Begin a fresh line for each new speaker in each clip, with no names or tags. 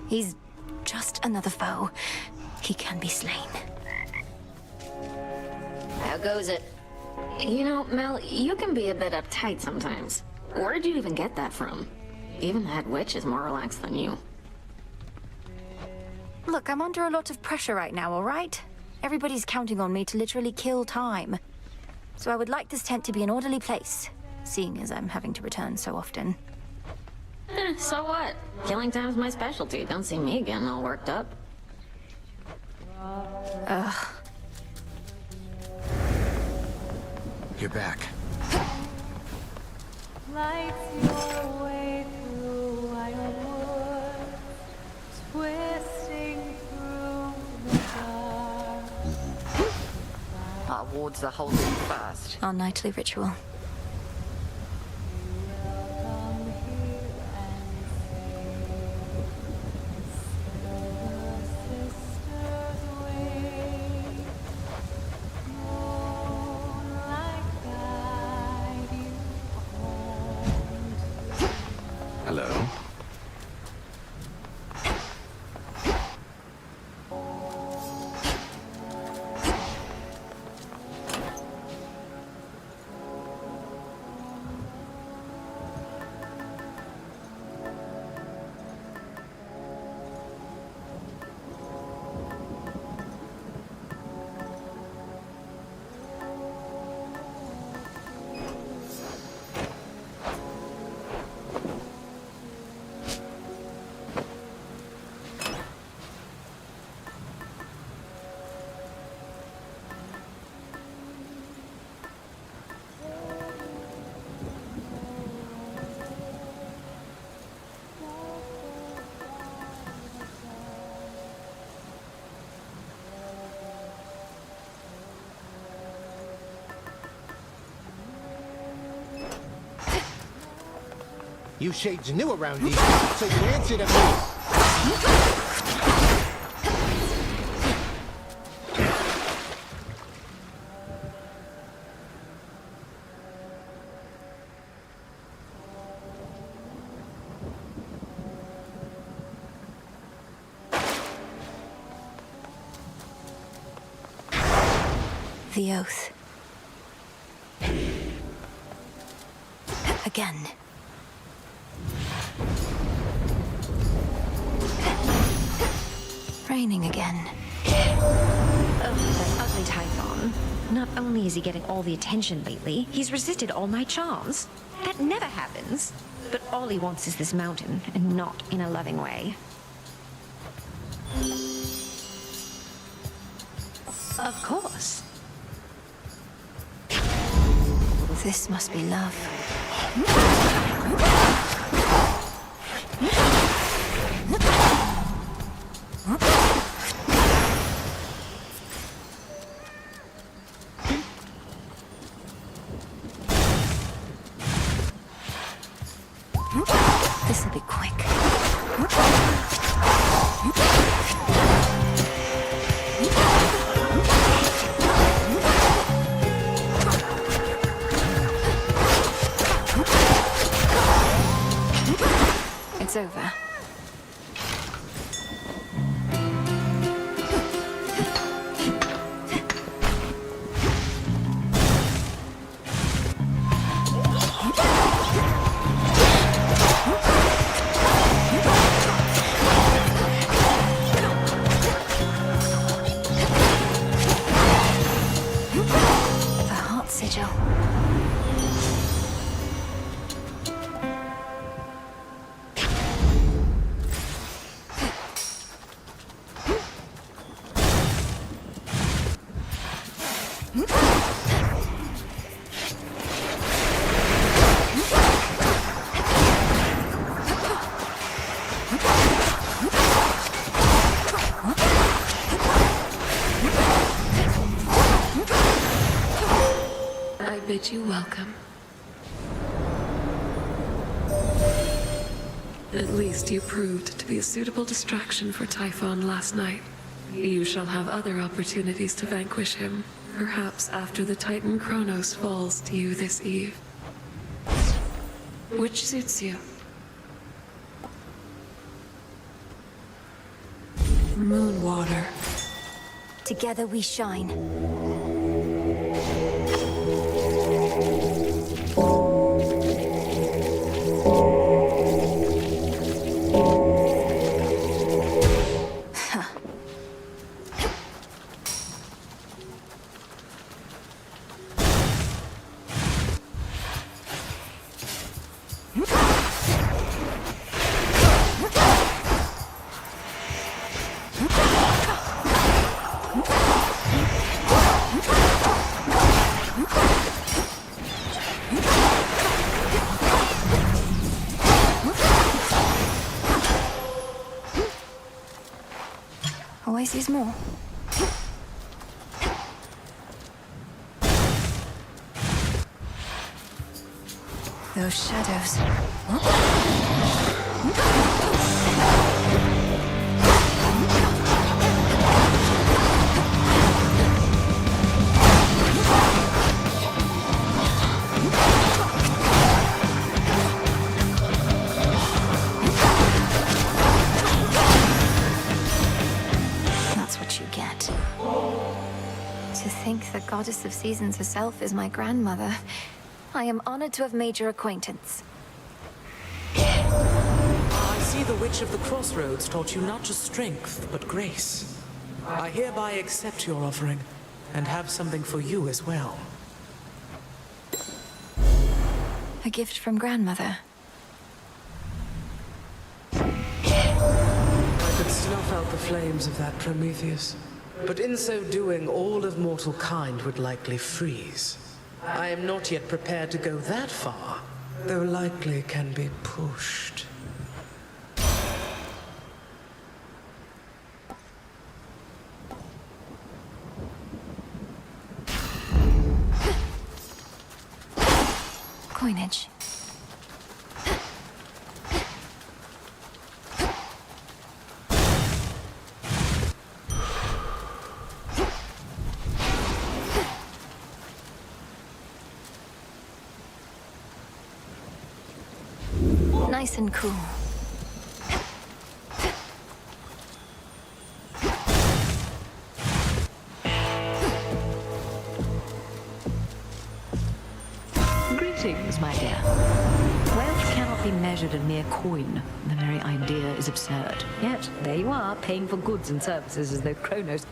He's just another foe. He can be slain.
How goes it? You know, Mel, you can be a bit uptight sometimes. Where'd you even get that from? Even that witch is more relaxed than you.
Look, I'm under a lot of pressure right now, all right? Everybody's counting on me to literally kill time. So I would like this tent to be an orderly place, seeing as I'm having to return so often.
So what? Killing time's my specialty. Don't see me getting all worked up.
Ugh.
You're back.
Lights your way through wild woods, twisting through the dark.
Our wards are holding fast.
Our nightly ritual.
Hello.
You shades new around these, so you answer to me.
The oath. Again. Raining again.
Ugh, that ugly Typhon. Not only is he getting all the attention lately, he's resisted all my charms. That never happens. But all he wants is this mountain, and not in a loving way. Of course.
This must be love. This'll be quick. It's over. The heart sigil.
I bid you welcome. At least you proved to be a suitable distraction for Typhon last night. You shall have other opportunities to vanquish him, perhaps after the Titan Kronos falls to you this eve. Which suits you? moon water.
Together we shine. Always use more. Those shadows. That's what you get. To think the goddess of seasons herself is my grandmother. I am honored to have made your acquaintance.
I see the Witch of the Crossroads taught you not just strength, but grace. I hereby accept your offering, and have something for you as well.
A gift from grandmother.
I could snuff out the flames of that Prometheus, but in so doing, all of mortal kind would likely freeze. I am not yet prepared to go that far, though likely can be pushed.
Coinage. Nice and cool.
Greetings, my dear. Wealth cannot be measured in mere coin. The very idea is absurd. Yet, there you are, paying for goods and services as though Kronos...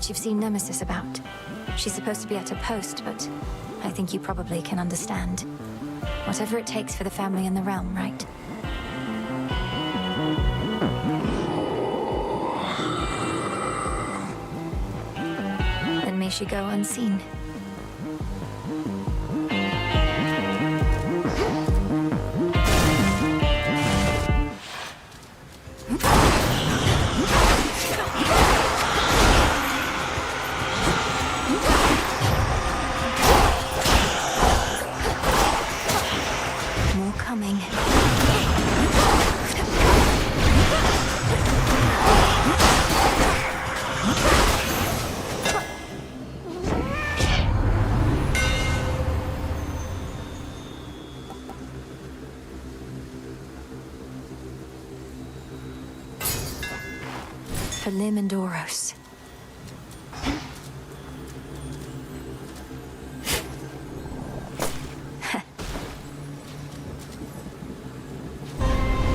You've seen Nemesis about. She's supposed to be at her post, but I think you probably can understand. Whatever it takes for the family and the realm, right? Then may she go unseen. for Lim and Doros.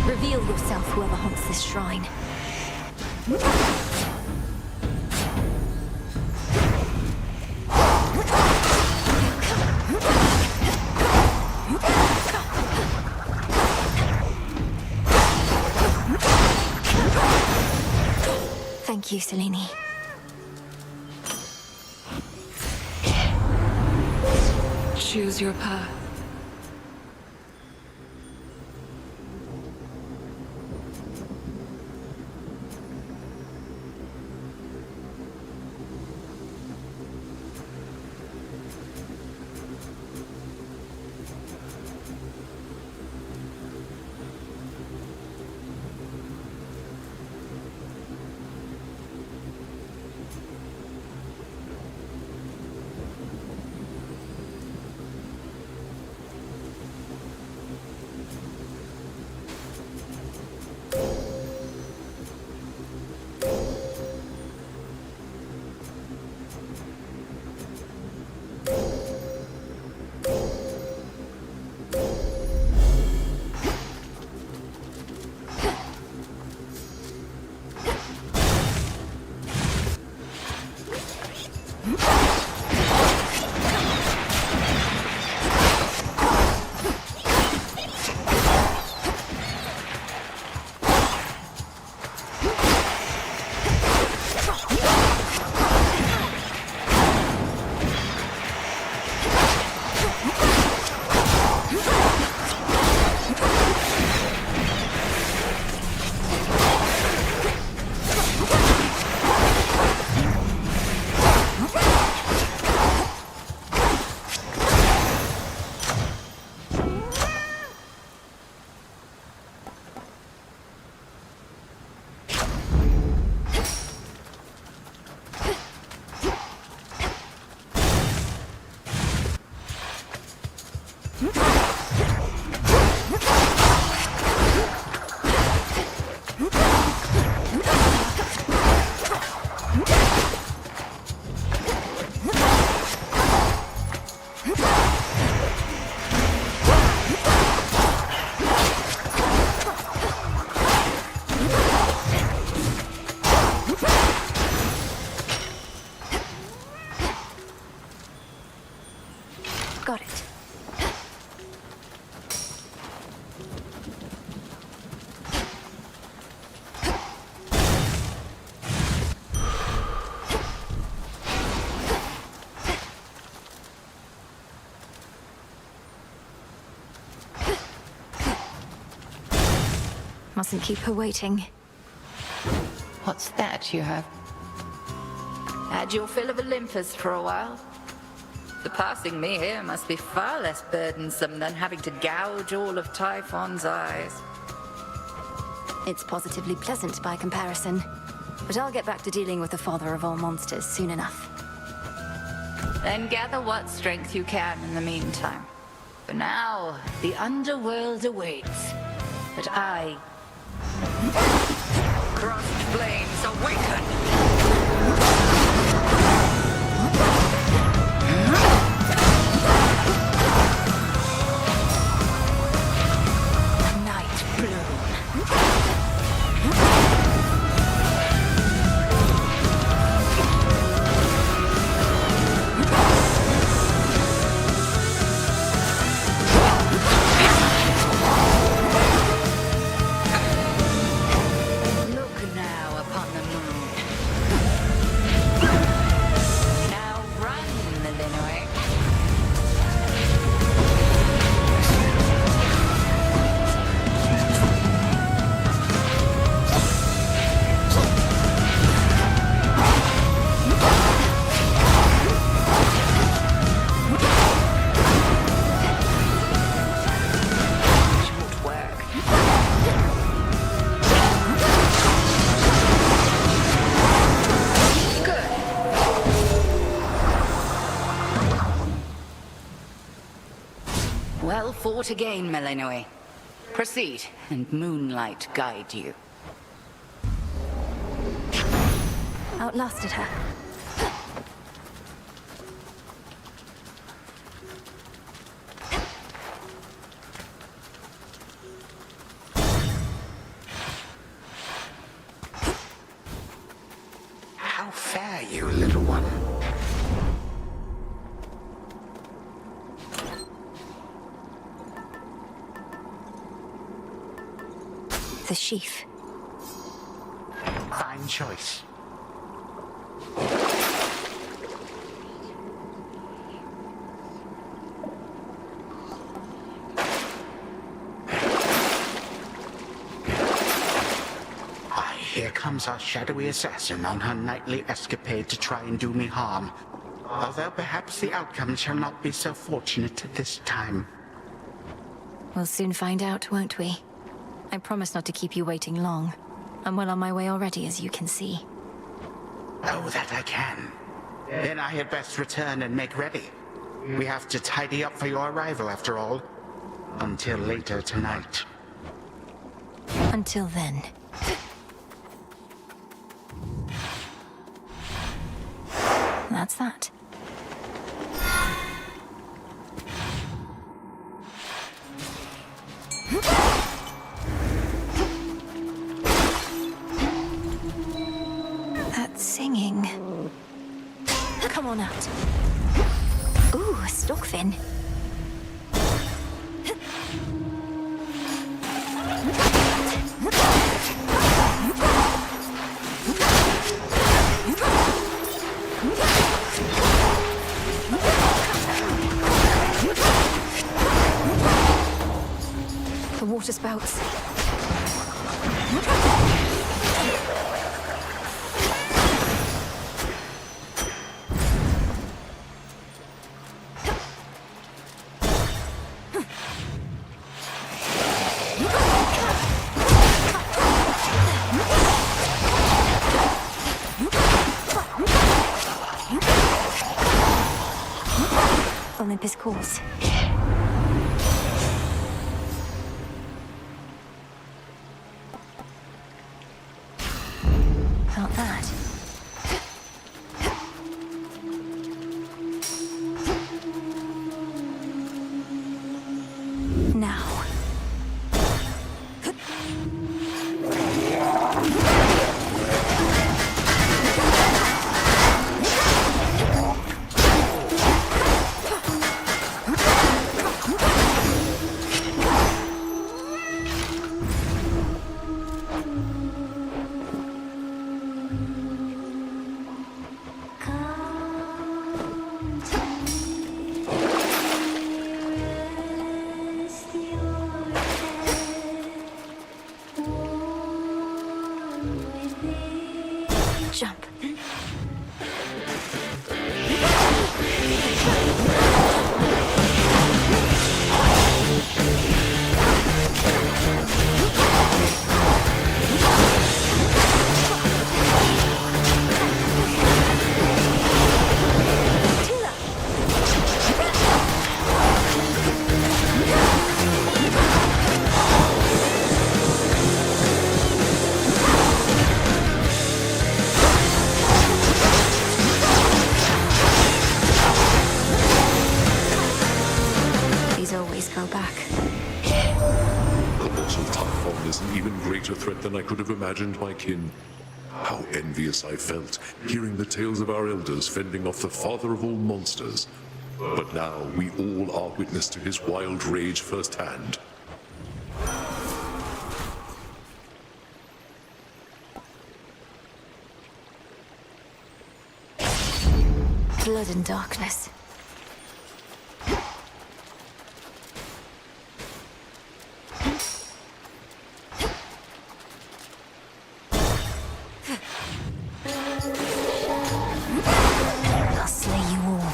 Reveal yourself, whoever haunts this shrine. Thank you, Selene.
Choose your path.
Got it. Mustn't keep her waiting.
What's that you have? Had your fill of Olympus for a while? Surpassing me here must be far less burdensome than having to gouge all of Typhon's eyes.
It's positively pleasant by comparison. But I'll get back to dealing with the father of all monsters soon enough.
Then gather what strength you can in the meantime. For now, the underworld awaits. But I... Crossed flames awaken! Well fought again, Melinoe. Proceed, and moonlight guide you.
outlasted her.
How fare you, little one?
The sheaf.
Fine choice. Here comes our shadowy assassin on her nightly escapade to try and do me harm. Although perhaps the outcome shall not be so fortunate this time.
We'll soon find out, won't we? I promise not to keep you waiting long. I'm well on my way already, as you can see.
Oh, that I can. Then I had best return and make ready. We have to tidy up for your arrival, after all. Until later tonight.
Until then. That's that. That singing. Come on out. Ooh, a stockfin. The water spouts. Olympus calls. Felt that. Now. Jump. Always go back.
The mortal Typhon is an even greater threat than I could have imagined, my kin. How envious I felt, hearing the tales of our elders fending off the father of all monsters. But now we all are witness to his wild rage firsthand.
Blood and darkness. I'll slay you all.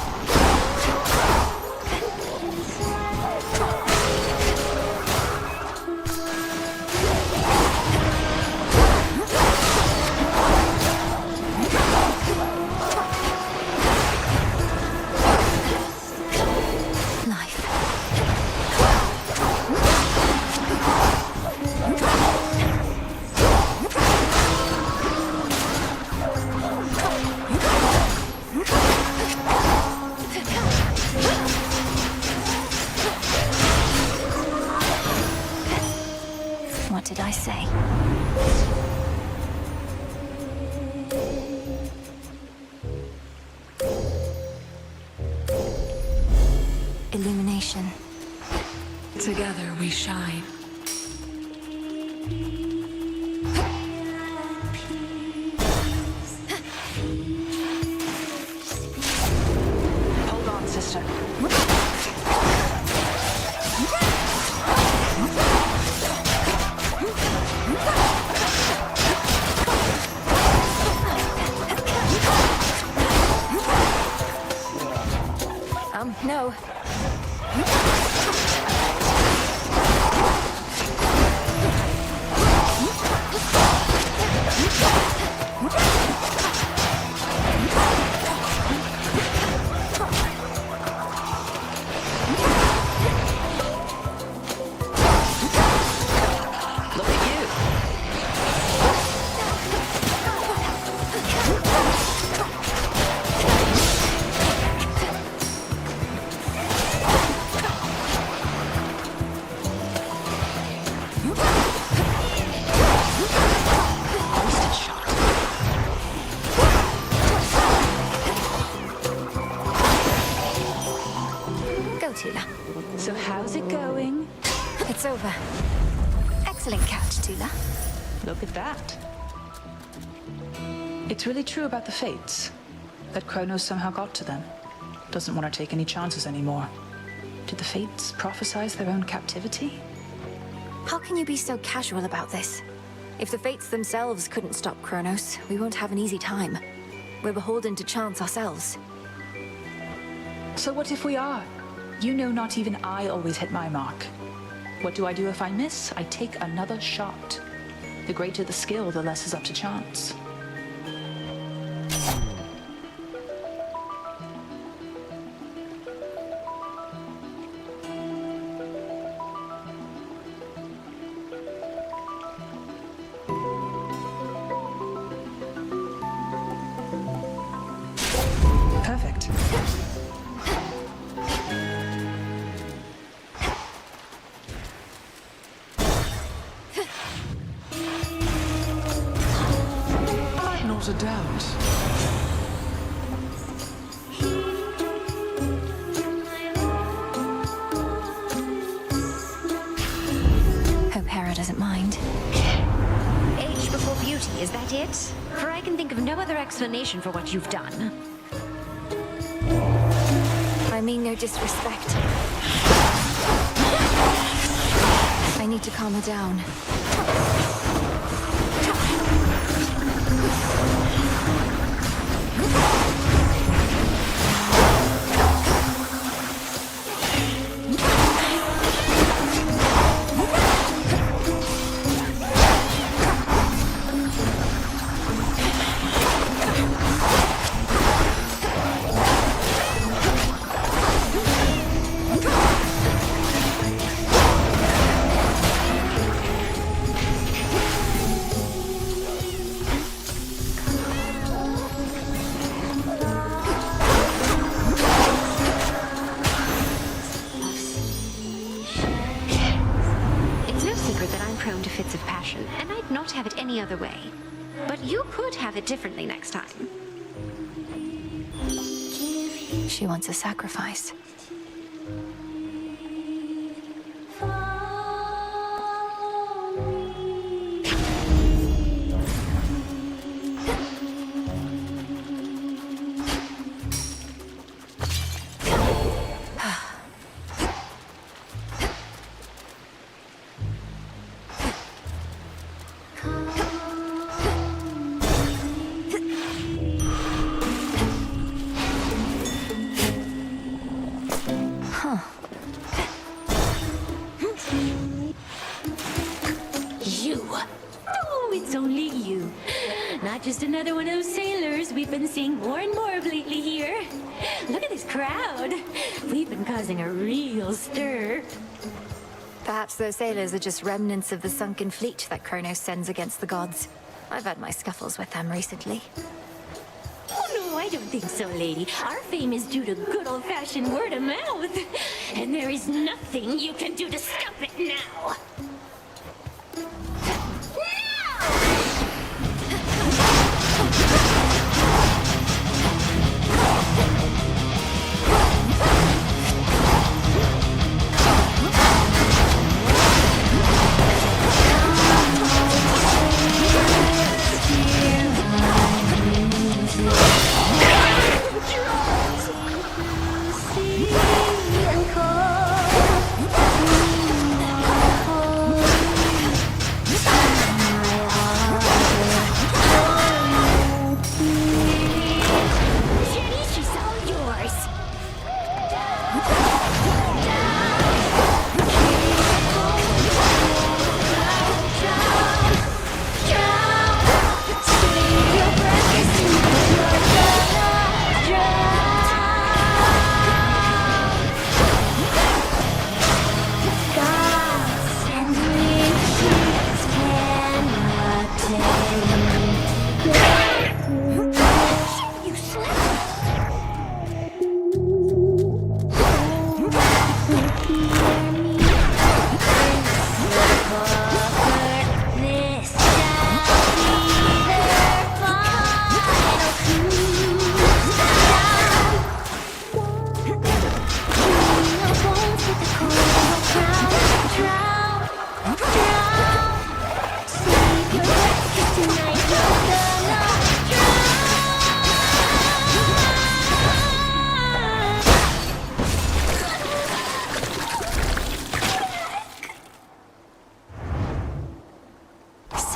What did I say? Illumination.
Together we shine.
Hold on, sister.
No.
Look at you.
Go, Tula.
So how's it going?
It's over. Excellent catch, Tula.
Look at that. It's really true about the Fates. That Kronos somehow got to them. Doesn't want to take any chances anymore. Did the Fates prophesize their own captivity?
How can you be so casual about this? If the Fates themselves couldn't stop Kronos, we won't have an easy time. We're beholden to chance ourselves.
So what if we are? You know not even I always hit my mark. What do I do if I miss? I take another shot. The greater the skill, the less is up to chance. Perfect.
Not a doubt.
Hope Hera doesn't mind.
Age before beauty, is that it? For I can think of no other explanation for what you've done.
I mean no disrespect. I need to calm her down.
Prone to fits of passion, and I'd not have it any other way. But you could have it differently next time.
She wants a sacrifice.
Oh, it's only you. Not just another one of those sailors we've been seeing more and more of lately here. Look at this crowd. We've been causing a real stir.
Perhaps those sailors are just remnants of the sunken fleet that Kronos sends against the gods. I've had my scuffles with them recently.
Oh, no, I don't think so, lady. Our fame is due to good old-fashioned word of mouth. And there is nothing you can do to stop it now.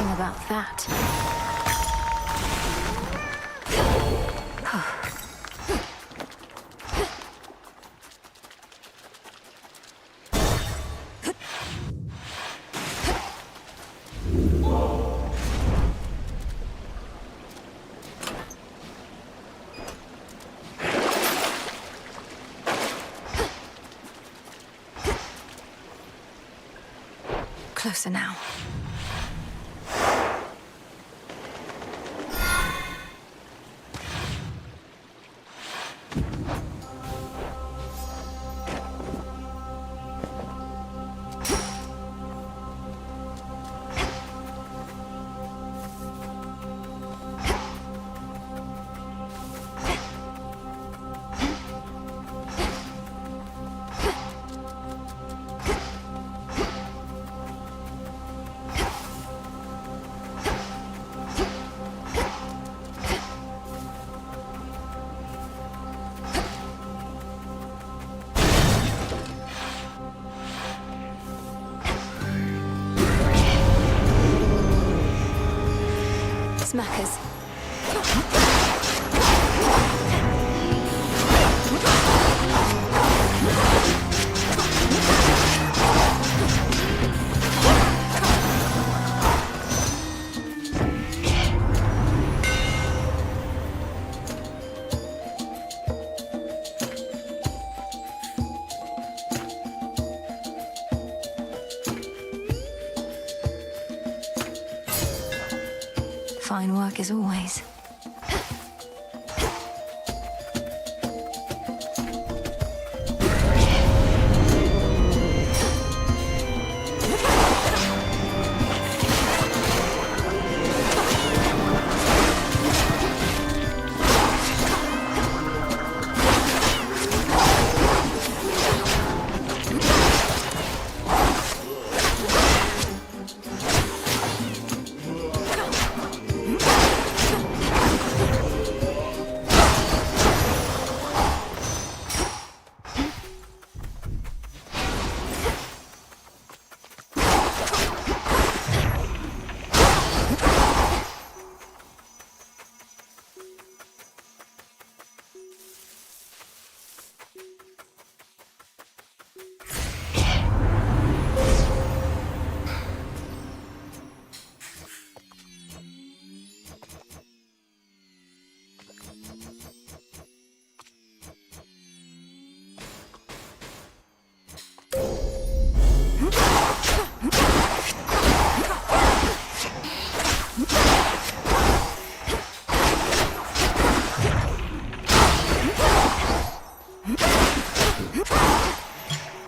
interesting about that? Closer now. Smackers. Fine work as always.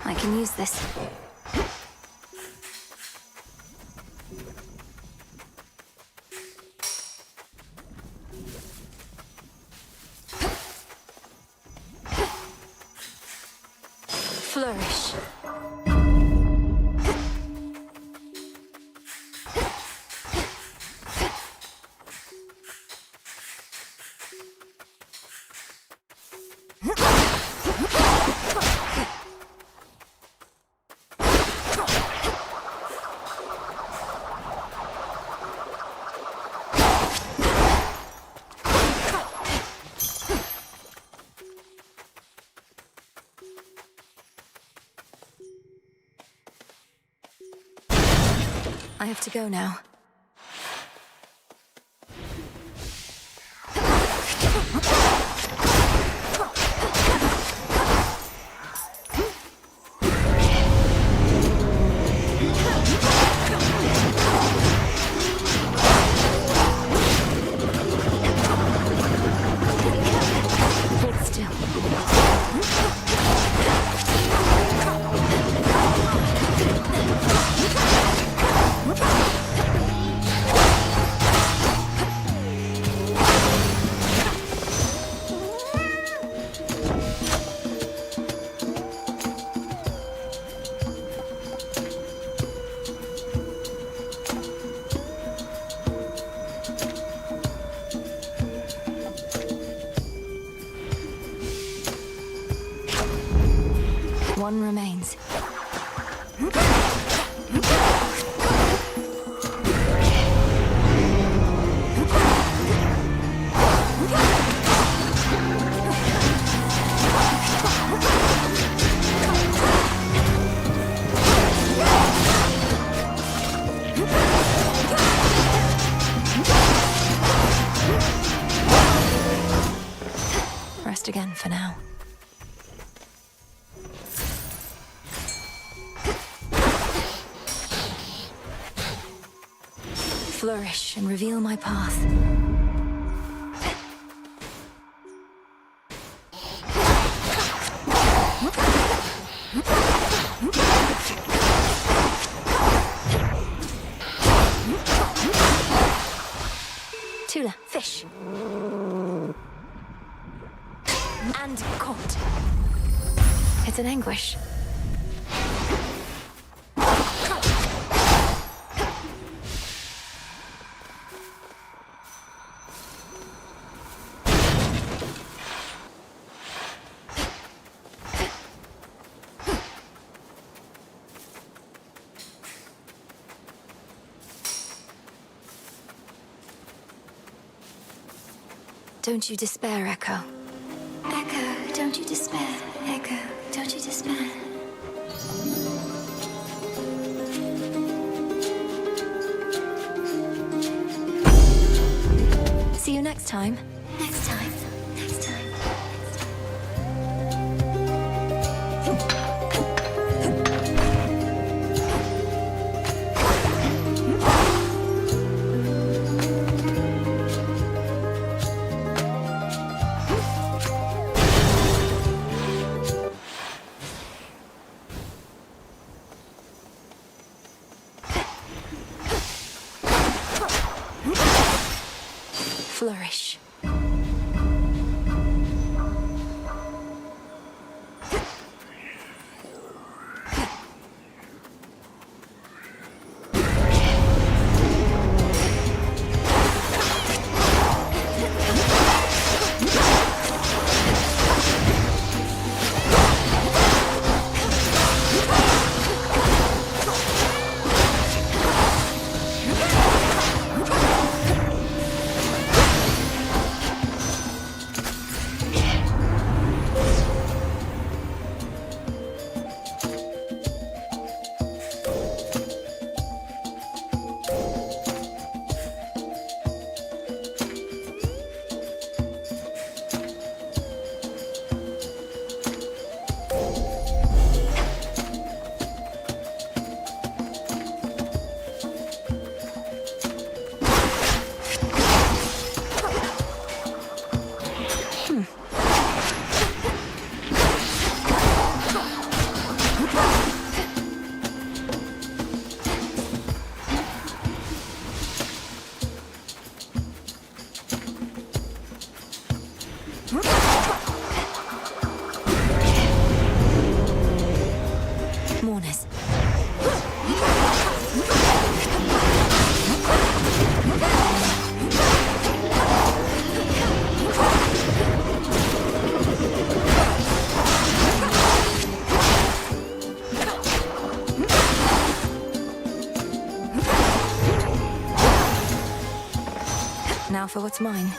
I can use this. Flourish. I have to go now. Hold still. One remains. again for now. Flourish and reveal my path. Tula, fish. And caught. It's an anguish. Don't you despair, Echo. Echo, don't you despair. Echo, don't you despair. See you next time. Next time. Next time. Flourish. Mourners. Now for what's mine.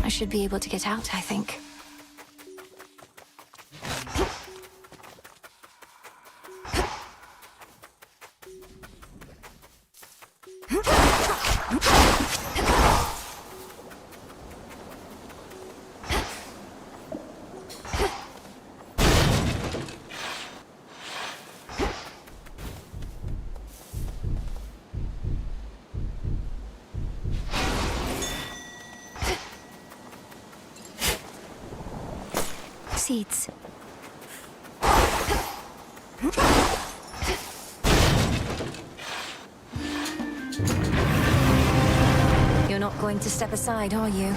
I should be able to get out, I think. Seeds. You're not going to step aside, are you?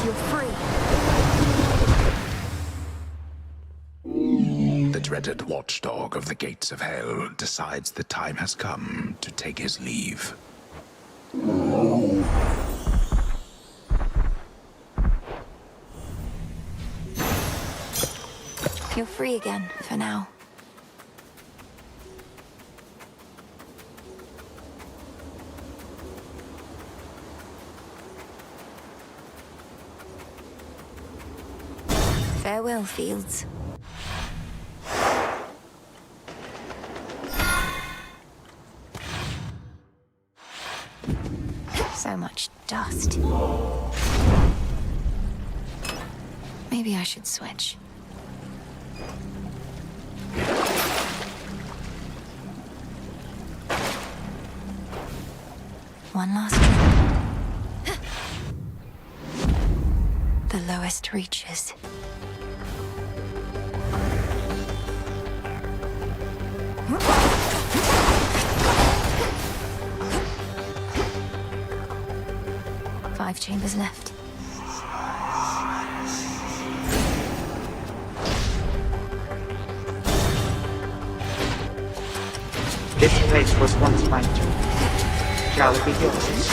you're free.
The dreaded watchdog of the gates of hell decides the time has come to take his leave.
You're free again, for now. Farewell, Fields. So much dust. Maybe I should switch. One last trip. The lowest reaches. Five chambers left.
This place was once mine too. Shall it be yours?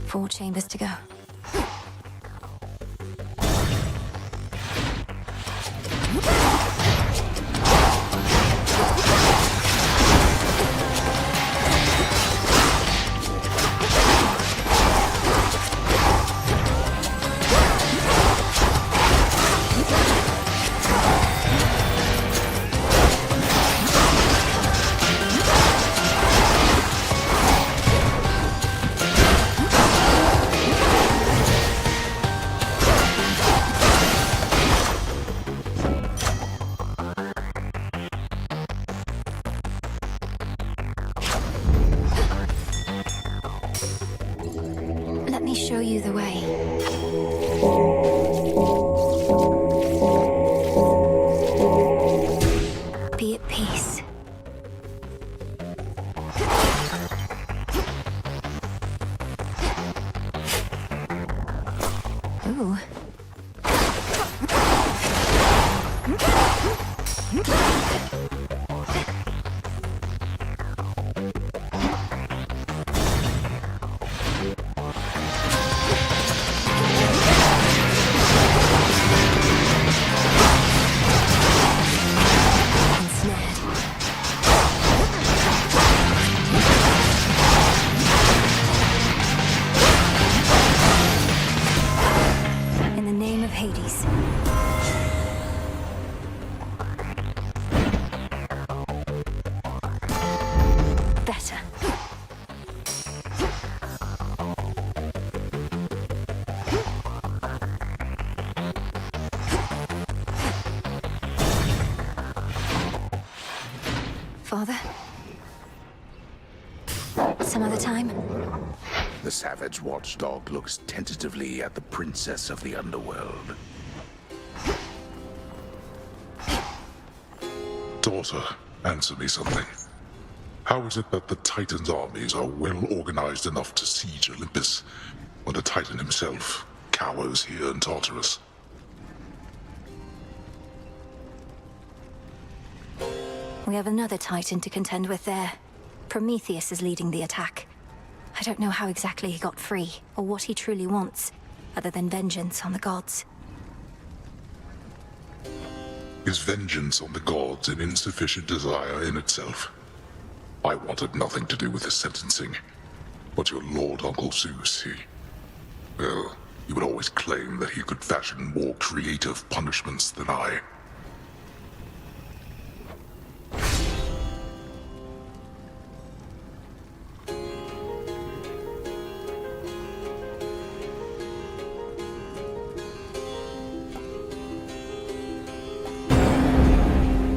Four chambers to go. Let me show you the way. Be at peace. Ooh. In the name of Hades. Better. Father? Some other time?
The savage watchdog looks tentatively at the princess of the underworld.
Daughter, answer me something. How is it that the Titan's armies are well organized enough to siege Olympus, when the Titan himself cowers here in Tartarus?
We have another Titan to contend with there. Prometheus is leading the attack. I don't know how exactly he got free, or what he truly wants, other than vengeance on the gods.
Is vengeance on the gods an insufficient desire in itself? I wanted nothing to do with his sentencing, but your Lord Uncle Zeus, well, he would always claim that he could fashion more creative punishments than I.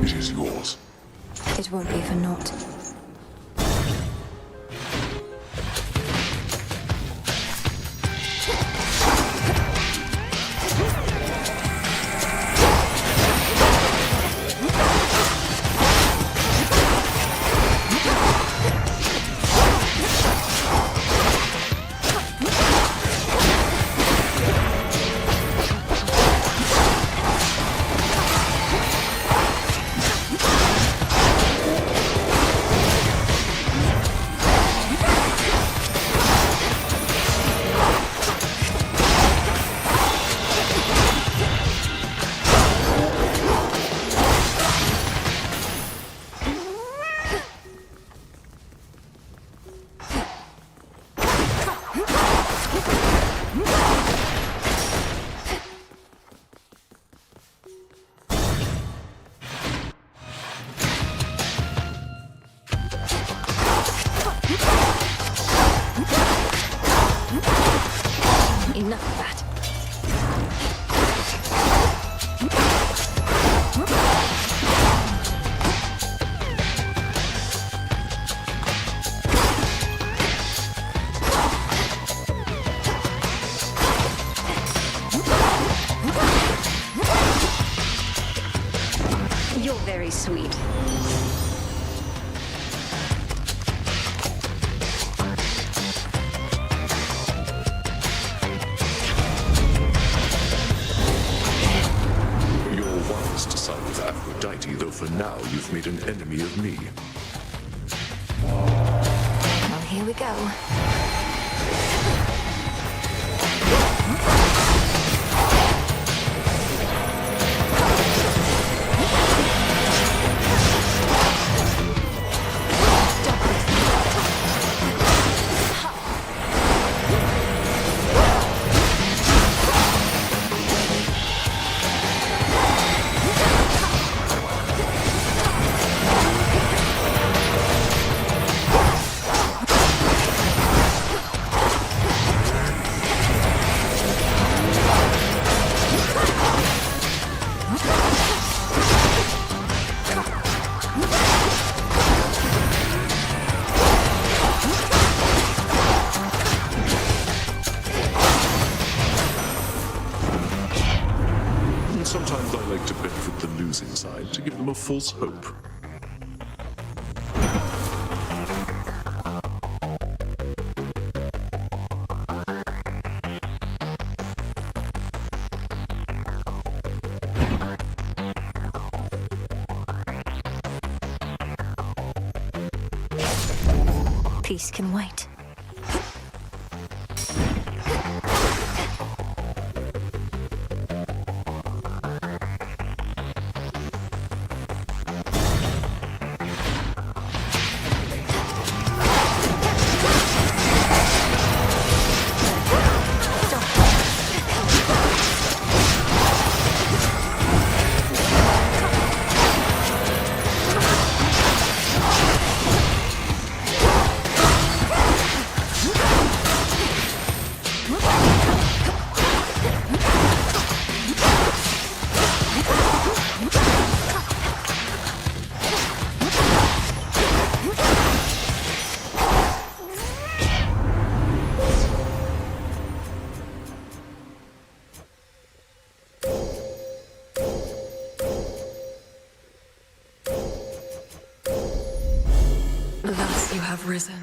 It is yours.
It won't be for naught. Enough of that.
You're very sweet.
Though for now you've made an enemy of me.
Well, here we go.
Sometimes I like to benefit the losing side to give them a false hope.
Peace can wait.
Thus you have risen.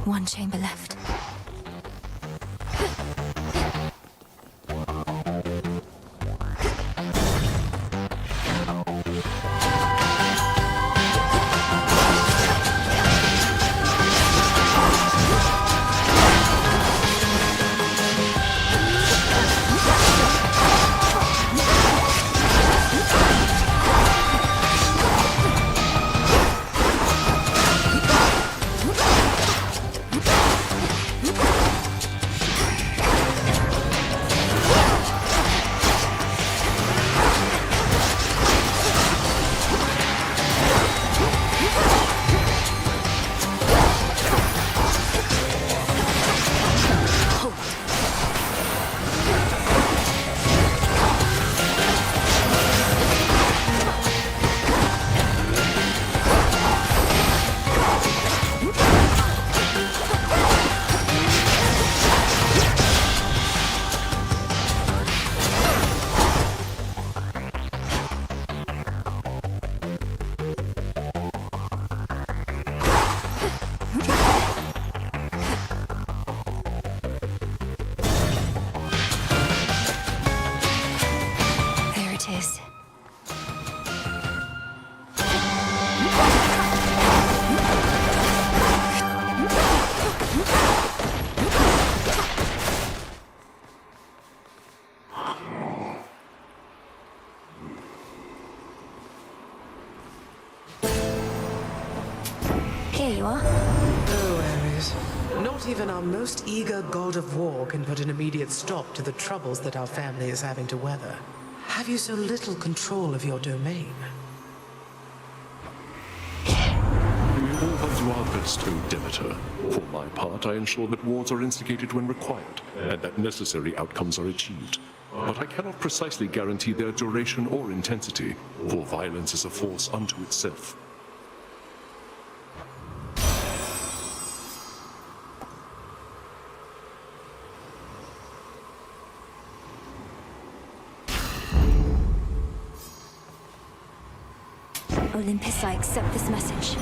One chamber left. Here you are.
Oh, Ares. Not even our most eager god of war can put an immediate stop to the troubles that our family is having to weather. Have you so little control of your domain?
We all have to our bestowed Demeter. For my part, I ensure that wars are instigated when required, and that necessary outcomes are achieved. But I cannot precisely guarantee their duration or intensity, for violence is a force unto itself.
Olympus, I accept this message.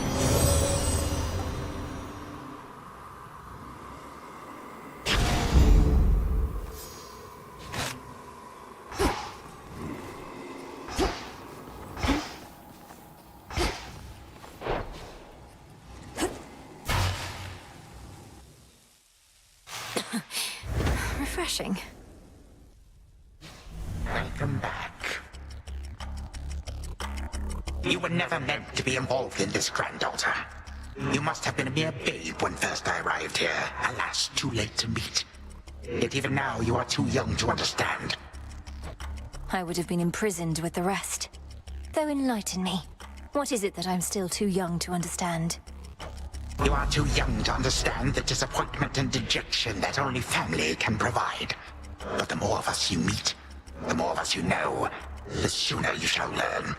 Refreshing.
Welcome back. You were never meant to be involved in this, granddaughter. You must have been a mere babe when first I arrived here. Alas, too late to meet. Yet even now, you are too young to understand.
I would have been imprisoned with the rest. Though enlighten me. What is it that I'm still too young to understand?
You are too young to understand the disappointment and dejection that only family can provide. But the more of us you meet, the more of us you know, the sooner you shall learn.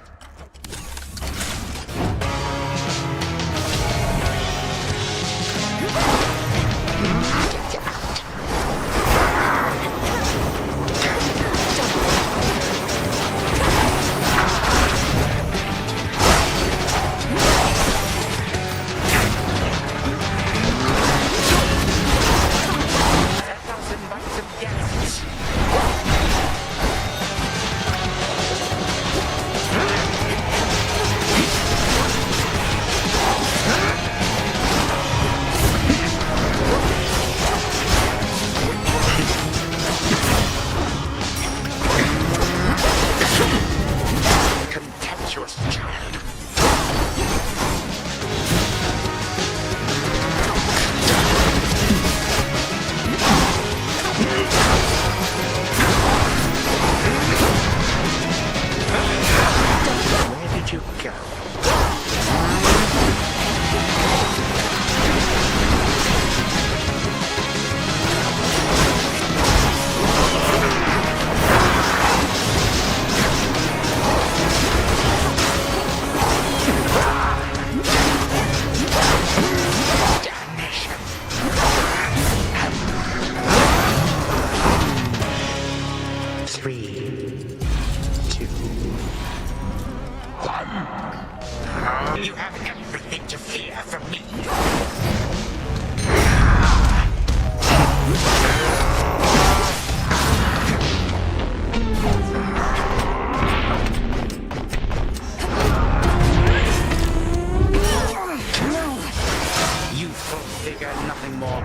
anger, nothing more.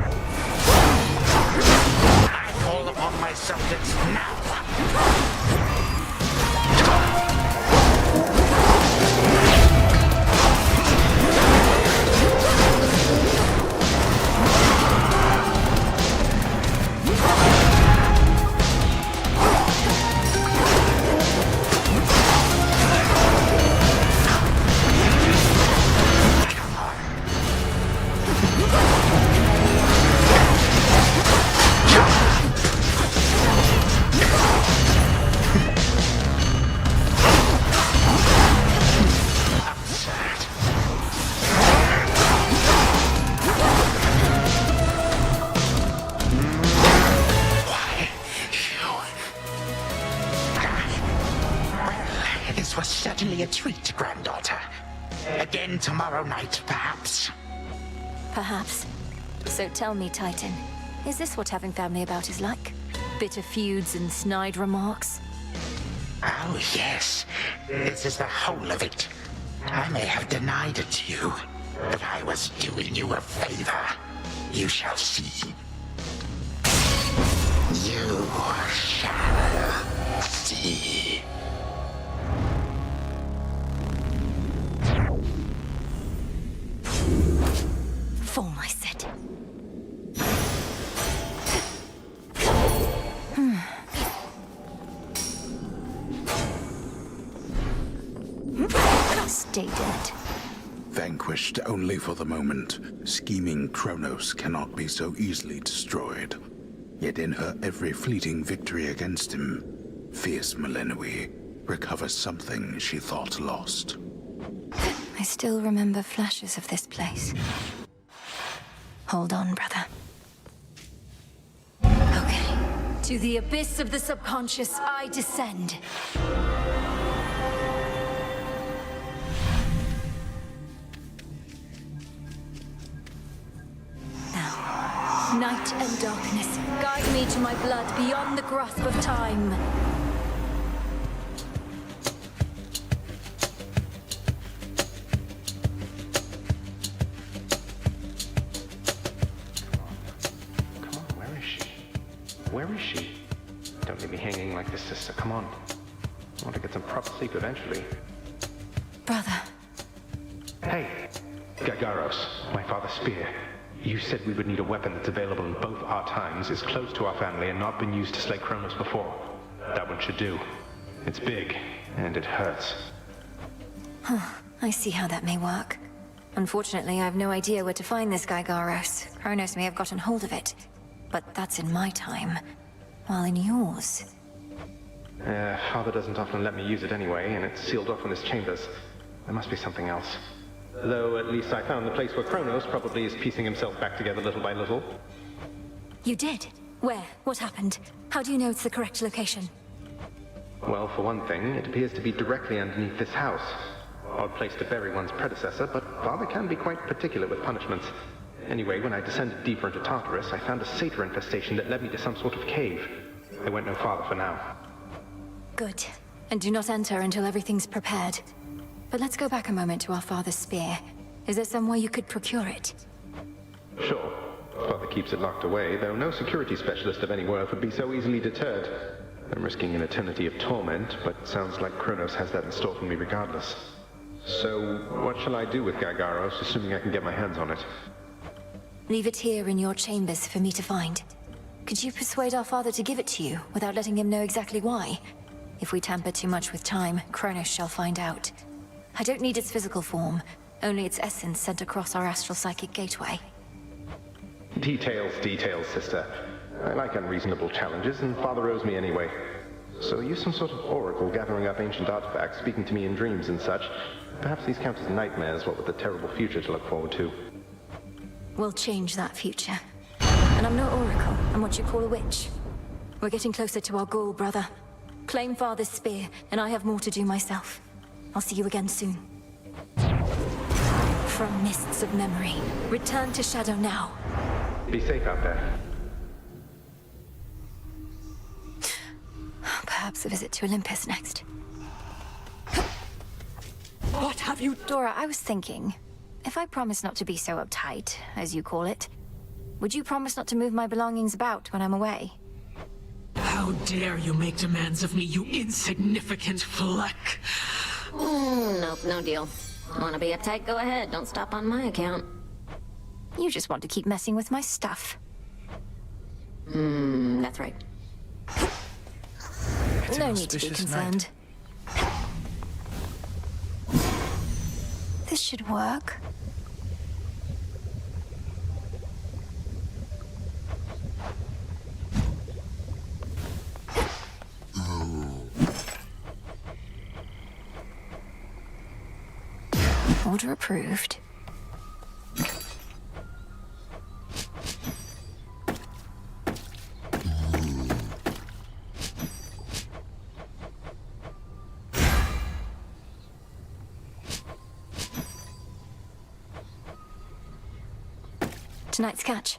I call upon my subjects now. This was certainly a treat, granddaughter. Again tomorrow night, perhaps.
Perhaps. So tell me, Titan, is this what having family about is like? Bitter feuds and snide remarks?
Oh, yes. This is the whole of it. I may have denied it to you, but I was doing you a favor. You shall see. You shall see.
Fall, I said. Stay dead.
Vanquished only for the moment, scheming Kronos cannot be so easily destroyed. Yet in her every fleeting victory against him, fierce Millenoi recovers something she thought lost.
I still remember flashes of this place. Hold on, brother. Okay. To the abyss of the subconscious, I descend. Now, night and darkness, guide me to my blood beyond the grasp of time.
Where is she? Don't leave me hanging like this, sister. Come on. I want to get some proper sleep eventually.
Brother.
Hey, Gagaros, my father's spear. You said we would need a weapon that's available in both our times, is close to our family, and not been used to slay Kronos before. That one should do. It's big, and it hurts.
Huh. I see how that may work. Unfortunately, I have no idea where to find this guy Garos. Kronos may have gotten hold of it. But that's in my time, while in yours.
Father doesn't often let me use it anyway, and it's sealed off in his chambers. There must be something else. Though at least I found the place where Kronos probably is piecing himself back together little by little.
You did? Where? What happened? How do you know it's the correct location?
Well, for one thing, it appears to be directly underneath this house. Odd place to bury one's predecessor, but Father can be quite particular with punishments. Anyway, when I descended deeper into Tartarus, I found a satyr infestation that led me to some sort of cave. I went no farther for now.
Good. And do not enter until everything's prepared. But let's go back a moment to our father's spear. Is there somewhere you could procure it?
Sure. Father keeps it locked away, though no security specialist of any worth would be so easily deterred. I'm risking an eternity of torment, but it sounds like Kronos has that in store for me regardless. So, what shall I do with Gagaros, assuming I can get my hands on it?
Leave it here in your chambers for me to find. Could you persuade our father to give it to you, without letting him know exactly why? If we tamper too much with time, Kronos shall find out. I don't need its physical form, only its essence sent across our astral psychic gateway.
Details, sister. I like unreasonable challenges, and Father owes me anyway. So use some sort of oracle gathering up ancient artifacts, speaking to me in dreams and such. Perhaps these count as nightmares, what with the terrible future to look forward to.
We'll change that future. And I'm no oracle, I'm what you call a witch. We're getting closer to our goal, brother. Claim Father's spear, and I have more to do myself. I'll see you again soon. From mists of memory, return to Shadow now.
Be safe out there.
Perhaps a visit to Olympus next.
What have you...
Dora, I was thinking, if I promise not to be so uptight, as you call it, Would you promise not to move my belongings about when I'm away?
How dare you make demands of me, you insignificant fleck!
Nope, no deal. Wanna be uptight? Go ahead. Don't stop on my account.
You just want to keep messing with my stuff.
That's right.
No need to be concerned. This should work. Order approved. Tonight's catch.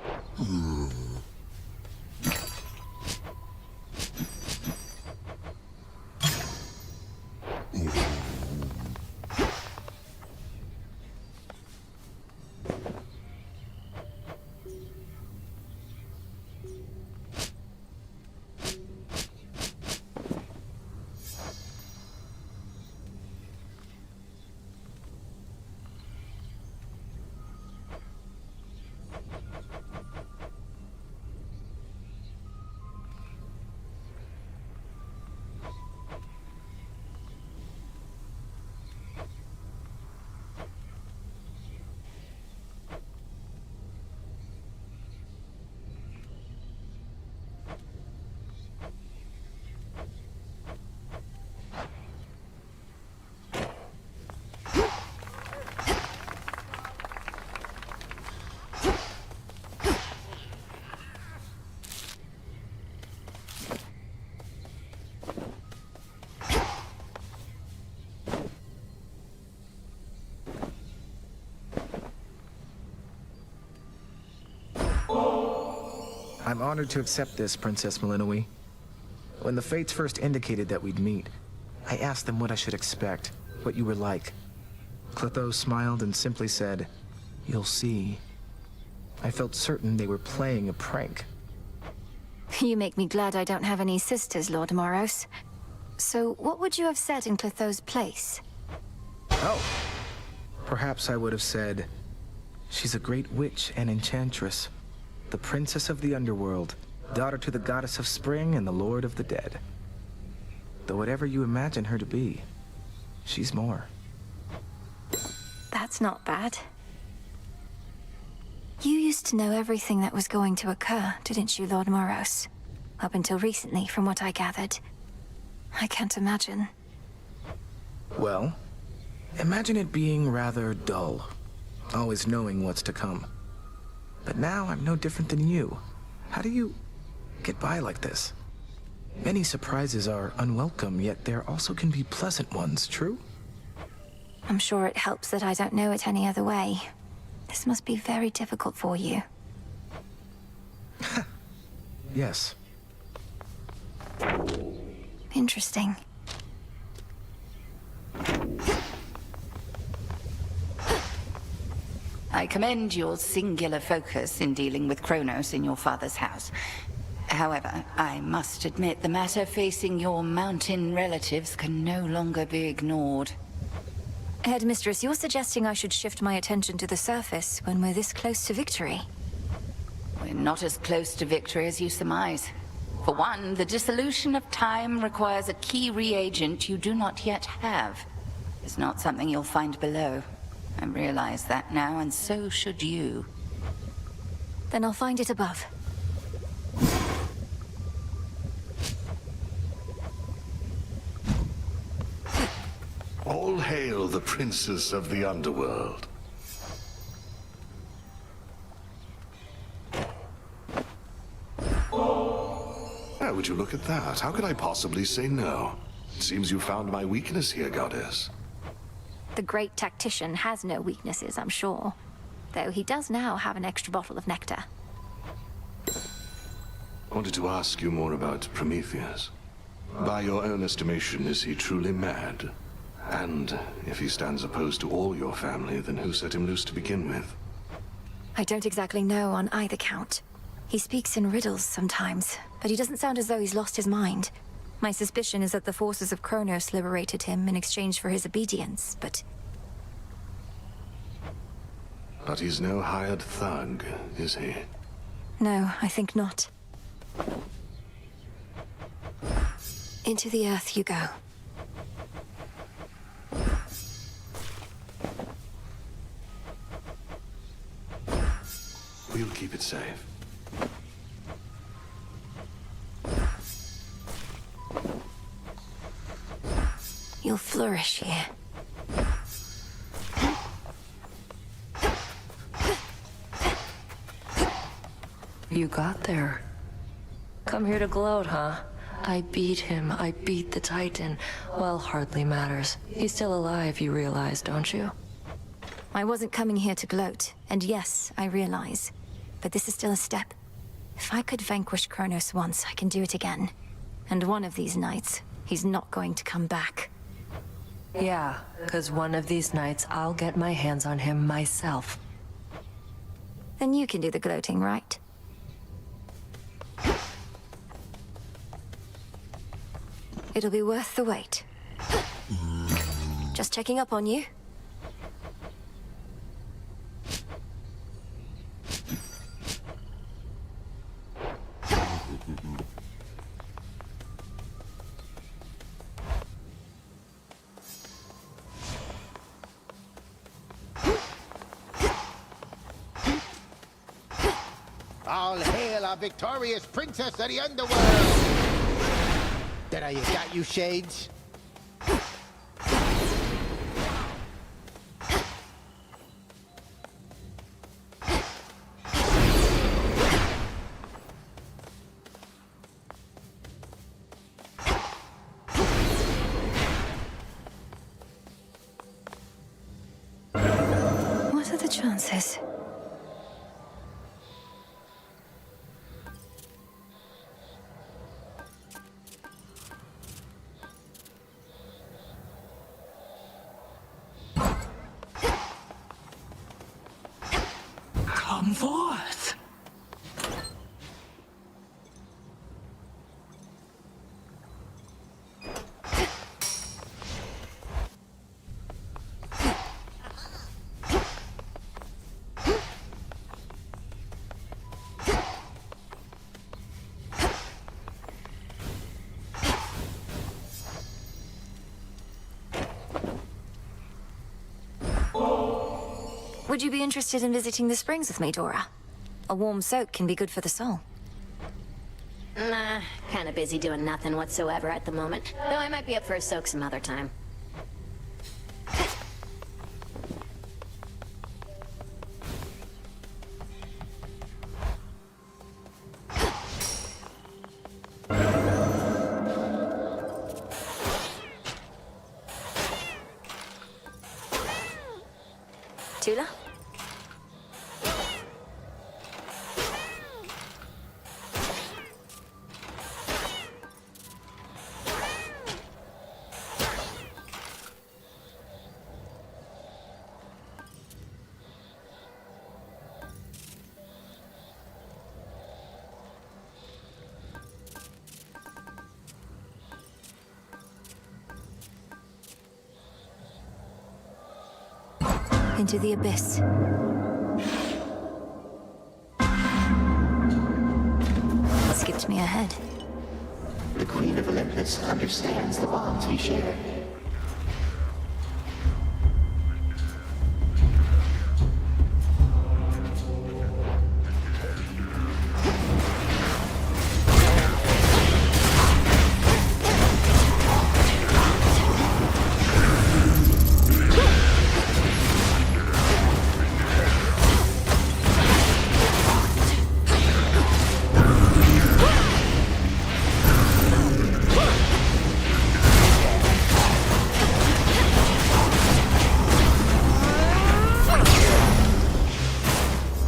I'm honored to accept this, Princess Malinois. When the Fates first indicated that we'd meet, I asked them what I should expect, what you were like. Clotho smiled and simply said, "You'll see." I felt certain they were playing a prank.
You make me glad I don't have any sisters, Lord Moros. So, what would you have said in Clotho's place?
Oh. Perhaps I would have said, "She's a great witch and enchantress, the princess of the underworld, daughter to the goddess of spring and the lord of the dead. Though whatever you imagine her to be, she's more."
That's not bad. You used to know everything that was going to occur, didn't you, Lord Moros? Up until recently, from what I gathered. I can't imagine.
Well, imagine it being rather dull, always knowing what's to come. But now I'm no different than you. How do you get by like this? Many surprises are unwelcome, yet there also can be pleasant ones, true?
I'm sure it helps that I don't know it any other way. This must be very difficult for you.
Yes.
Interesting.
I commend your singular focus in dealing with Kronos in your father's house. However, I must admit the matter facing your mountain relatives can no longer be ignored.
Headmistress, you're suggesting I should shift my attention to the surface when we're this close to victory?
We're not as close to victory as you surmise. For one, the dissolution of time requires a key reagent you do not yet have. It's not something you'll find below. I realize that now, and so should you.
Then I'll find it above.
All hail the princess of the underworld. How would you look at that? How could I possibly say no? It seems you found my weakness here, goddess.
The great tactician has no weaknesses, I'm sure. Though he does now have an extra bottle of nectar.
I wanted to ask you more about Prometheus. By your own estimation, is he truly mad? And if he stands opposed to all your family, then who set him loose to begin with?
I don't exactly know on either count. He speaks in riddles sometimes, but he doesn't sound as though he's lost his mind. My suspicion is that the forces of Kronos liberated him in exchange for his obedience, but...
But he's no hired thug, is he?
No, I think not. Into the earth you go.
We'll keep it safe.
You'll flourish here.
You got there. Come here to gloat, huh? I beat him. I beat the Titan. Well, hardly matters. He's still alive, you realize, don't you?
I wasn't coming here to gloat, and yes, I realize. But this is still a step. If I could vanquish Kronos once, I can do it again. And one of these nights, he's not going to come back.
Yeah, 'cause one of these nights I'll get my hands on him myself.
Then you can do the gloating, right? It'll be worth the wait. Just checking up on you.
All hail our victorious princess of the underworld! That I got you, Shades?
What are the chances?
Come forth.
Would you be interested in visiting the springs with me, Dora? A warm soak can be good for the soul.
Nah, kinda busy doing nothing whatsoever at the moment. Though I might be up for a soak some other time.
Tula? Into the abyss. Skipped me ahead.
The Queen of Olympus understands the bonds we share.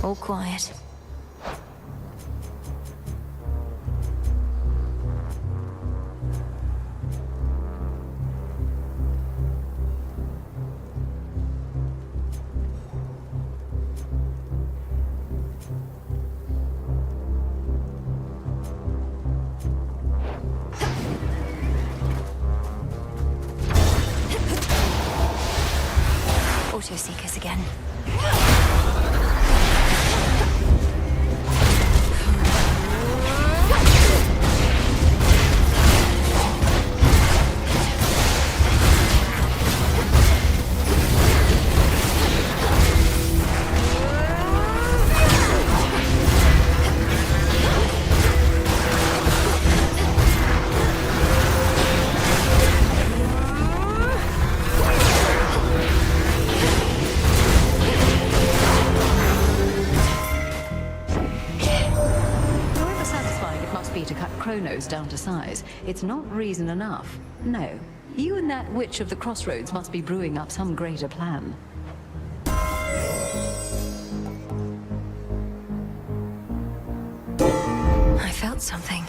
All quiet.
Kronos down to size, it's not reason enough. No. You and that witch of the crossroads must be brewing up some greater plan.
I felt something.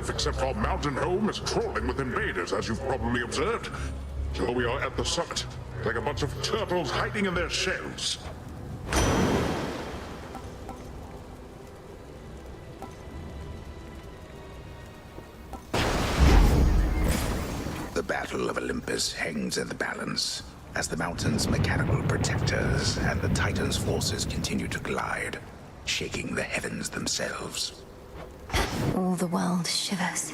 Except our mountain home is crawling with invaders, as you've probably observed. So we are at the summit, like a bunch of turtles hiding in their shells.
The Battle of Olympus hangs in the balance, as the mountain's mechanical protectors and the Titan's forces continue to glide, shaking the heavens themselves.
All the world shivers.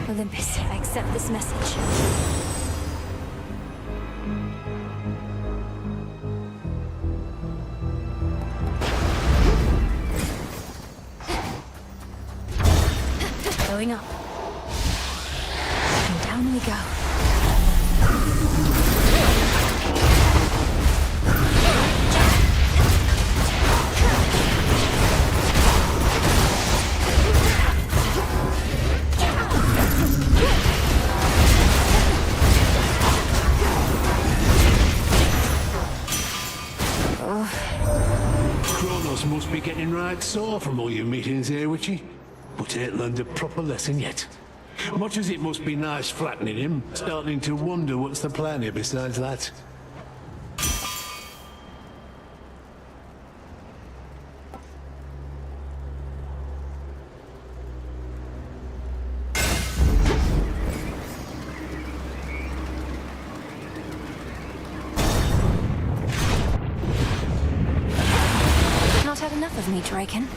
Olympus, I accept this message. Going up. And down we go.
Kronos must be getting right sore from all your meetings here, Witchy. But ain't learned a proper lesson yet. Much as it must be nice flattening him, starting to wonder what's the plan here besides that.
Not had enough of me, Draken.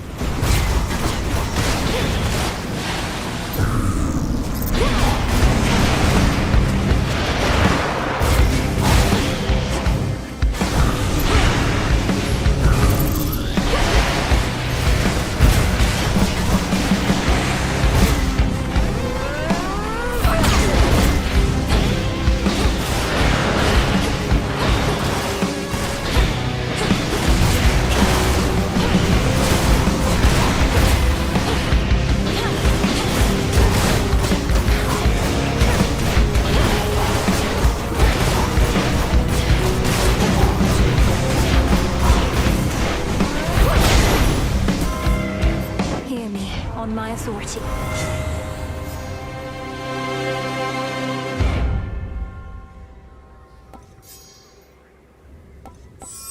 On my authority.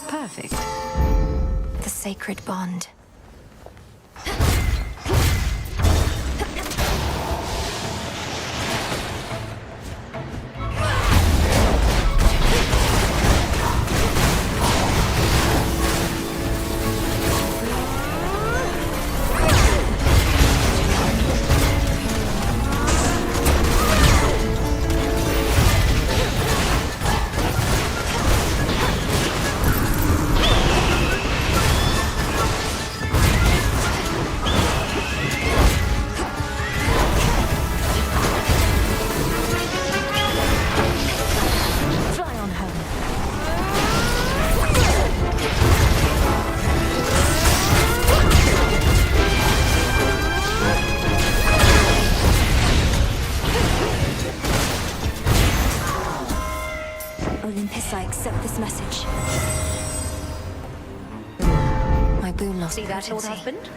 Perfect.
The sacred bond. Olympus, I accept this message. My boon lost
See that, Lord
potency.
Husband?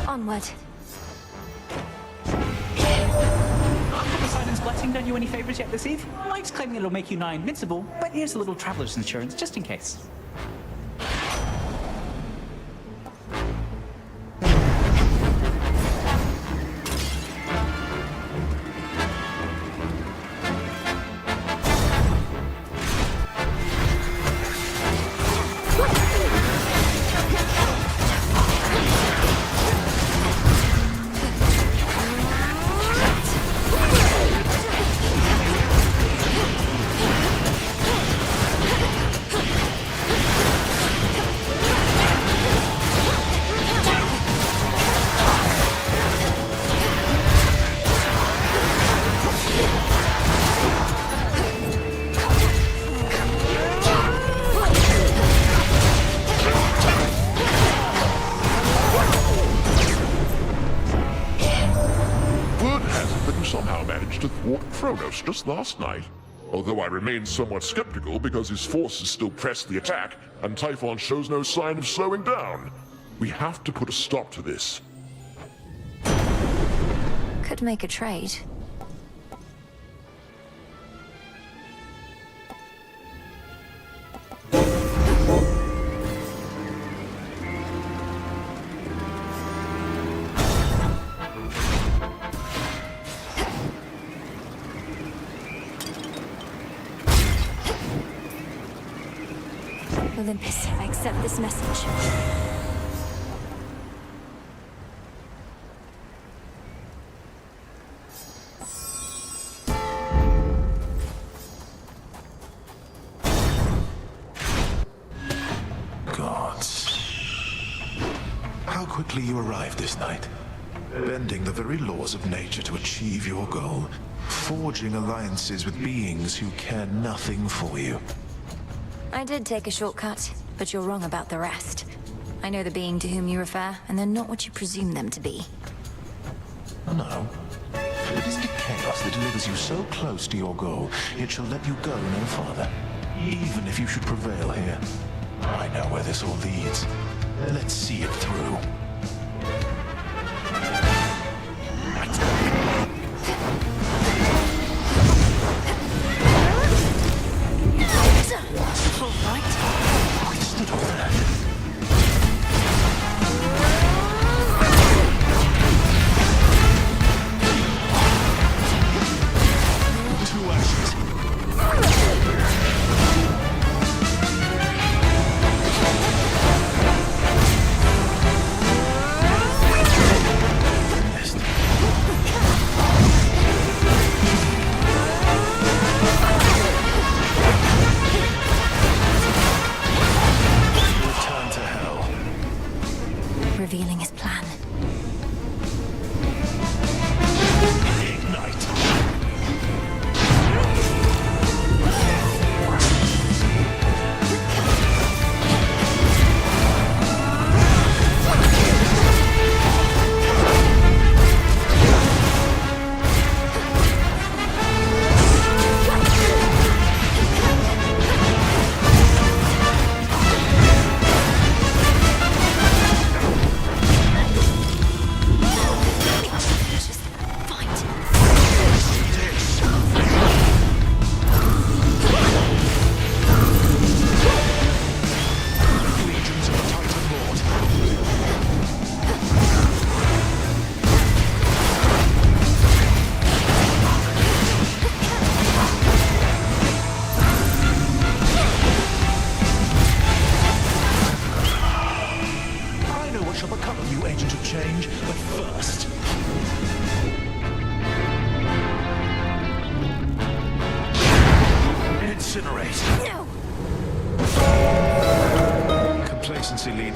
Onward.
Poseidon's blessing done you any favors yet this eve? Mike's claiming it'll make you nigh invincible, but here's a little traveler's insurance just in case.
Somehow managed to thwart Kronos just last night. Although I remain somewhat skeptical because his forces still press the attack, and Typhon shows no sign of slowing down. We have to put a stop to this.
Could make a trade. Olympus, I accept this message.
Gods. How quickly you arrived this night. Bending the very laws of nature to achieve your goal. Forging alliances with beings who care nothing for you.
I did take a shortcut, but you're wrong about the rest. I know the being to whom you refer, and they're not what you presume them to be.
No. It is the chaos that delivers you so close to your goal, it shall let you go no farther. Even if you should prevail here. I know where this all leads. Let's see it through.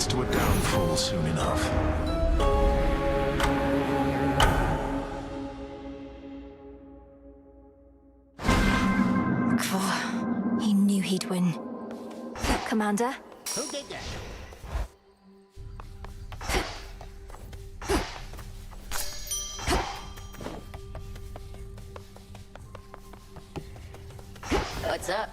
leads to a downfall soon enough.
He knew he'd win. Commander?
Who did that?
What's up?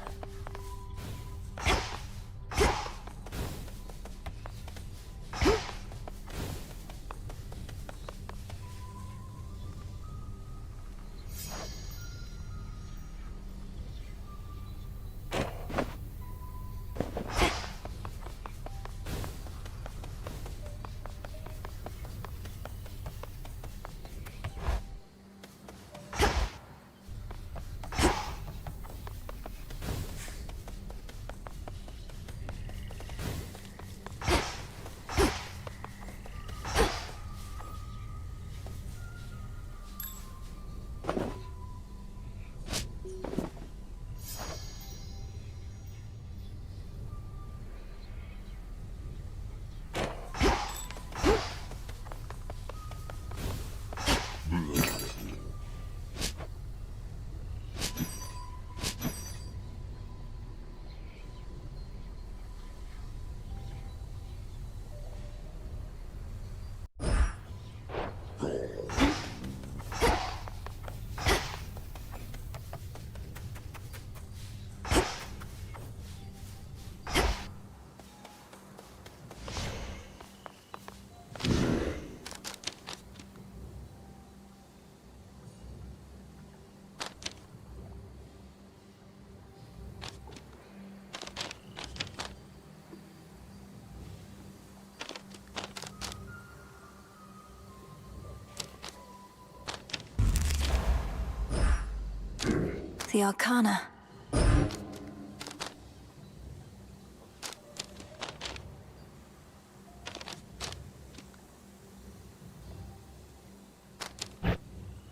The Arcana.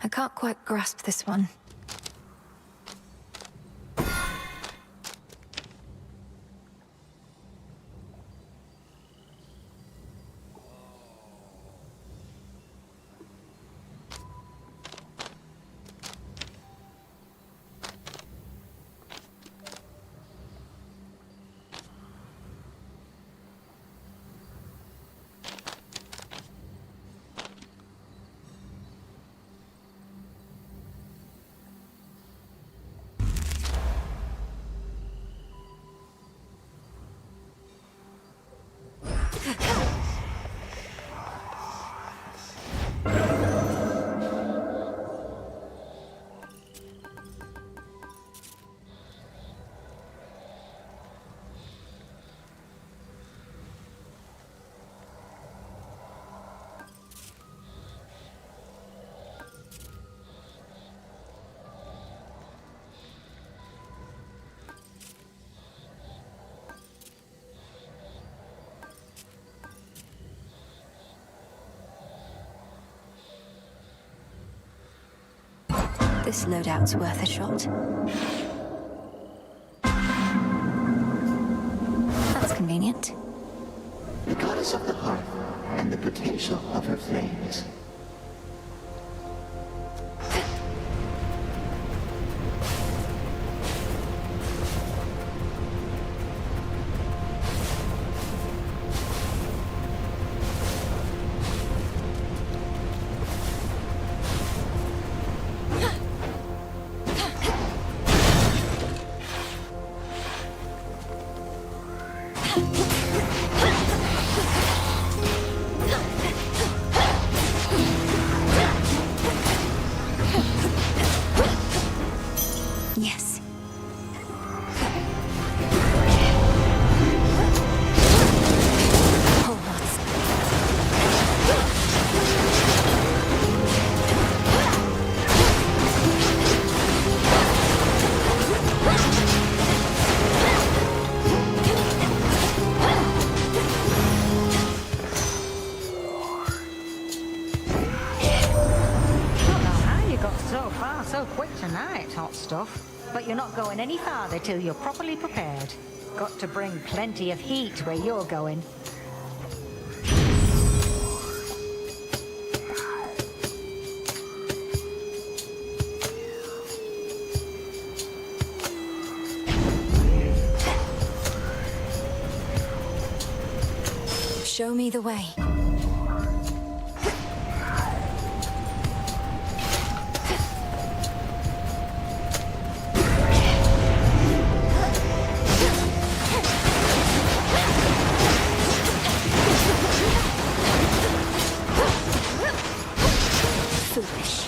I can't quite grasp this one. This loadout's worth a shot. That's convenient.
The goddess of the hearth and the potential of her flames.
Yes.
So quick tonight, hot stuff. But you're not going any farther till you're properly prepared. Got to bring plenty of heat where you're going.
Show me the way. Foolish.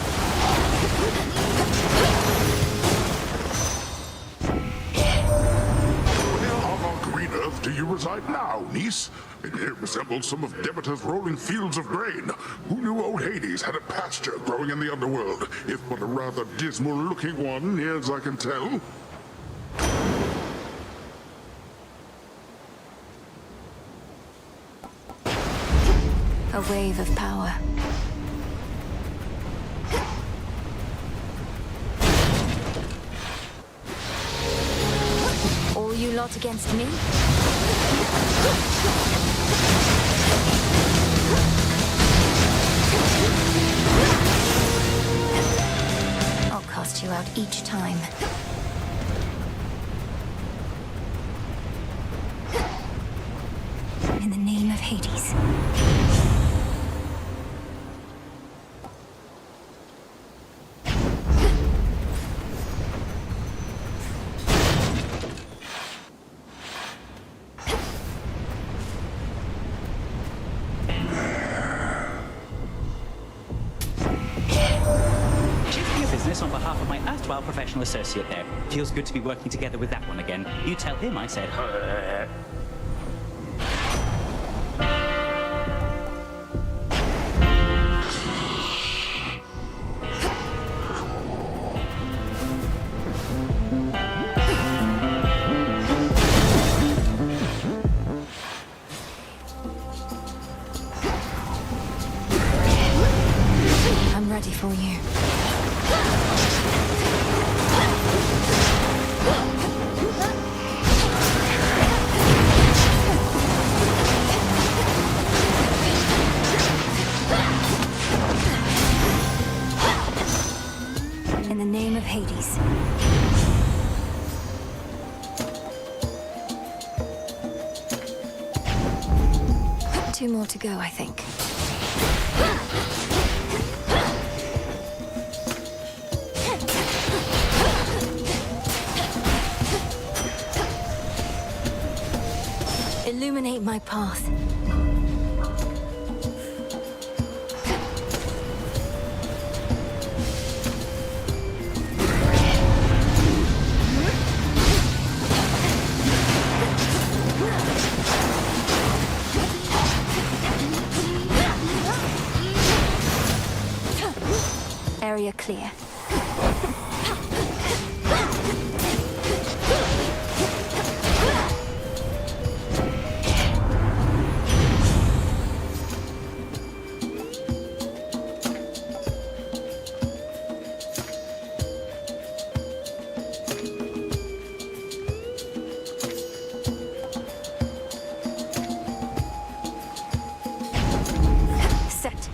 On our green earth do you reside now, niece? It here resembles some of Demeter's rolling fields of grain. Who knew old Hades had a pasture growing in the underworld, if but a rather dismal-looking one, as I can tell?
A wave of power. All you lot against me? I'll cast you out each time. In the name of Hades.
On behalf of my erstwhile professional associate there. Feels good to be working together with that one again. You tell him I said...
I'm ready for you. In the name of Hades. 2 more to go, I think. Illuminate my path. Area clear. Set.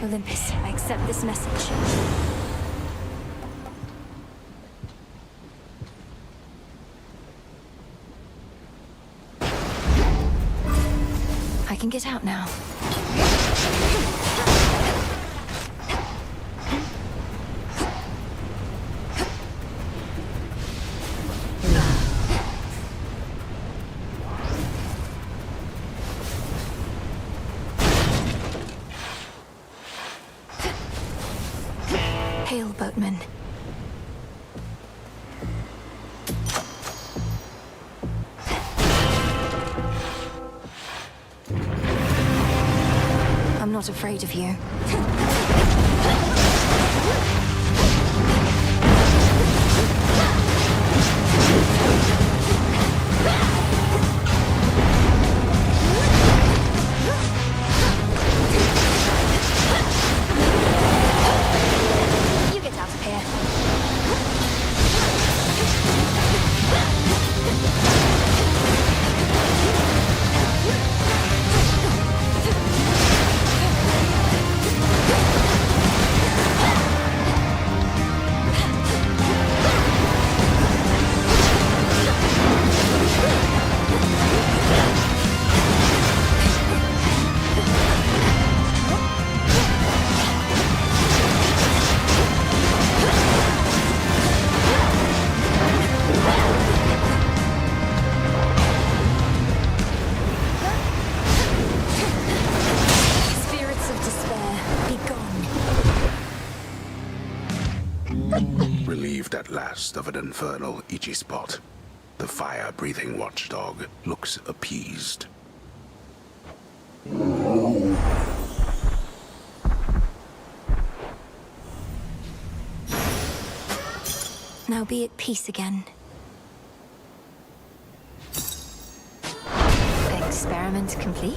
Olympus, I accept this message. I can get out now. Hail, boatman. I'm not afraid of you.
last of an infernal itchy spot. The fire-breathing watchdog looks appeased.
Now be at peace again. Experiment complete?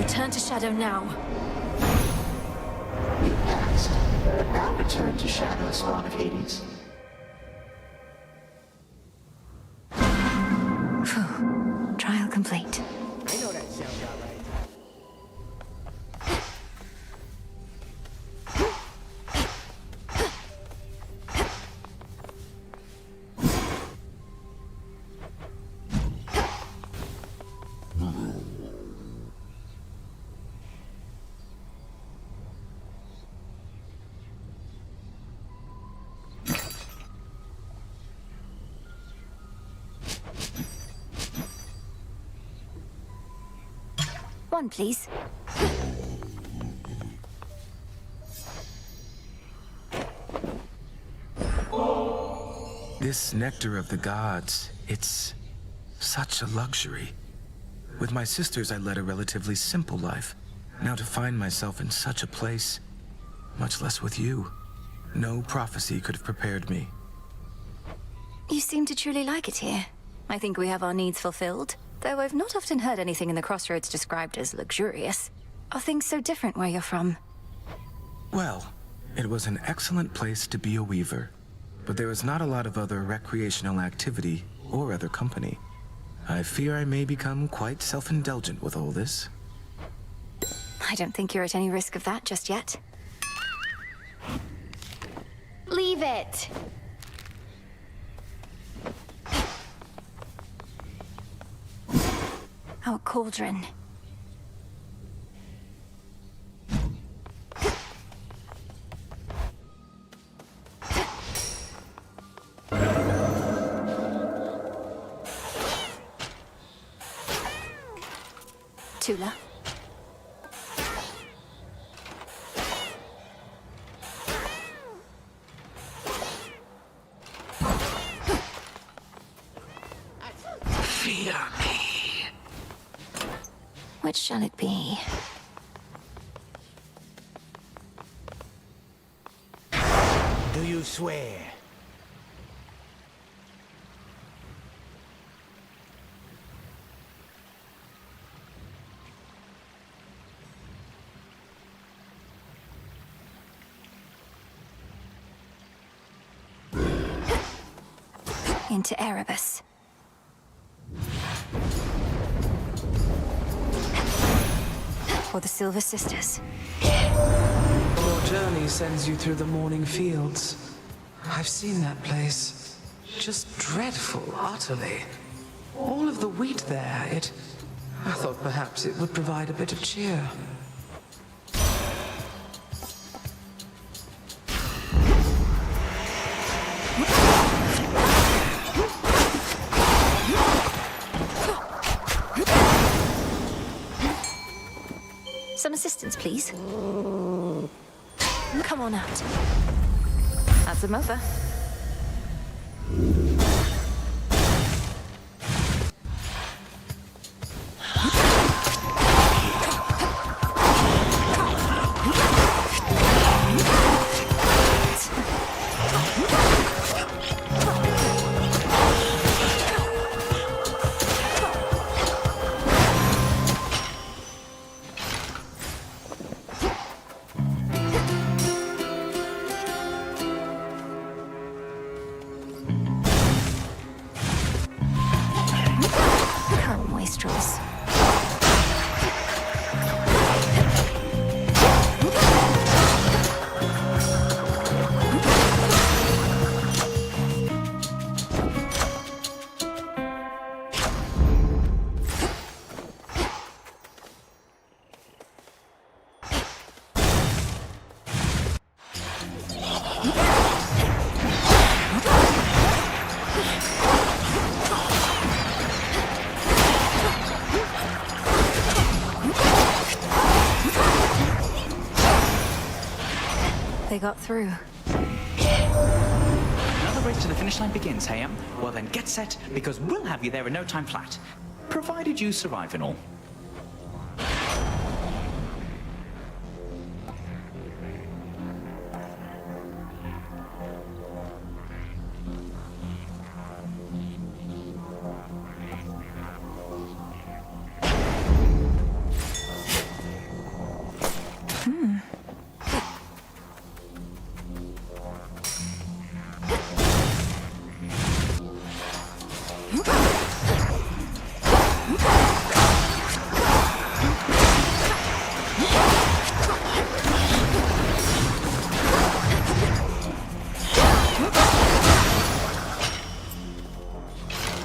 Return to Shadow now.
You passed, but now return to Shadow, Spawn of Hades.
Trial complete.
I know that sounds all right.
One, please.
This nectar of the gods, it's such a luxury. With my sisters, I led a relatively simple life. Now to find myself in such a place, much less with you, no prophecy could have prepared me.
You seem to truly like it here. I think we have our needs fulfilled. Though I've not often heard anything in the Crossroads described as luxurious. Are things so different where you're from?
Well, it was an excellent place to be a weaver, but there is not a lot of other recreational activity or other company. I fear I may become quite self-indulgent with all this.
I don't think you're at any risk of that just yet.
Leave it!
Our cauldron. Tula.
Fear me.
Which shall it be?
Do you swear?
Into Erebus. For the Silver Sisters.
Your journey sends you through the morning fields. I've seen that place. Just dreadful, utterly. All of the wheat there, I thought perhaps it would provide a bit of cheer.
Some assistance, please. Come on out. That's them over. They got through.
Another race to the finish line begins, hey? Well then, get set, because we'll have you there in no time flat. Provided you survive and all.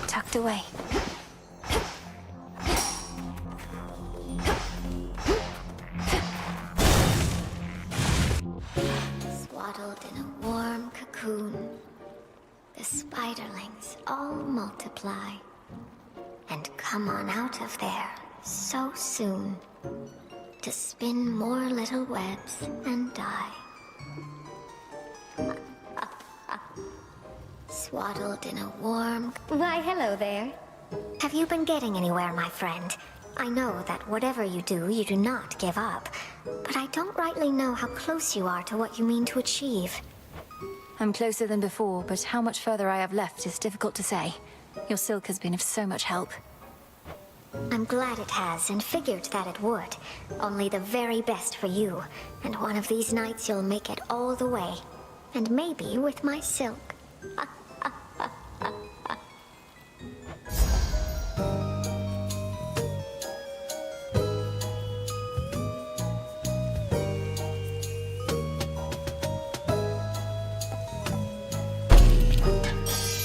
Tucked away.
Swaddled in a warm cocoon, the spiderlings all multiply and come on out of there so soon to spin more little webs and die. Swaddled in a warm...
Why, hello there.
Have you been getting anywhere, my friend? I know that whatever you do not give up. But I don't rightly know how close you are to what you mean to achieve.
I'm closer than before, but how much further I have left is difficult to say. Your silk has been of so much help.
I'm glad it has, and figured that it would. Only the very best for you. And one of these nights you'll make it all the way. And maybe with my silk.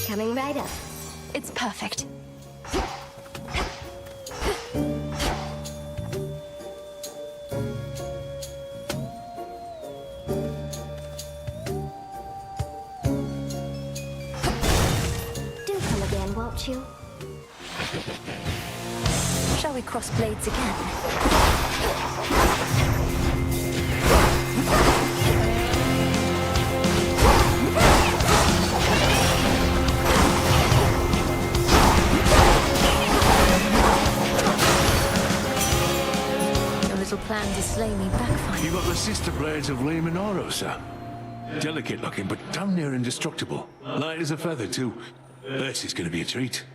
Coming right up.
It's perfect.
Do come again, won't you?
Shall we cross blades again? Plan to slay me backfired.
You got the sister blades of Limonoro, sir. Delicate looking, but damn near indestructible. Light as a feather, too. This is gonna be a treat.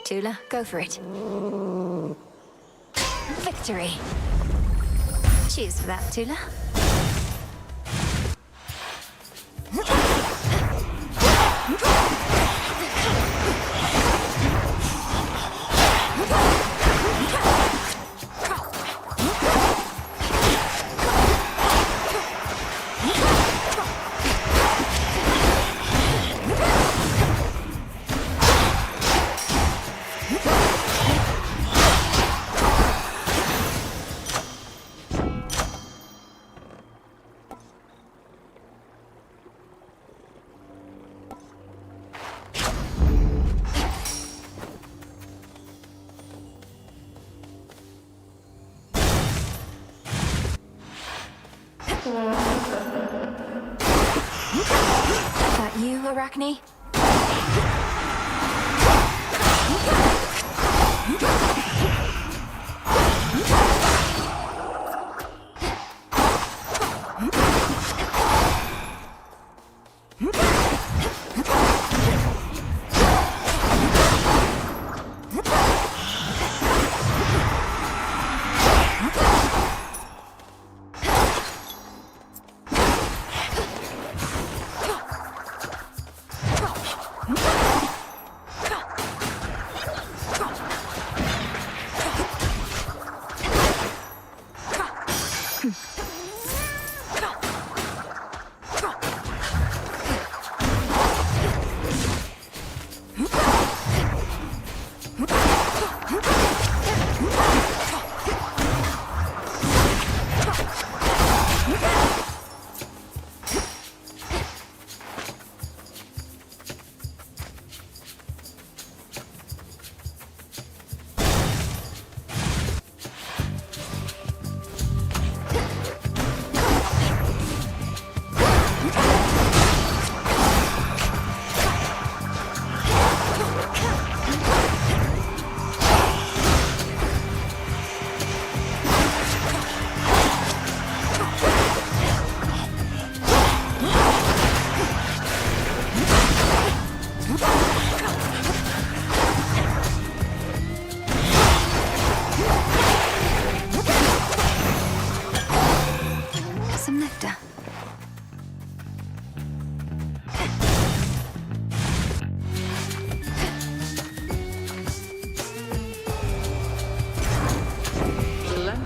Tula, go for it. Victory! Cheers for that, Tula. That you, Arachne?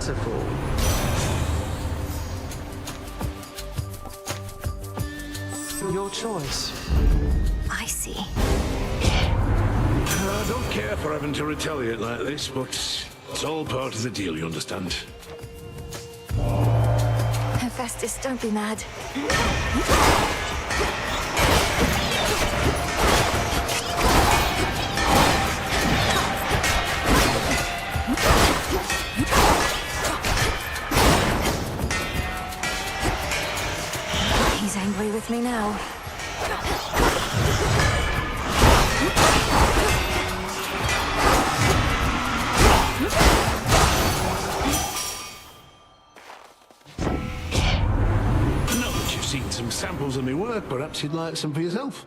merciful. Your choice.
I see.
I don't care for having to retaliate like this, but it's all part of the deal, you understand?
Hephaestus, don't be mad. He's angry with me now.
Now that you've seen some samples of my work, perhaps you'd like some for yourself?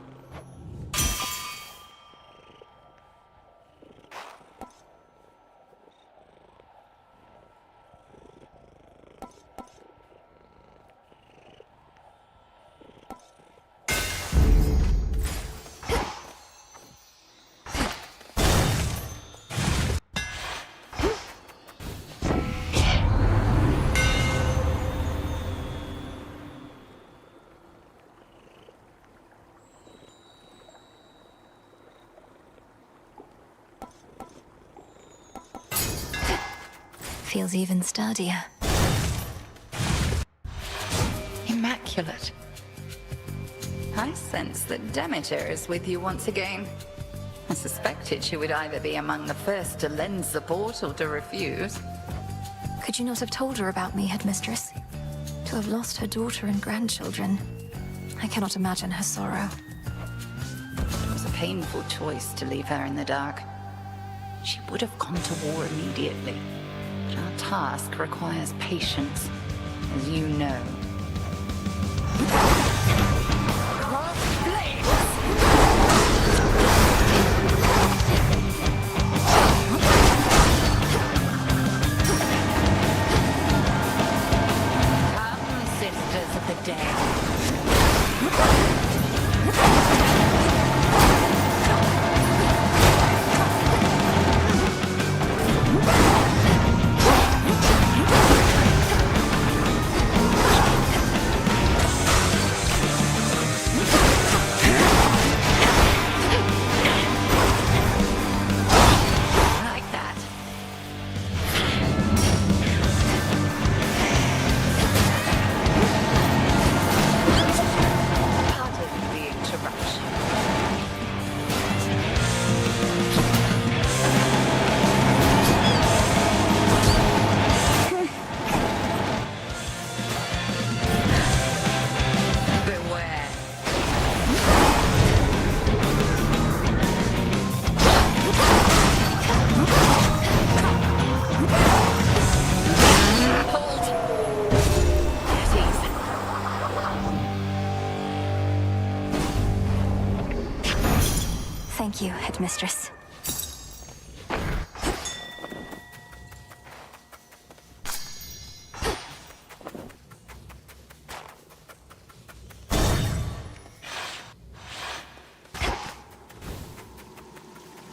Feels even sturdier.
Immaculate. I sense that Demeter is with you once again. I suspected she would either be among the first to lend support or to refuse.
Could you not have told her about me, headmistress? To have lost her daughter and grandchildren. I cannot imagine her sorrow.
It was a painful choice to leave her in the dark. She would have gone to war immediately. But our task requires patience, as you know. Come, sisters of the dead.
Thank you, headmistress.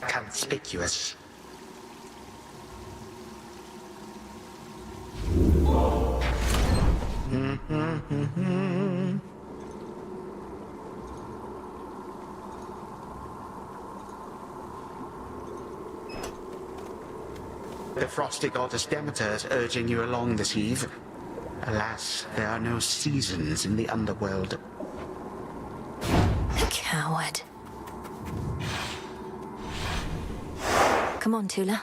Conspicuous. The frosty goddess Demeter is urging you along this eve. Alas, there are no seasons in the underworld.
Coward. Come on, Tula.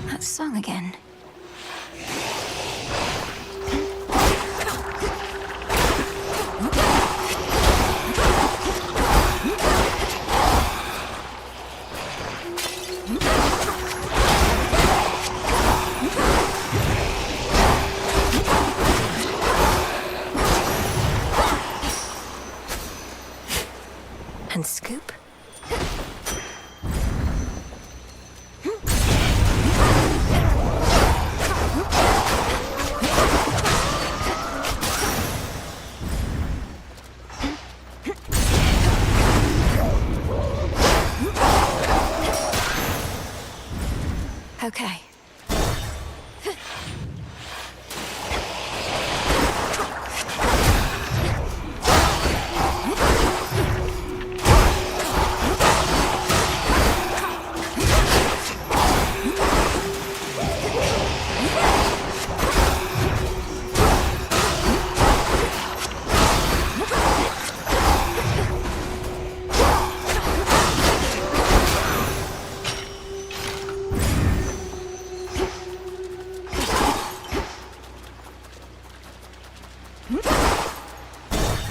That song again. And scoop.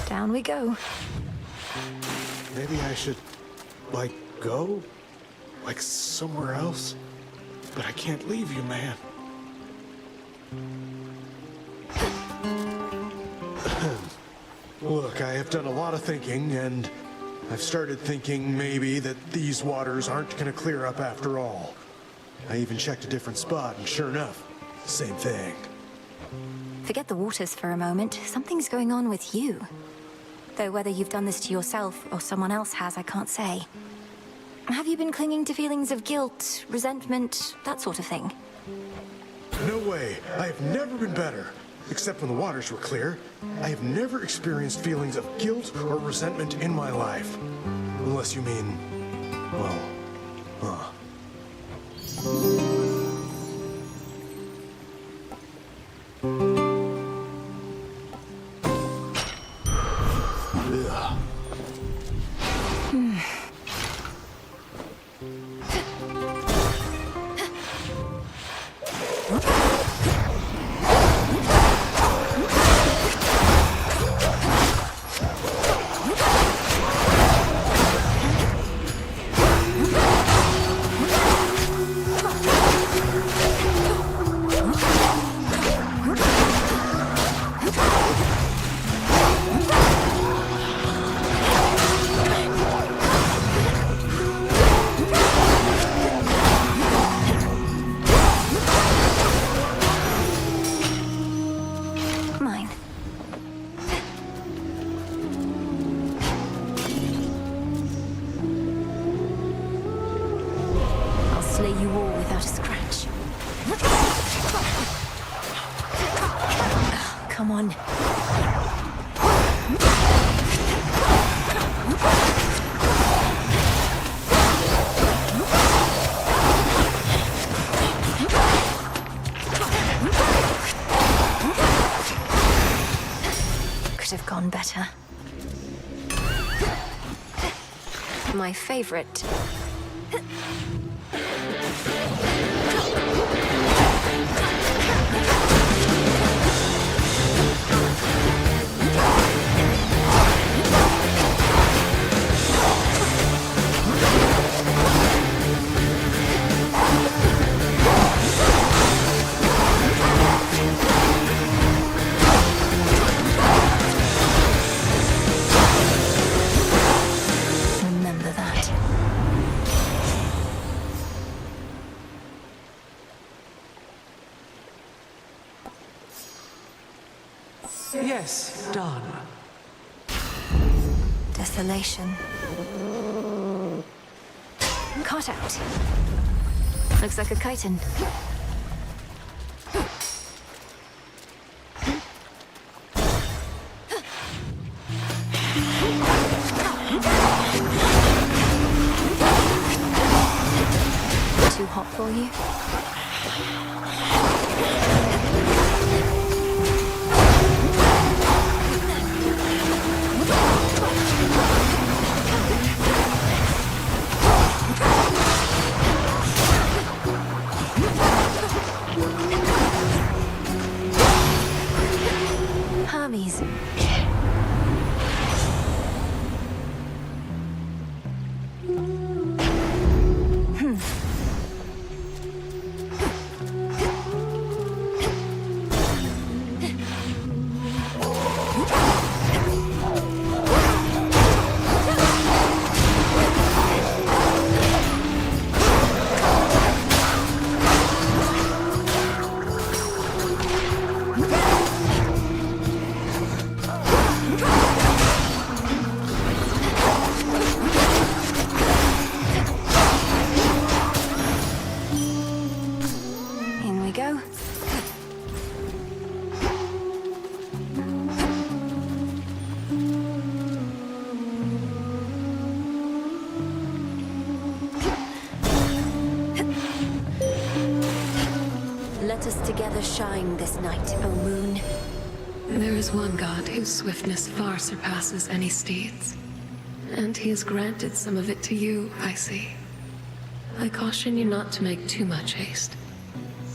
Down we go.
Maybe I should, like, go? Like somewhere else? But I can't leave you, man. Look, I have done a lot of thinking, and I've started thinking maybe that these waters aren't gonna clear up after all. I even checked a different spot, and sure enough, same thing.
Forget the waters for a moment. Something's going on with you. Though whether you've done this to yourself or someone else has, I can't say. Have you been clinging to feelings of guilt, resentment, that sort of thing?
No way. I have never been better. Except when the waters were clear. I have never experienced feelings of guilt or resentment in my life. Unless you mean, well,
slay you all without a scratch. Come on. Could have gone better. My favorite. Remember that.
Yes, done.
Desolation. Caught out. Looks like a chitin. Too hot for you? Hermes. In we go. Let us together shine this night, O moon.
There is one god whose swiftness far surpasses any steed's. And he has granted some of it to you, I see. I caution you not to make too much haste.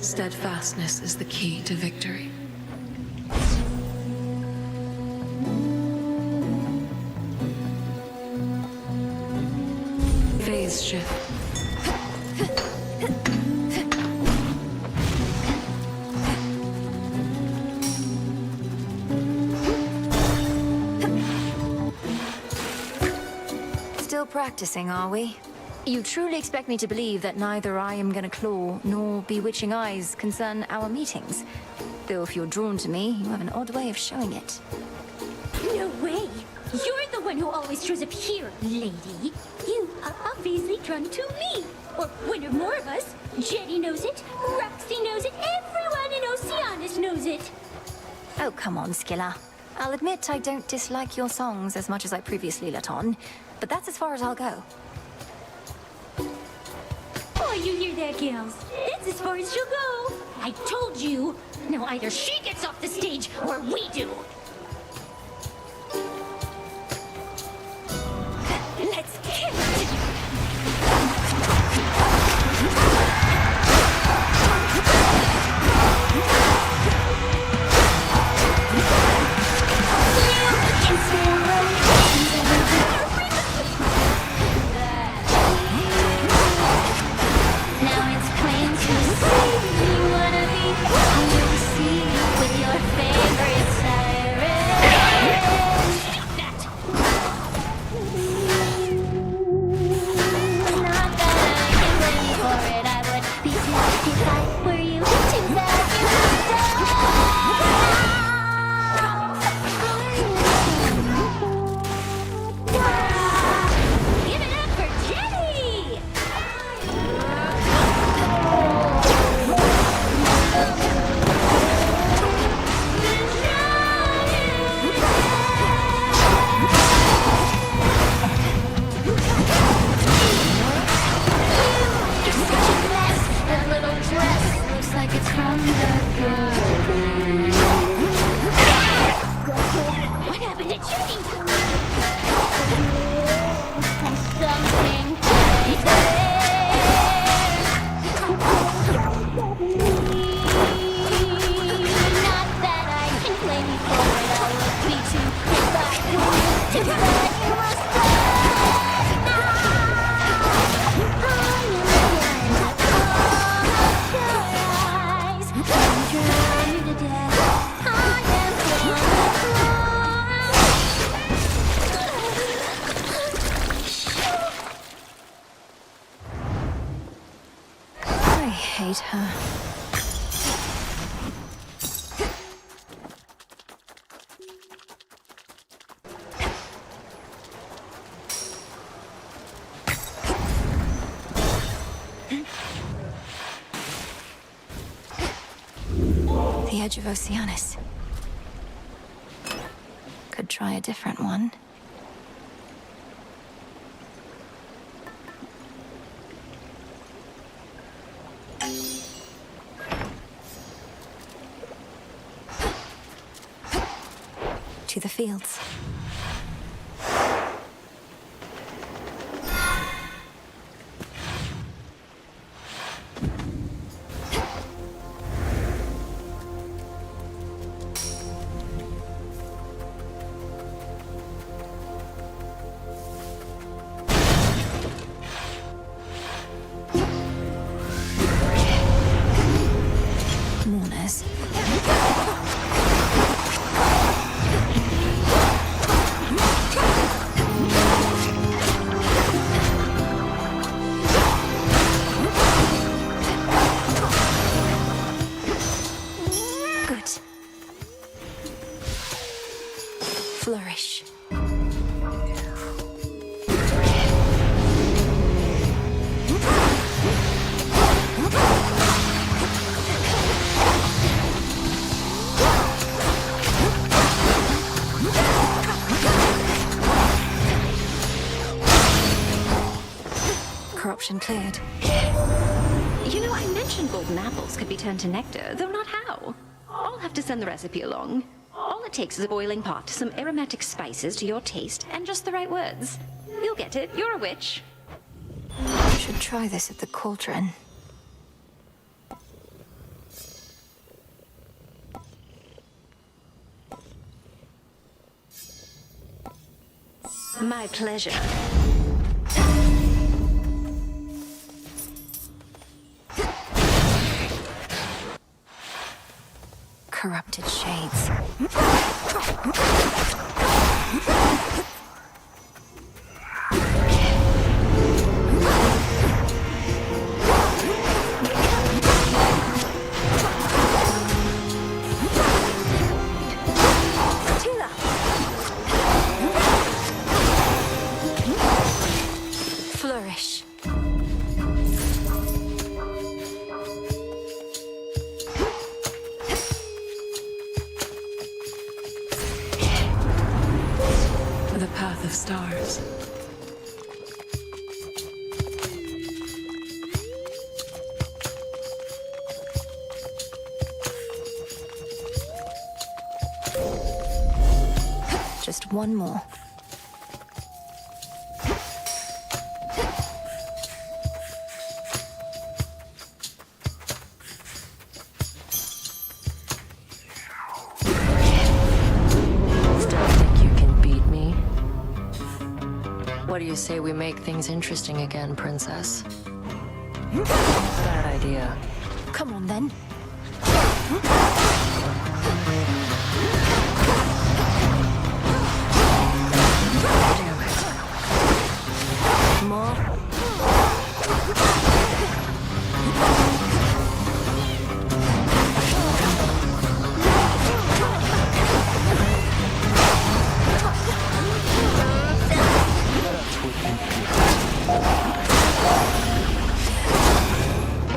Steadfastness is the key to victory. mischief.
Still practicing, are we? You truly expect me to believe that neither I am gonna claw nor bewitching eyes concern our meetings? Though if you're drawn to me, you have an odd way of showing it.
No way! You're the one who always shows up here, lady. You are obviously drawn to me. Or one or more of us. Jetty knows it, Roxy knows it, everyone in Oceanus knows it.
Oh, come on, Skilla. I'll admit I don't dislike your songs as much as I previously let on, but that's as far as I'll go.
Oh, you hear that, gals? That's as far as she'll go. I told you. Now either she gets off the stage or we do. Let's kill it.
Now it's plain to see you wanna be under the sea with your favorite siren. Not that I can blame for it, I would be too if I were you. Too bad
Give it up for Jenny!
that little dress looks like it's from the garden.
What happened to Jenny?
Something right there. Not that I can blame you for it, I would be too if I were too bad you must go. I am blind, I close your eyes, I'm drowning to death. I am
I hate her. The edge of Oceanus. Could try a different one. To the fields. Mourners. Good. Flourish. Corruption cleared.
You know, I mentioned golden apples could be turned to nectar, though not how. I'll have to send the recipe along. All it takes is a boiling pot, some aromatic spices to your taste, and just the right words. You'll get it. You're a witch.
Should try this at the cauldron.
My pleasure.
corrupted shades. Flourish.
The path of stars.
Just one more.
What do you say we make things interesting again, Princess? Bad idea.
Come on, then.
Damn it. More?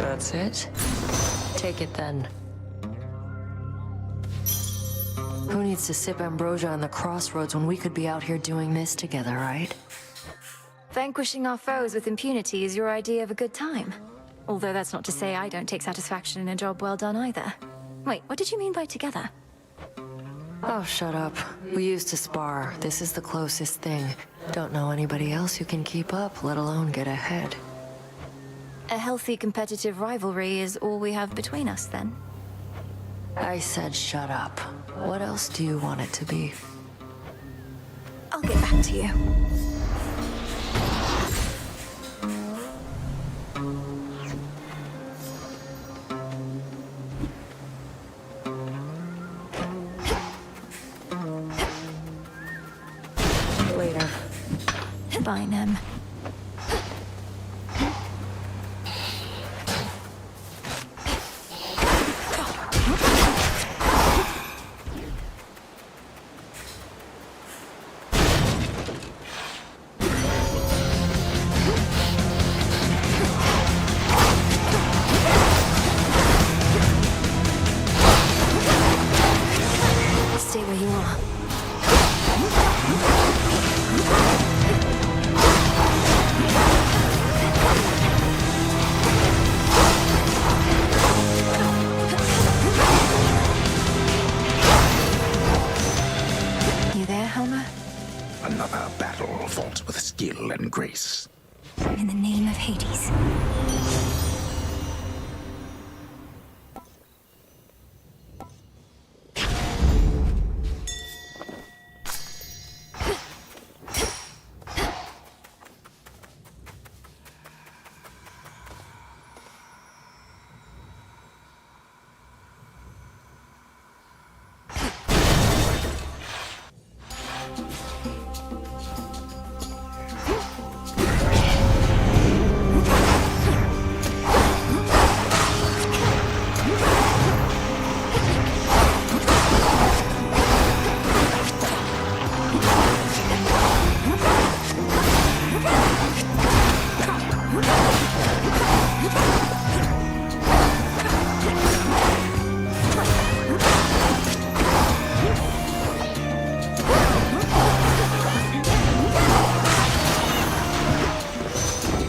That's it? Take it then. Who needs to sip ambrosia on the crossroads when we could be out here doing this together, right?
Vanquishing our foes with impunity is your idea of a good time. Although that's not to say I don't take satisfaction in a job well done either. Wait, what did you mean by together?
Oh, shut up. We used to spar. This is the closest thing. Don't know anybody else who can keep up, let alone get ahead.
A healthy competitive rivalry is all we have between us, then?
I said shut up. What else do you want it to be?
I'll get back to you.
Later.
Bye, Nem. Stay where you are. You there, Helmer?
Another battle fought with skill and grace.
In the name of Hades.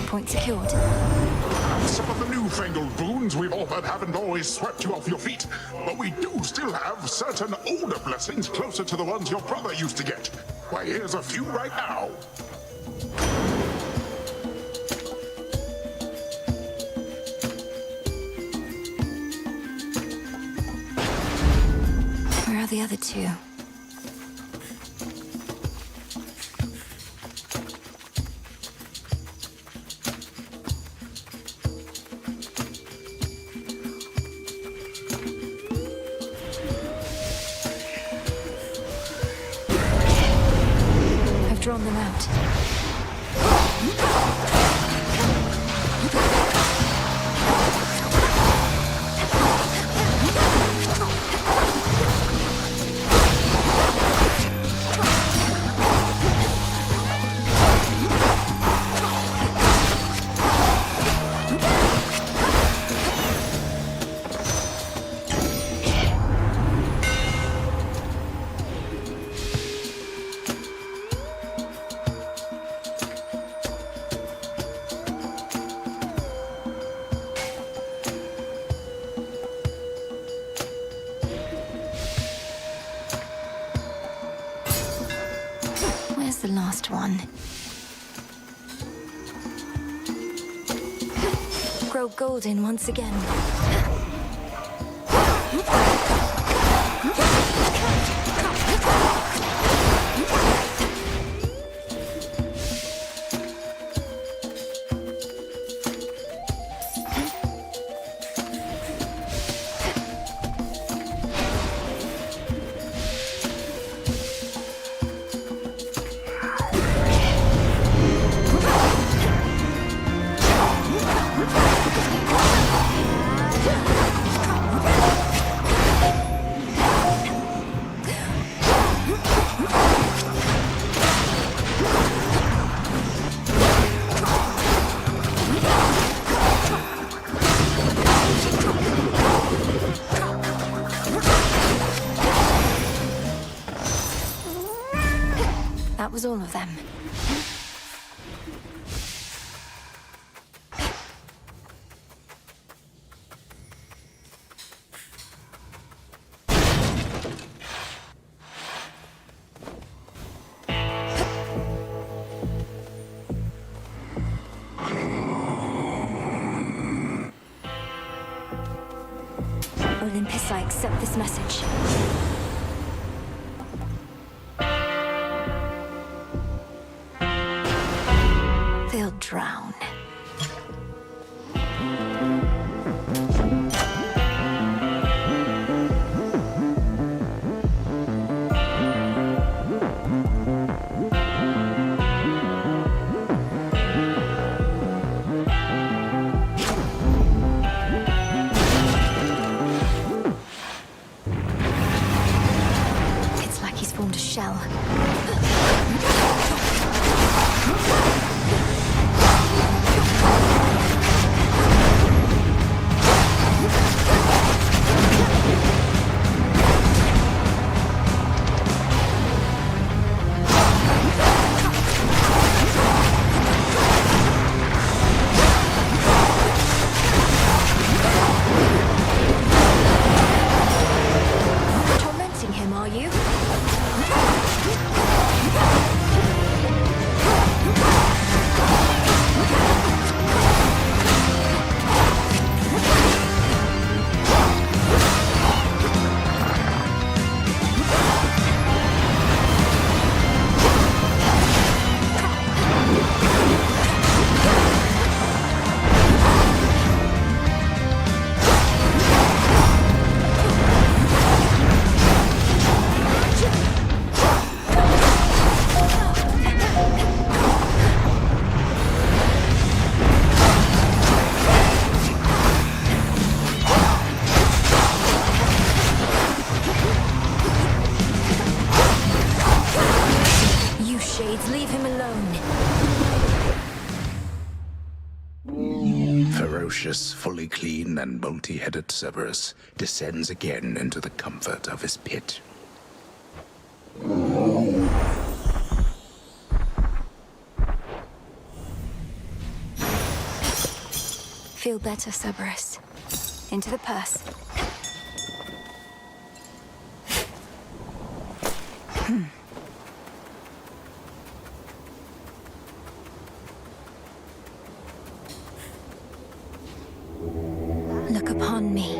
Point secured.
Some of the newfangled boons we've all had haven't always swept you off your feet, but we do still have certain older blessings closer to the ones your brother used to get. Why, here's a few right now.
Where are the other two? drawn them out. Where's the last one? Grow golden once again. That was all of them. Olympus, I accept this message. They'll drown. It's like he's formed a shell. Tormenting him, are you? You shades, leave him alone.
Ferocious, fully clean, and multi-headed Cerberus descends again into the comfort of his pit.
Feel better, Cerberus. Into the purse. Look upon me.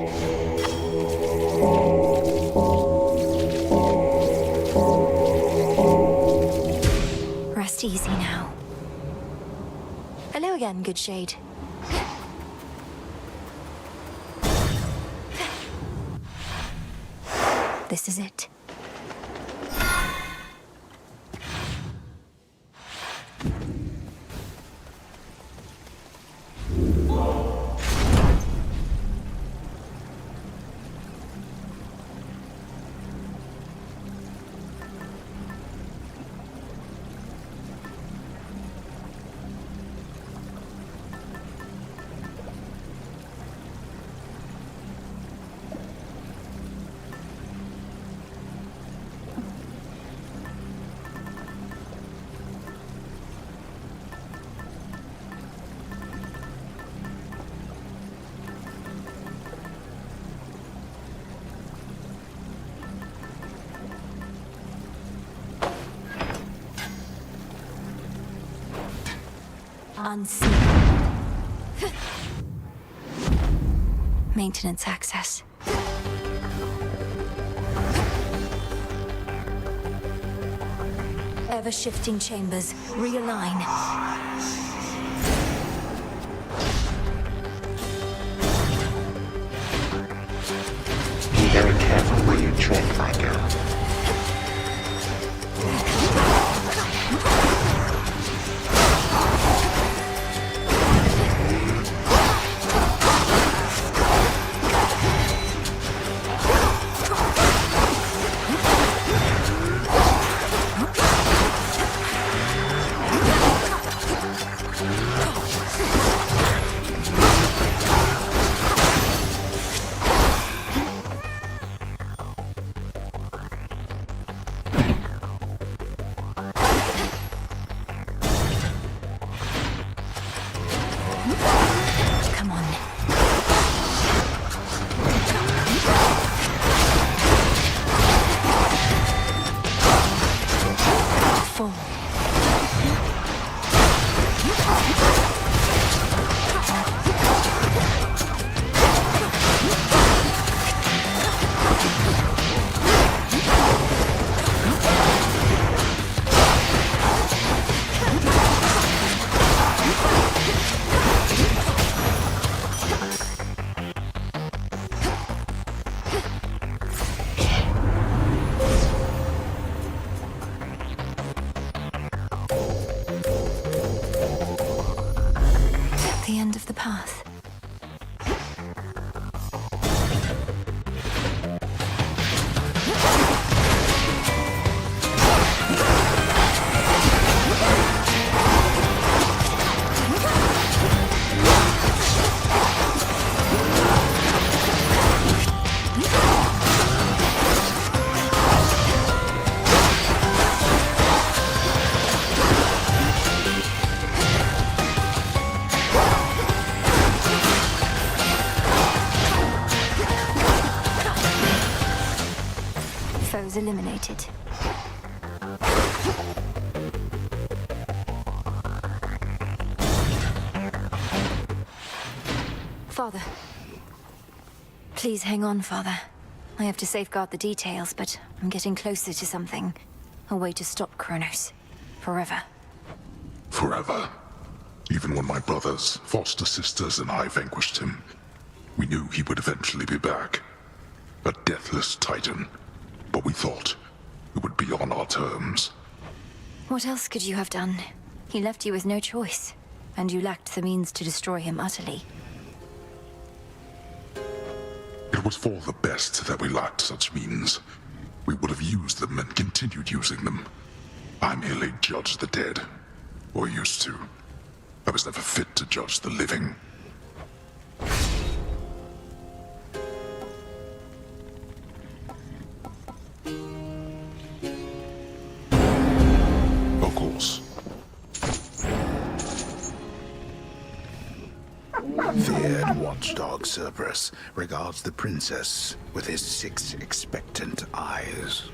Rest easy now. Hello again, good shade. This is it. Unseen. Maintenance access. Ever-shifting chambers. Realign.
Be very careful where you tread, my girl.
Come on. Fall. The end of the path. Foes eliminated. Father. Please hang on, Father. I have to safeguard the details, but I'm getting closer to something. A way to stop Kronos. Forever.
Forever. Even when my brothers, foster sisters, and I vanquished him, we knew he would eventually be back. A deathless titan. But we thought it would be on our terms.
What else could you have done? He left you with no choice, and you lacked the means to destroy him utterly.
It was for the best that we lacked such means. We would have used them and continued using them. I merely judged the dead. Or used to. I was never fit to judge the living. Of course.
Feared watchdog Cerberus regards the princess with his 6 expectant eyes.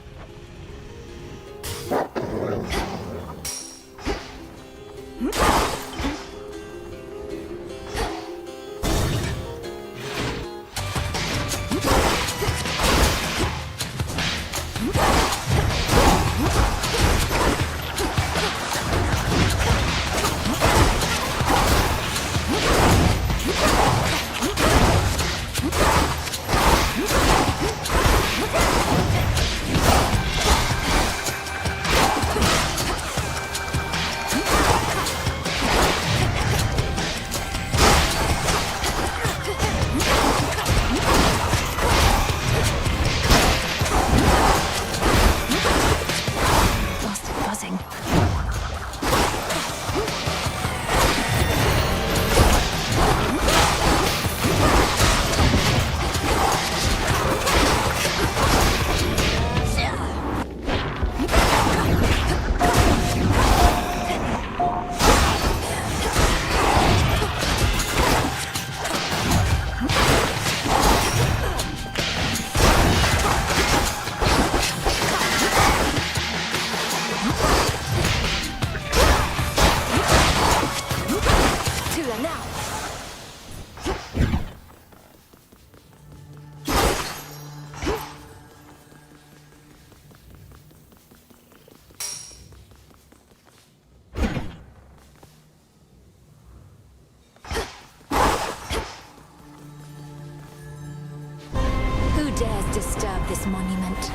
this monument.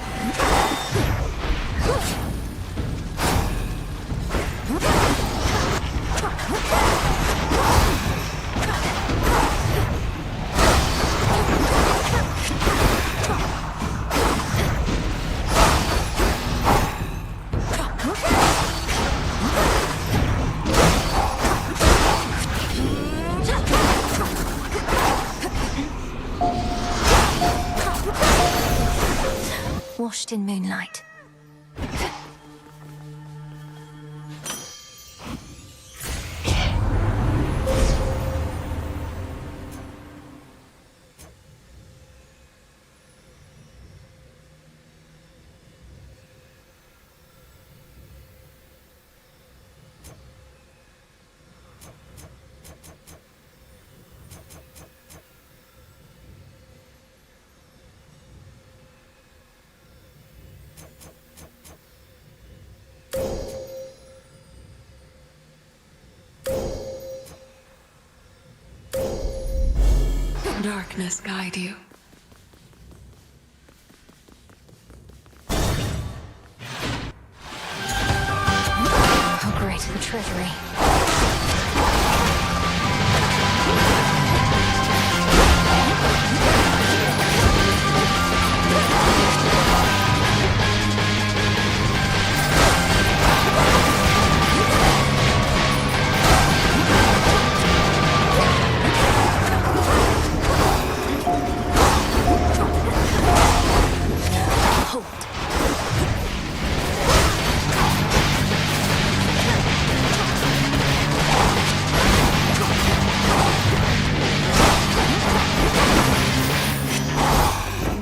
Washed in moonlight.
Darkness guide you.
How great the treasury.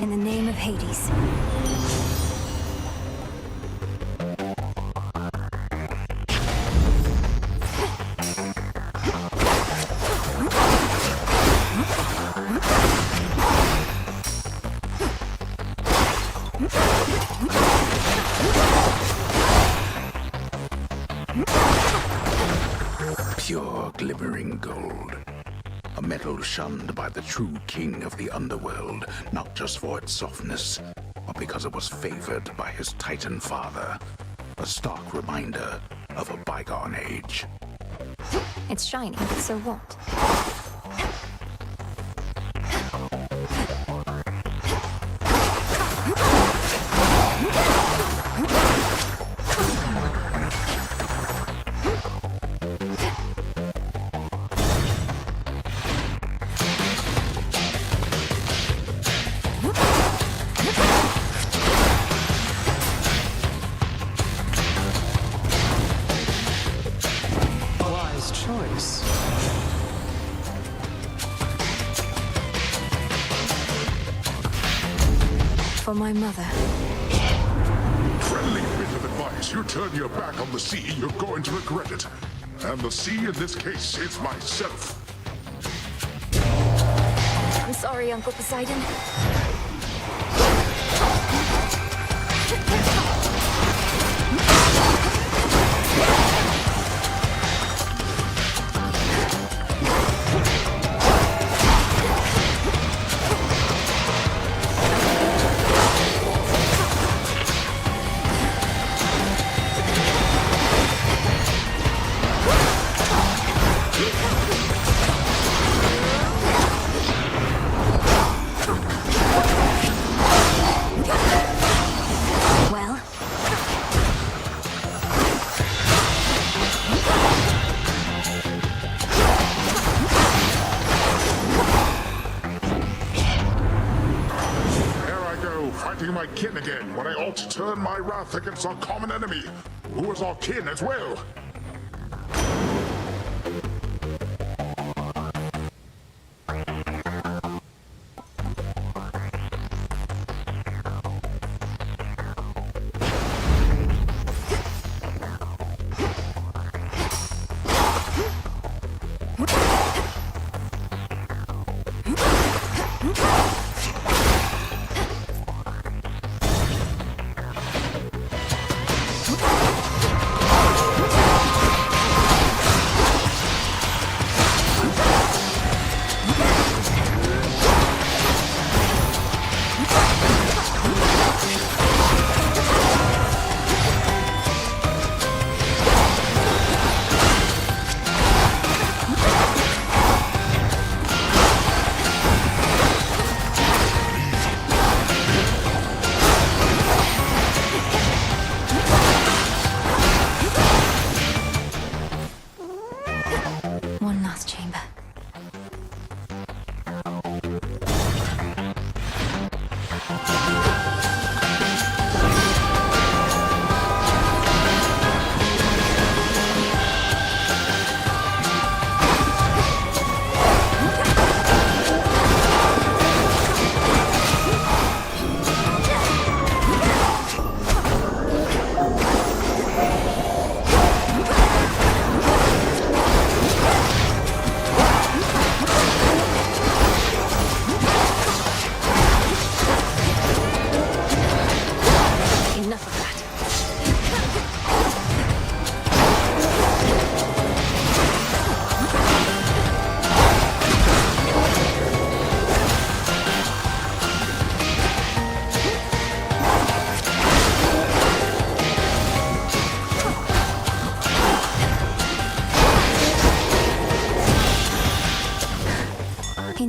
In the name of Hades.
Pure glimmering gold. A metal shunned by the true king of the underworld, not just for its softness, but because it was favored by his Titan father. A stark reminder of a bygone age.
It's shiny, so what?
Wise choice.
For my mother.
Friendly bit of advice. You turn your back on the sea, you're going to regret it. And the sea in this case is myself.
I'm sorry, Uncle Poseidon. Well,
There I go, fighting my kin again, when I ought to turn my wrath against our common enemy, who is our kin as well.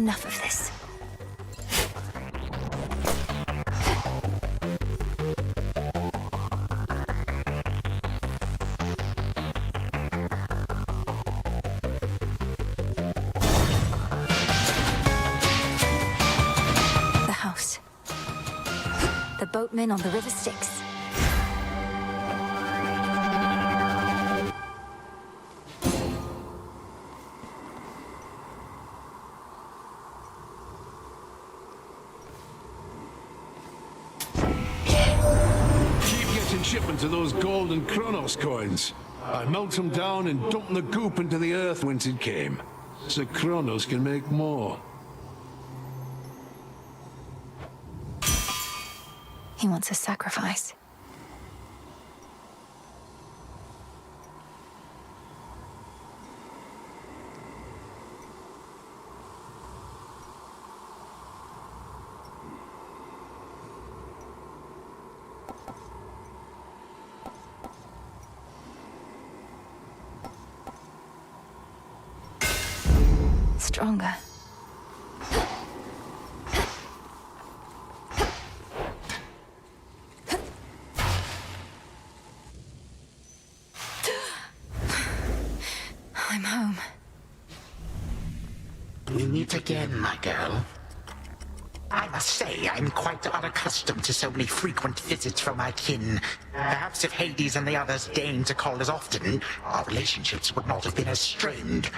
enough of this. The house. The boatman on the river Styx.
Shipments of those gold and Kronos coins. I melt them down and dump the goop into the earth whence it came, so Kronos can make more.
He wants a sacrifice. Stronger. I'm home.
We meet again, my girl. I must say, I'm quite unaccustomed to so many frequent visits from my kin. Perhaps if Hades and the others deigned to call as often, our relationships would not have been as strained.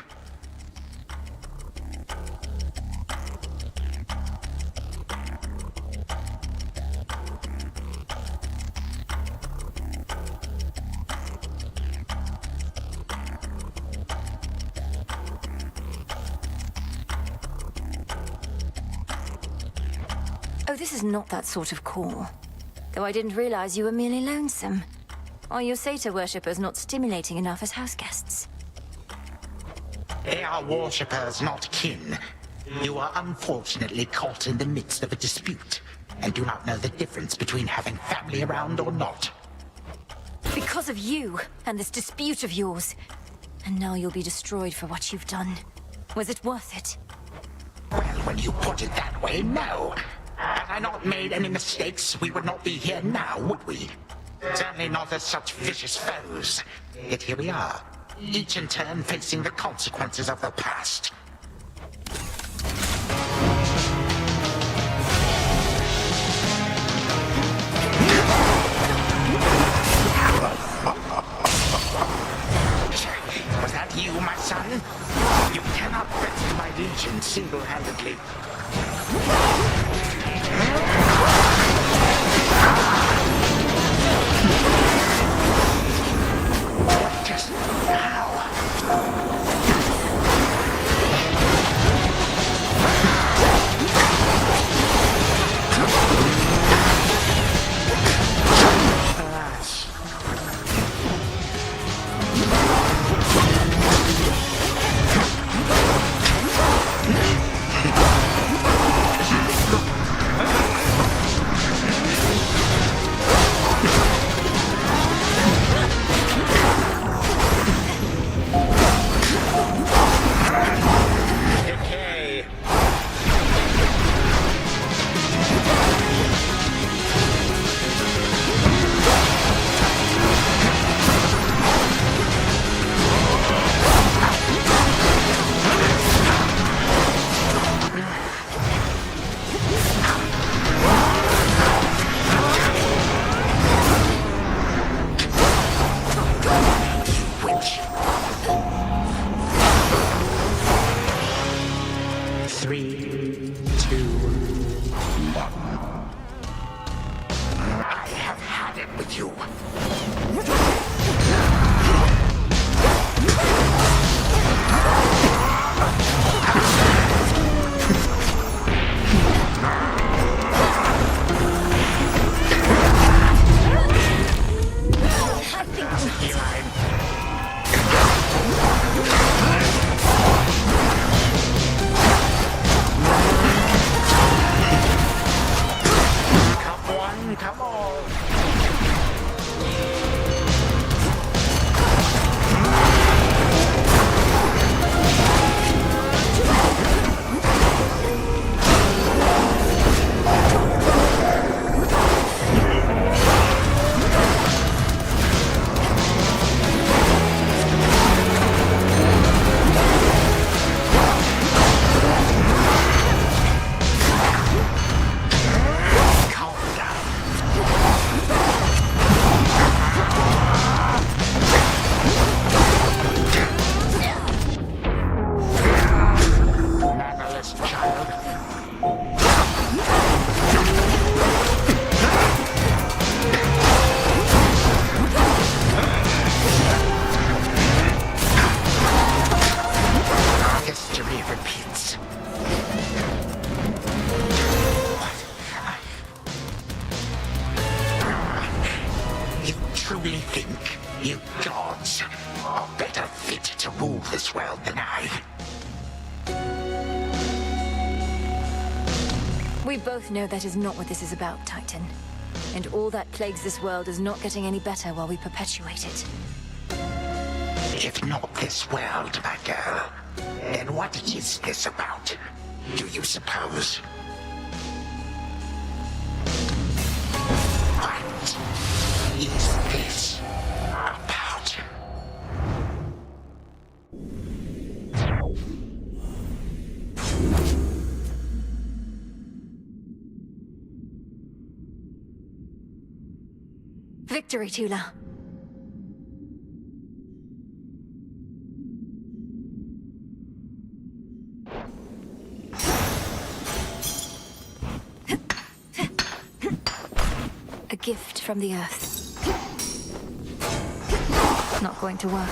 Oh, this is not that sort of call. Though I didn't realize you were merely lonesome. Are your satyr worshippers not stimulating enough as house guests?
They are worshippers, not kin. You are unfortunately caught in the midst of a dispute, and do not know the difference between having family around or not.
Because of you, and this dispute of yours. And now you'll be destroyed for what you've done. Was it worth it?
Well, when you put it that way, no. Had I not made any mistakes, we would not be here now, would we? Certainly not as such vicious foes. Yet here we are, each in turn facing the consequences of the past. Was that you, my son? You cannot wrest my legion single-handedly. Just now. think you gods are better fit to rule this world than I?
We both know that is not what this is about, Titan. And all that plagues this world is not getting any better while we perpetuate it.
If not this world, my girl, then what is this about, do you suppose? What is this about?
Victory, Tula. A gift from the Earth. Not going to work.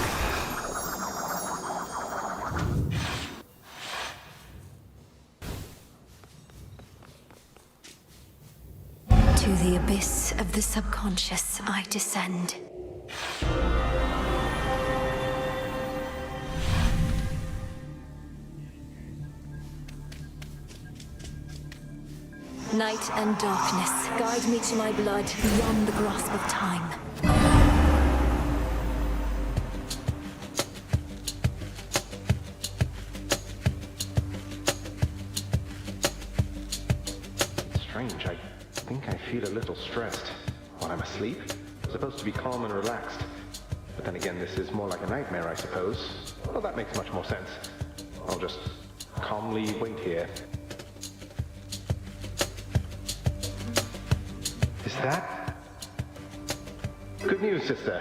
To the abyss of the subconscious I descend. Night and darkness, guide me to my blood beyond the grasp of time.
It's strange. I think I feel a little stressed. When I'm asleep, I'm supposed to be calm and relaxed. But then again, this is more like a nightmare, I suppose. Well, that makes much more sense. I'll just calmly wait here. Is that? Good news, sister.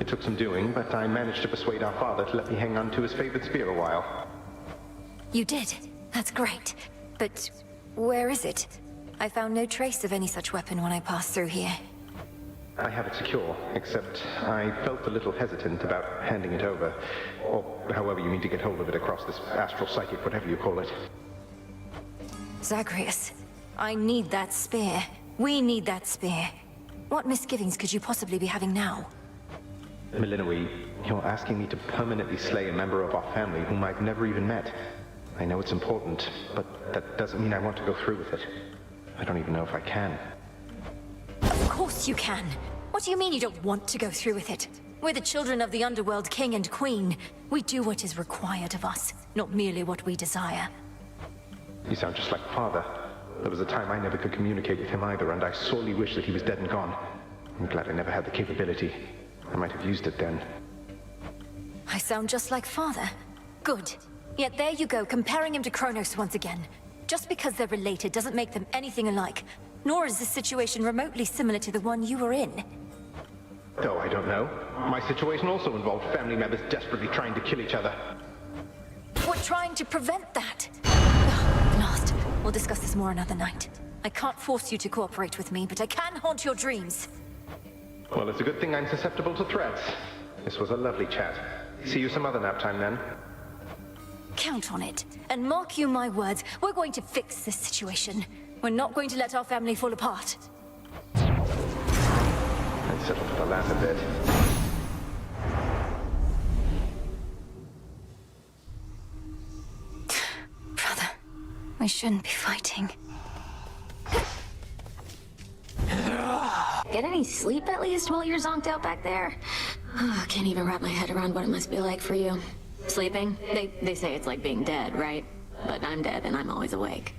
It took some doing, but I managed to persuade our father to let me hang on to his favorite spear a while.
You did. That's great. But where is it? I found no trace of any such weapon when I passed through here.
I have it secure, except I felt a little hesitant about handing it over. Or however you mean to get hold of it across this astral psychic, whatever you call it.
Zagreus, I need that spear. We need that spear. What misgivings could you possibly be having now?
Milinoe, you're asking me to permanently slay a member of our family whom I've never even met. I know it's important, but that doesn't mean I want to go through with it. I don't even know if I can.
Of course you can. What do you mean you don't want to go through with it? We're the children of the Underworld King and Queen. We do what is required of us, not merely what we desire.
You sound just like Father. There was a time I never could communicate with him either, and I sorely wish that he was dead and gone. I'm glad I never had the capability. I might have used it then.
I sound just like Father. Good. Yet there you go, comparing him to Kronos once again. Just because they're related doesn't make them anything alike. Nor is this situation remotely similar to the one you were in.
Oh, I don't know. My situation also involved family members desperately trying to kill each other.
We're trying to prevent that. Last. We'll discuss this more another night. I can't force you to cooperate with me, but I can haunt your dreams.
Well, it's a good thing I'm susceptible to threats. This was a lovely chat. See you some other nap time then.
Count on it. And mark you my words, we're going to fix this situation. We're not going to let our family fall apart.
I'd settle for the latter bit.
Brother, we shouldn't be fighting.
Get any sleep at least while you're zonked out back there? I can't even wrap my head around what it must be like for you. Sleeping? They say it's like being dead, right? But I'm dead and I'm always awake.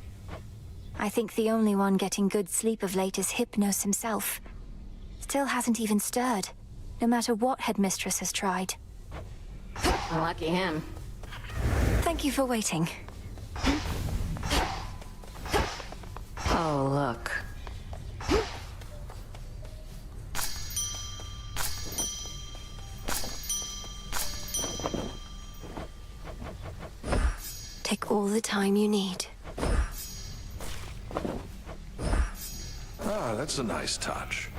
I think the only one getting good sleep of late is Hypnos himself. Still hasn't even stirred, no matter what Headmistress has tried.
Lucky him.
Thank you for waiting.
Oh, look.
Take all the time you need.
Ah, that's a nice touch.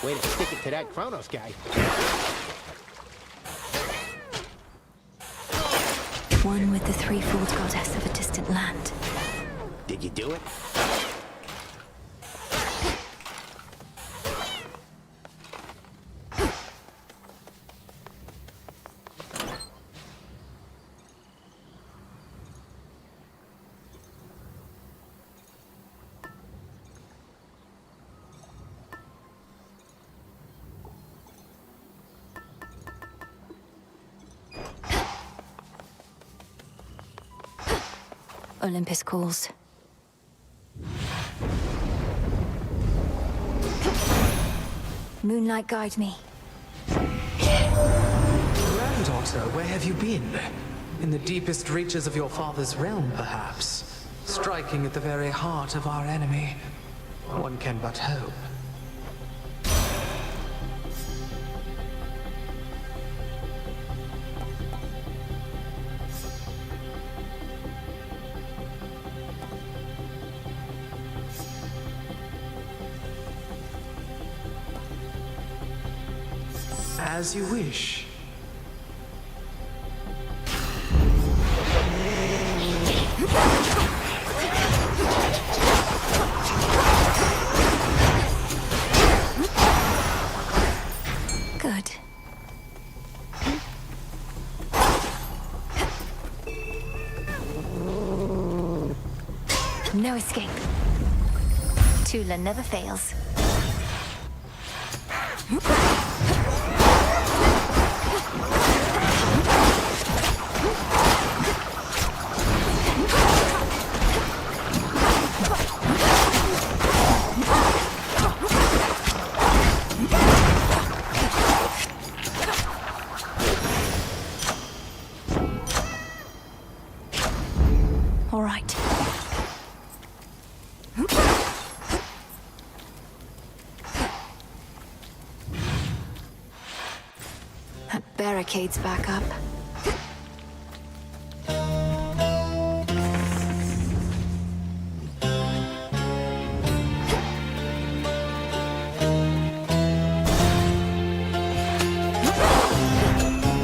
Way to stick it to that Kronos guy.
One with the threefold goddess of a distant land.
Did you do it?
Olympus calls. Moonlight, guide me.
Granddaughter, where have you been? In the deepest reaches of your father's realm, perhaps? Striking at the very heart of our enemy. One can but hope. As you wish.
Good. No escape. Tula never fails. All right. That barricade's back up.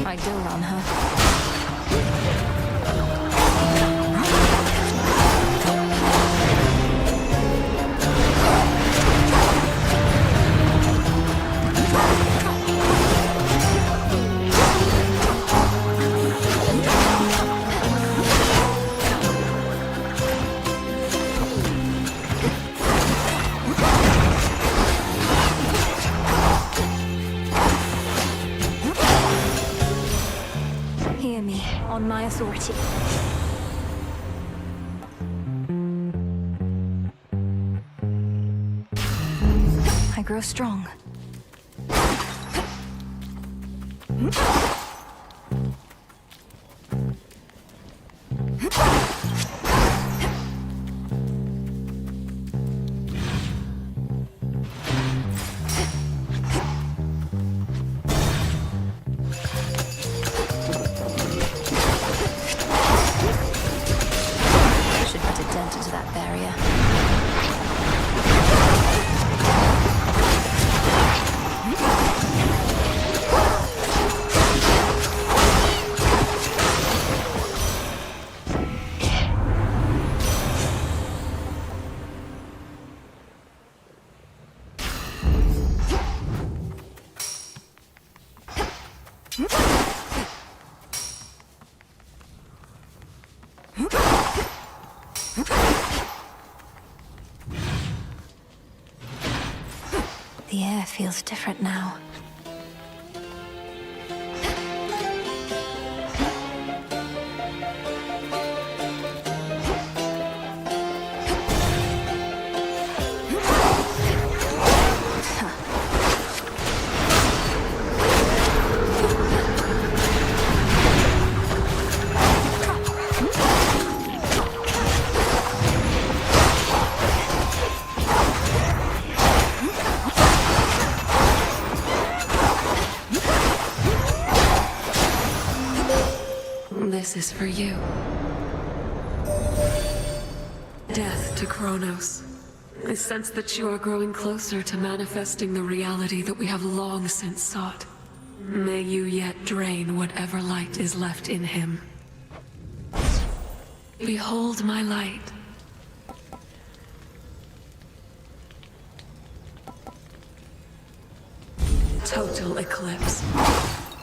I do on her. Hear me, on my authority. I grow strong. Should put a dent into that barrier. The air feels different now.
This is for you. Death to Kronos. I sense that you are growing closer to manifesting the reality that we have long since sought. May you yet drain whatever light is left in him. Behold my light. Total eclipse.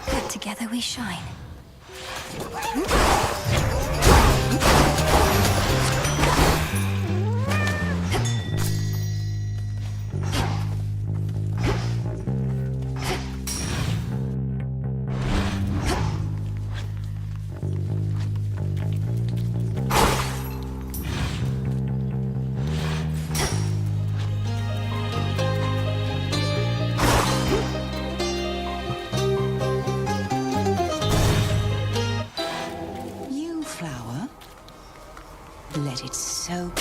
But together we shine.
Let it soak.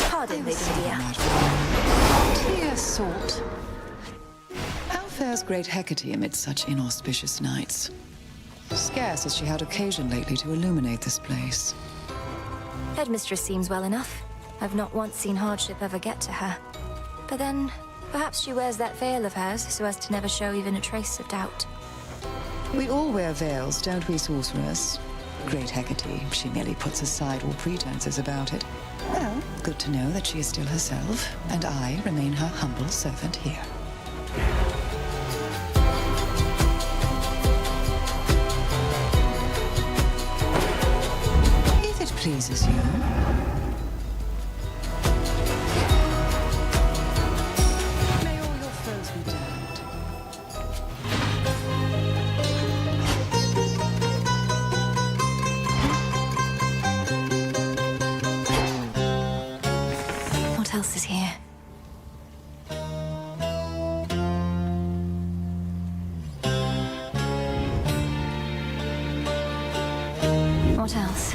Pardon, Lady dear.
Dear salt. How fares great Hecate amid such inauspicious nights? Scarce has she had occasion lately to illuminate this place.
Headmistress seems well enough. I've not once seen hardship ever get to her. But then, perhaps she wears that veil of hers so as to never show even a trace of doubt.
We all wear veils, don't we, sorceress? Great Hecate, she merely puts aside all pretenses about it. Well, good to know that she is still herself, and I remain her humble servant here. If it pleases you. May all your foes be damned.
What else is here? What else?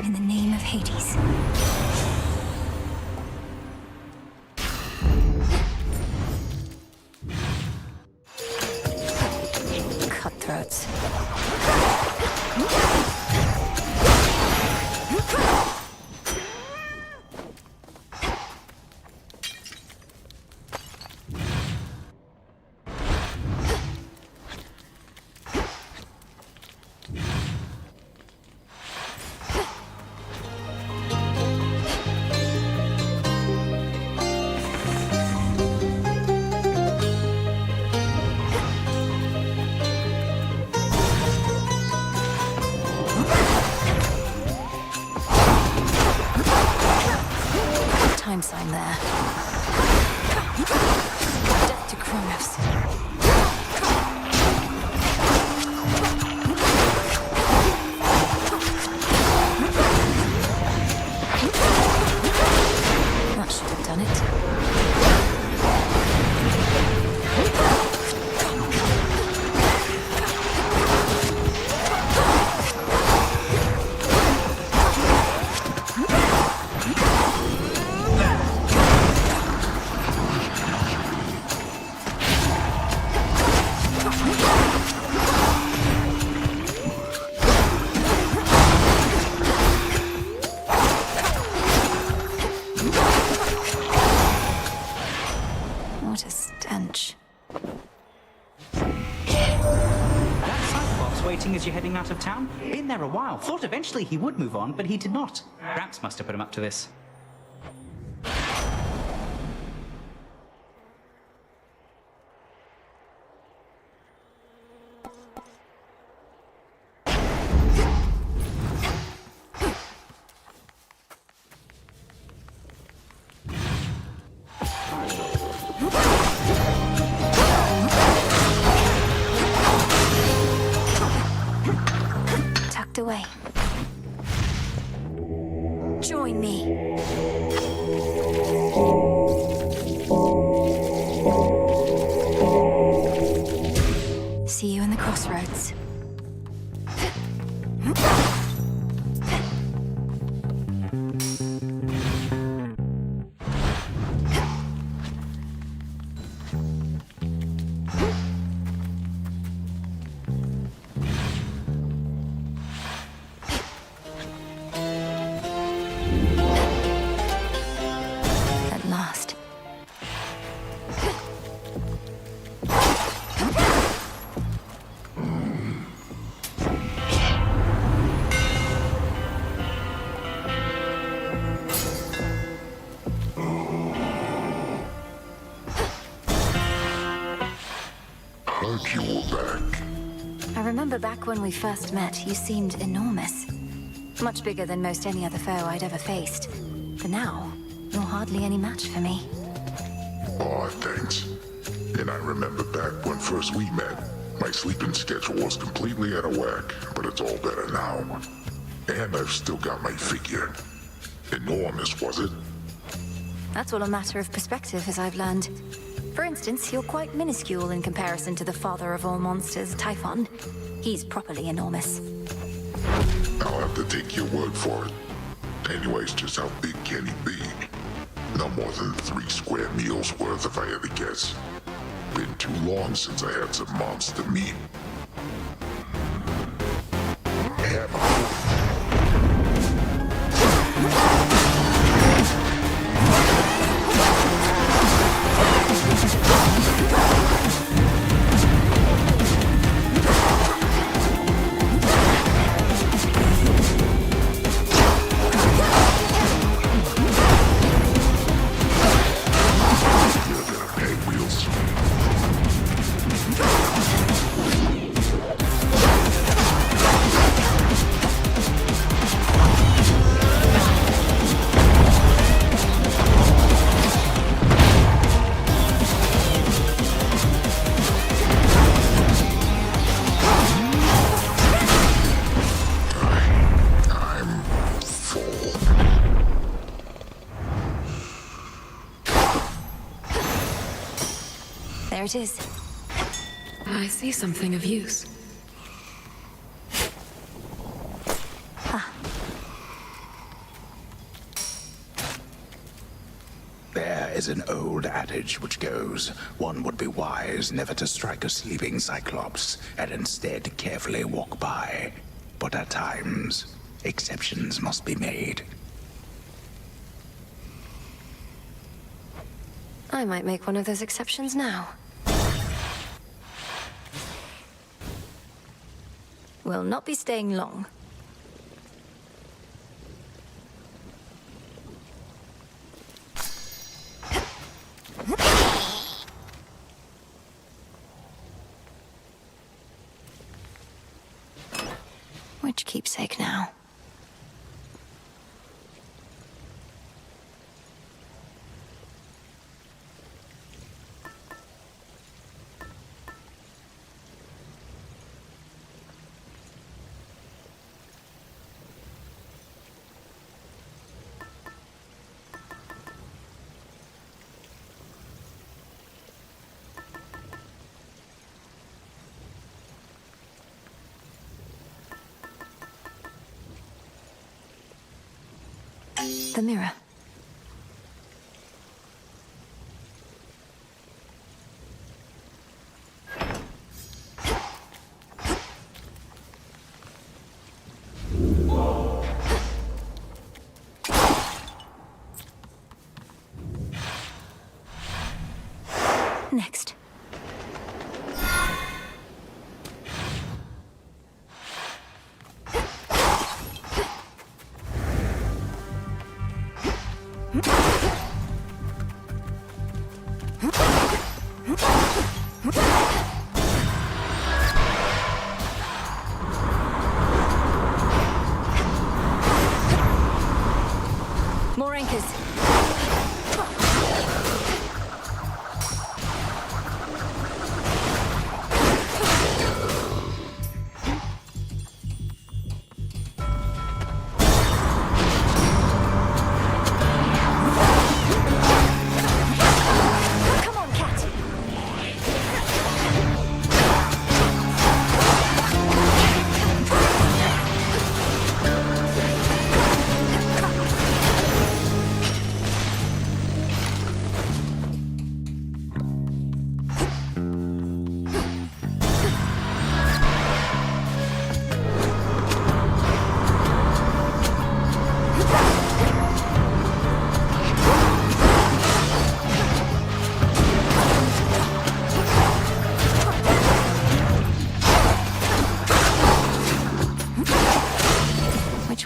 In the name of Hades. Cutthroats. Time sign there. Death to Kronos. That should have done it. What a stench.
That Cyberbox waiting as you're heading out of town? Been there a while. Thought eventually he would move on, but he did not. Gramps must have put him up to this.
way. Join me. See you in the crossroads. At last.
Glad you were back.
I remember back when we first met, you seemed enormous. Much bigger than most any other foe I'd ever faced. But now, you're hardly any match for me.
Aw, thanks. And I remember back when first we met, my sleeping schedule was completely out of whack, but it's all better now. And I've still got my figure. Enormous, was it?
That's all a matter of perspective, as I've learned. For instance, you're quite minuscule in comparison to the father of all monsters, Typhon. He's properly enormous.
I'll have to take your word for it. Anyways, just how big can he be? No more than 3 square meals worth if I had to guess. Been too long since I had some monster meat.
There it is.
I see something of use.
There is an old adage which goes, one would be wise never to strike a sleeping cyclops, and instead carefully walk by. But at times, exceptions must be made.
I might make one of those exceptions now. Will not be staying long. Which keepsake now? The mirror. Next. More anchors.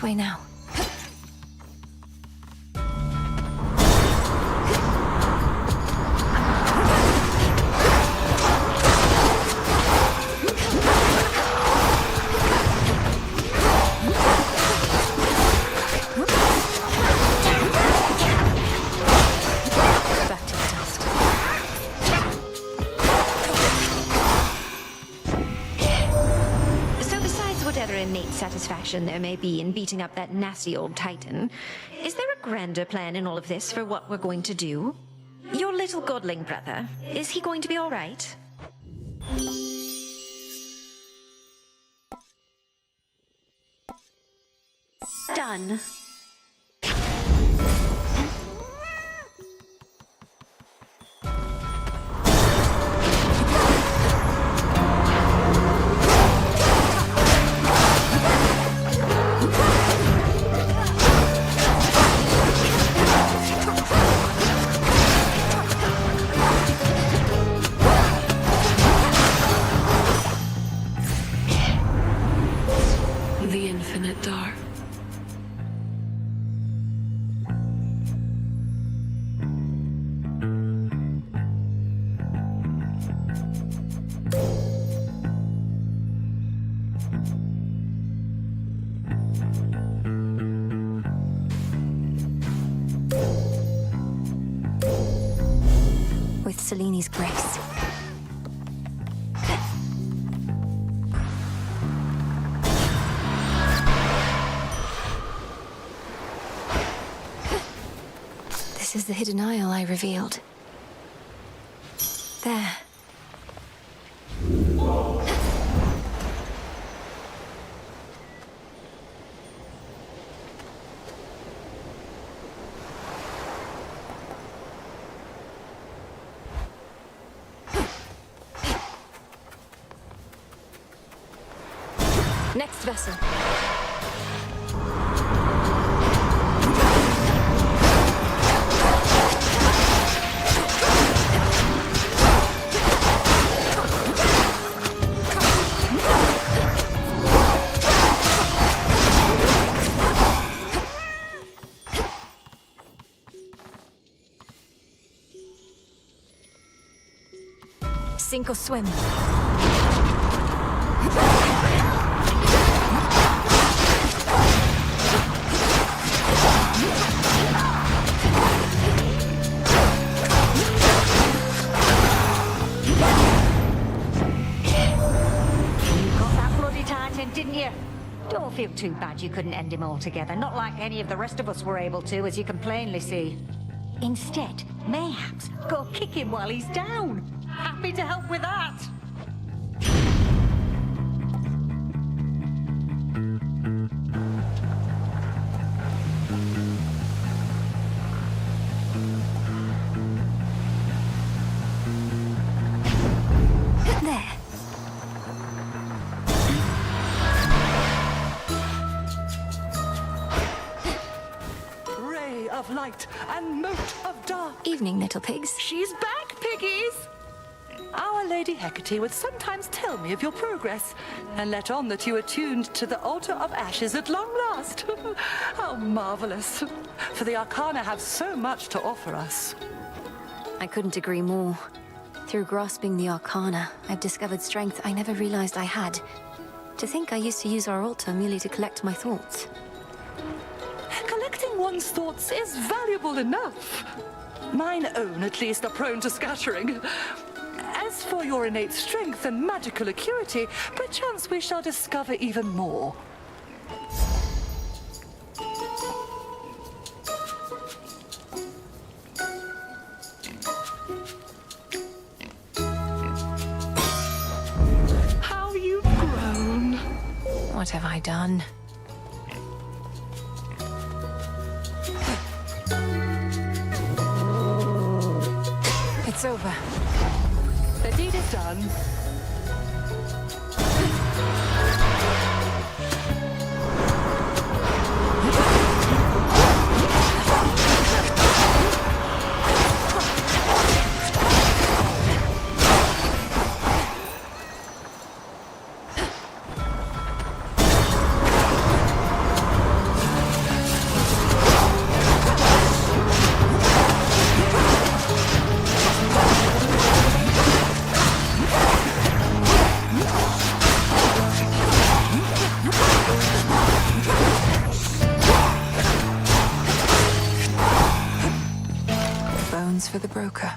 way now.
Innate satisfaction there may be in beating up that nasty old Titan, is there a grander plan in all of this for what we're going to do? Your little godling brother, is he going to be all right? Done.
The infinite dark.
With Seleni's grace. This is the hidden isle I revealed. There. Next vessel. Sink or swim.
Didn't you? Don't feel too bad you couldn't end him altogether. Not like any of the rest of us were able to, as you can plainly see. Instead, mayhaps go kick him while he's down. Happy to help with that.
Of light and mote of dark.
Evening, little pigs.
She's back, piggies! Our Lady Hecate would sometimes tell me of your progress, and let on that you are tuned to the altar of ashes at long last. How marvelous! For the Arcana have so much to offer us.
I couldn't agree more. Through grasping the Arcana, I've discovered strength I never realized I had. To think I used to use our altar merely to collect my thoughts.
Collecting one's thoughts is valuable enough. Mine own, at least, are prone to scattering. As for your innate strength and magical acuity, perchance we shall discover even more. How you've grown.
What have I done? It's over.
The deed is done.
for the broker.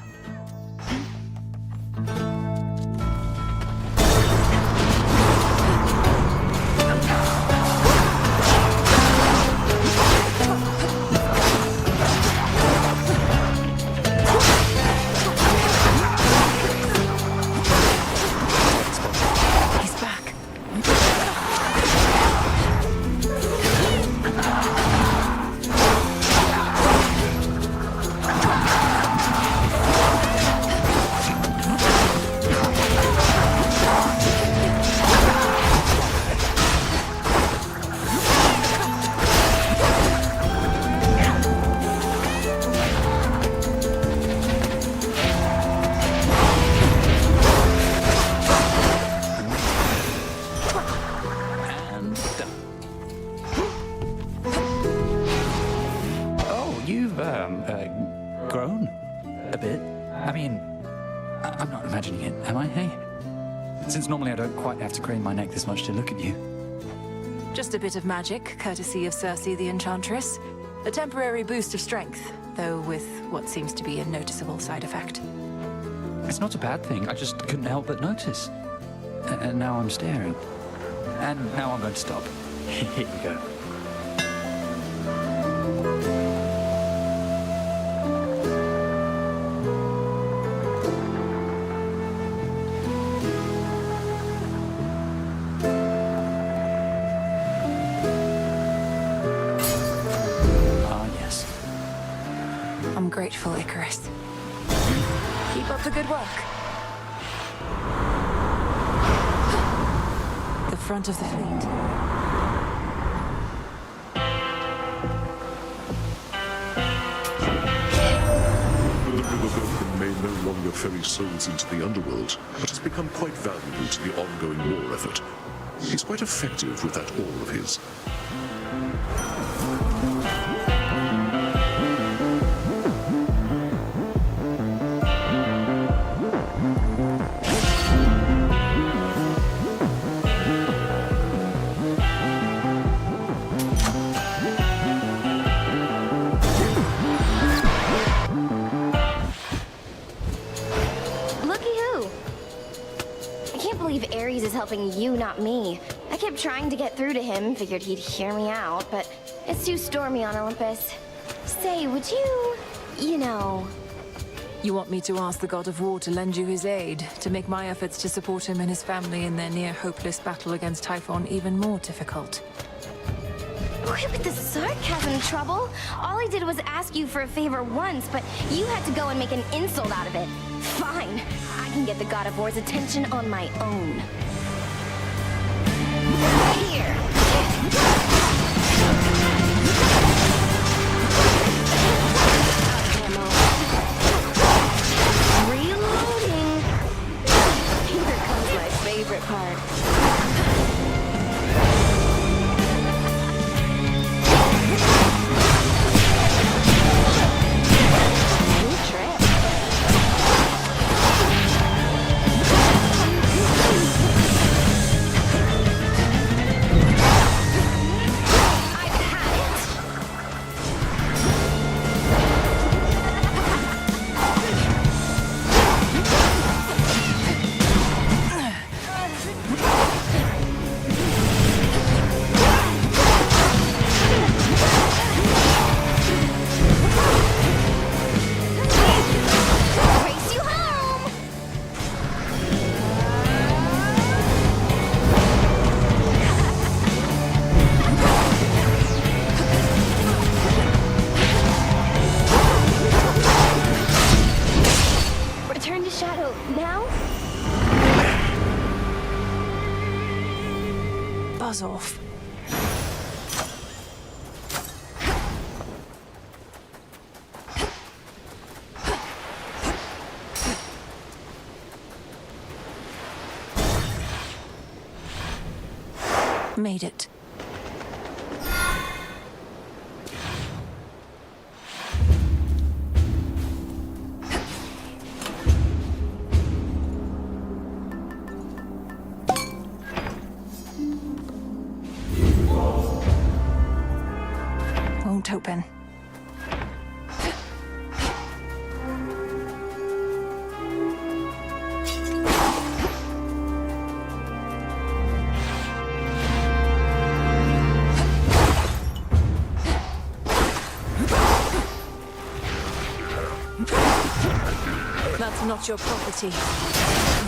Grown? A bit? I mean, I'm not imagining it, am I, hey? Since normally I don't quite have to crane my neck this much to look at you.
Just a bit of magic, courtesy of Circe the Enchantress. A temporary boost of strength, though with what seems to be a noticeable side effect.
It's not a bad thing, I just couldn't help but notice. And now I'm staring. And now I'm going to stop. Here we go.
I'm grateful, Icarus. Keep up the good work. The front of the fleet.
The river Vulcan may no longer ferry souls into the underworld, but has become quite valuable to the ongoing war effort. He's quite effective with that oar of his.
Is helping you, not me. I kept trying to get through to him, figured he'd hear me out, but it's too stormy on Olympus. Say, would you know...
You want me to ask the god of war to lend you his aid, to make my efforts to support him and his family in their near-hopeless battle against Typhon even more difficult?
Quit with the sarcasm, Trouble. All I did was ask you for a favor once, but you had to go and make an insult out of it. Fine. I can get the god of war's attention on my own. Here. Reloading. Here comes my favorite part.
Buzz off. Made it. Won't open. not your property.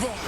There.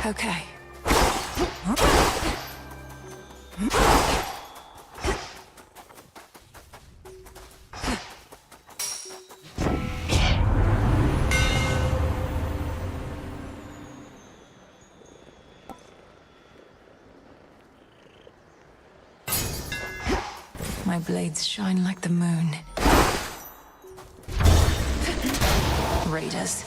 Okay. My blades shine like the moon. Raiders.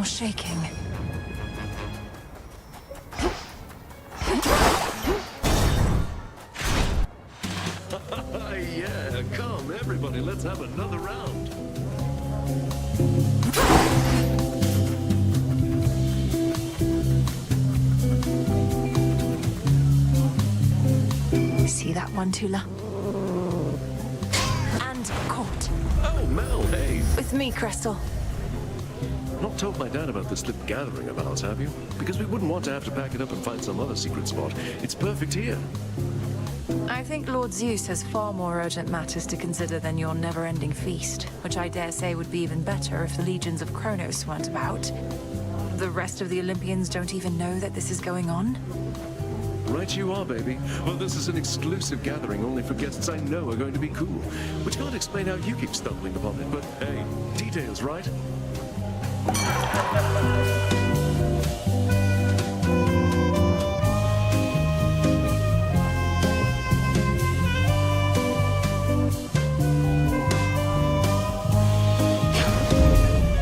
Shaking.
Yeah, come, everybody, let's have another round.
See that one, Tula? And caught.
Oh, Mel, hey.
With me, Crystal.
Not told my dad about this little gathering of ours, have you? Because we wouldn't want to have to pack it up and find some other secret spot. It's perfect here.
I think Lord Zeus has far more urgent matters to consider than your never-ending feast, which I dare say would be even better if the legions of Kronos weren't about. The rest of the Olympians don't even know that this is going on?
Right you are, baby. Well, this is an exclusive gathering only for guests I know are going to be cool. Which can't explain how you keep stumbling upon it, but hey, details, right?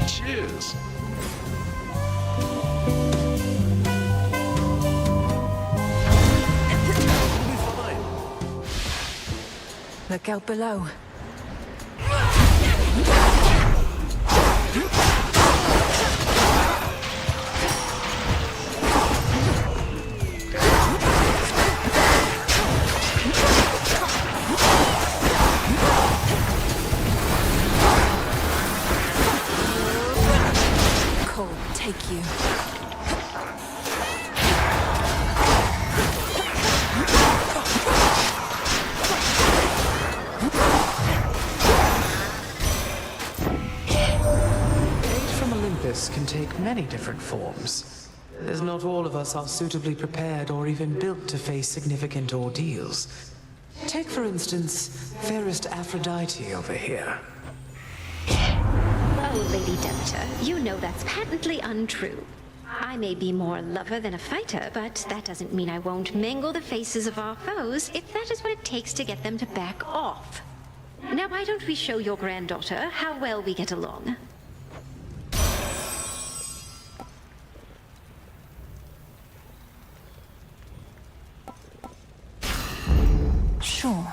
Cheers.
Look out below. Take you.
From Olympus can take many different forms, as not all of us are suitably prepared or even built to face significant ordeals. Take, for instance, fairest Aphrodite over here.
Oh, Lady Demeter, you know that's patently untrue. I may be more a lover than a fighter, but that doesn't mean I won't mangle the faces of our foes if that is what it takes to get them to back off. Now, why don't we show your granddaughter how well we get along?
Sure.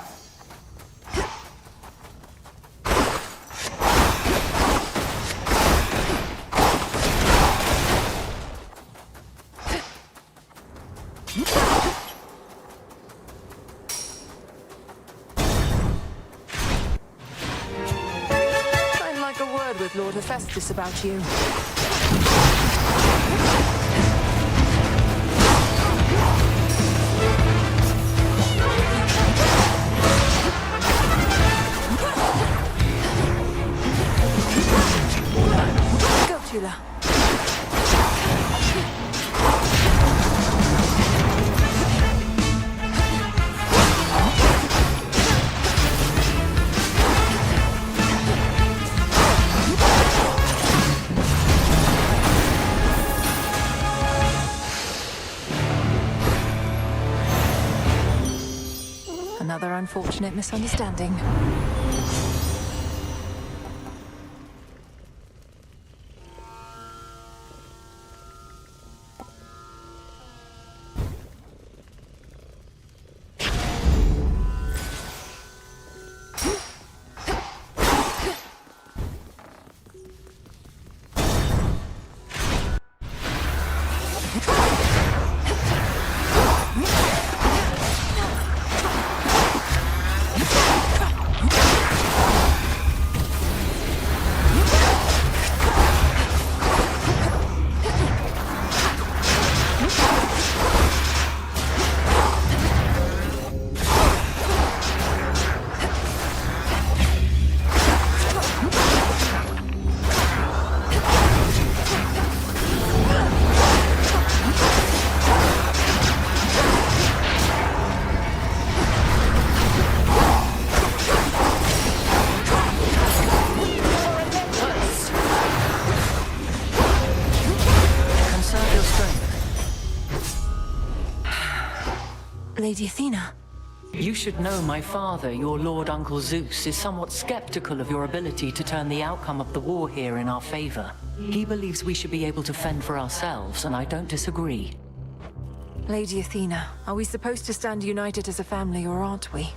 Hephaestus about you. Go, Tula. Another unfortunate misunderstanding. Lady Athena.
You should know my father, your Lord Uncle Zeus, is somewhat skeptical of your ability to turn the outcome of the war here in our favor. He believes we should be able to fend for ourselves, and I don't disagree.
Lady Athena, are we supposed to stand united as a family, or aren't we?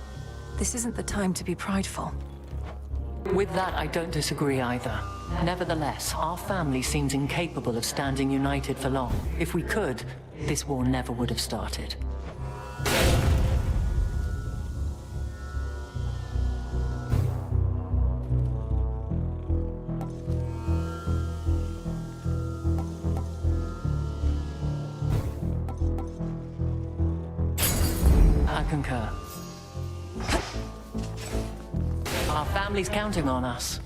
This isn't the time to be prideful.
With that, I don't disagree either. Nevertheless, our family seems incapable of standing united for long. If we could, this war never would have started. I concur. Our family's counting on us.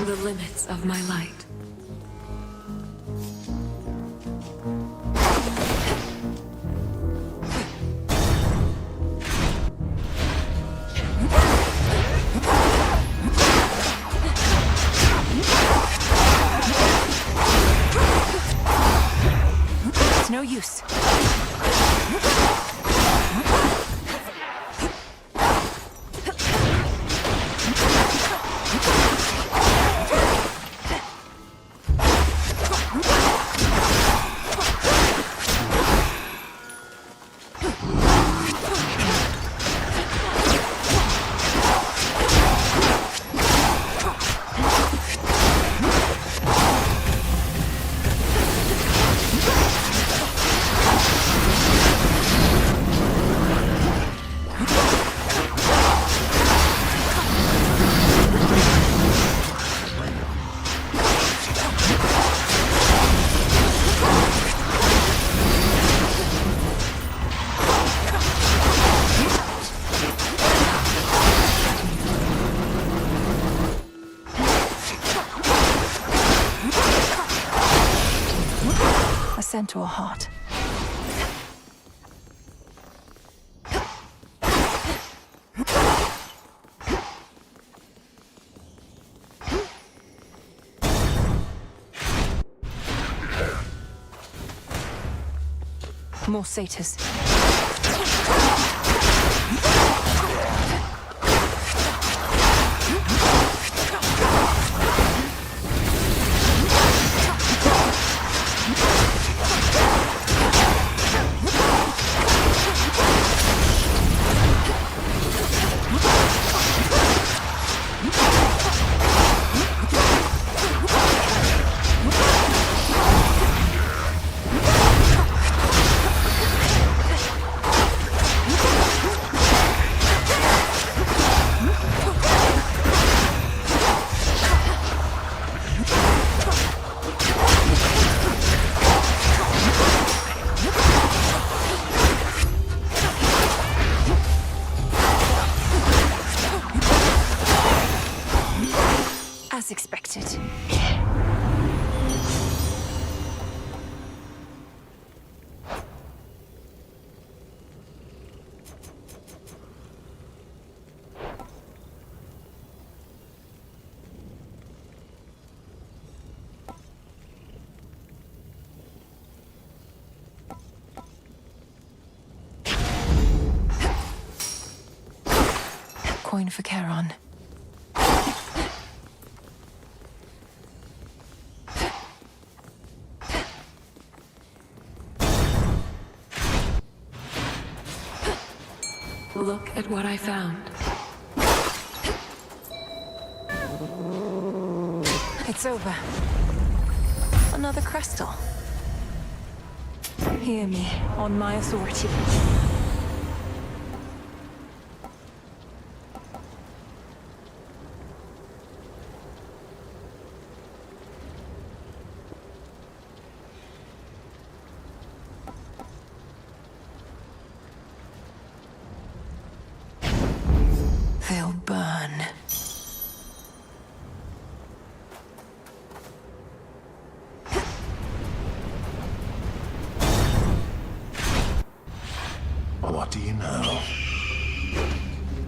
The limits of my light.
It's no use. A centaur heart. More satyrs. coin for Charon.
Look at what I found.
It's over. Another crystal. Hear me, on my authority. They'll burn.
What do you know?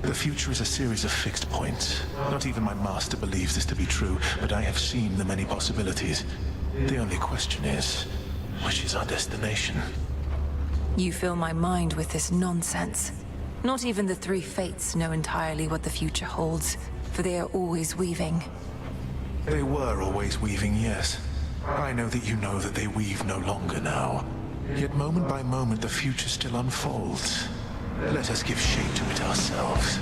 The future is a series of fixed points. Not even my master believes this to be true, but I have seen the many possibilities. The only question is, which is our destination?
You fill my mind with this nonsense. Not even the three fates know entirely what the future holds, for they are always weaving.
They were always weaving, yes. I know that you know that they weave no longer now. Yet moment by moment the future still unfolds. Let us give shape to it ourselves.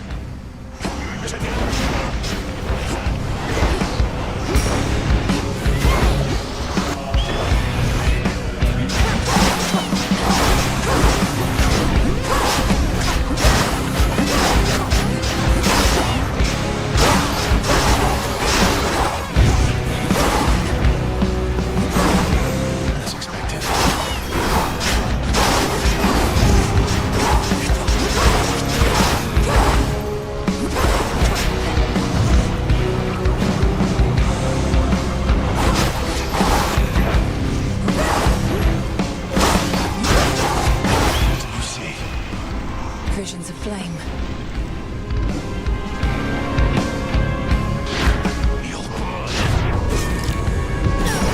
Visions of flame.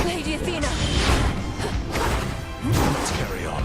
Lady Athena!
Let's carry on.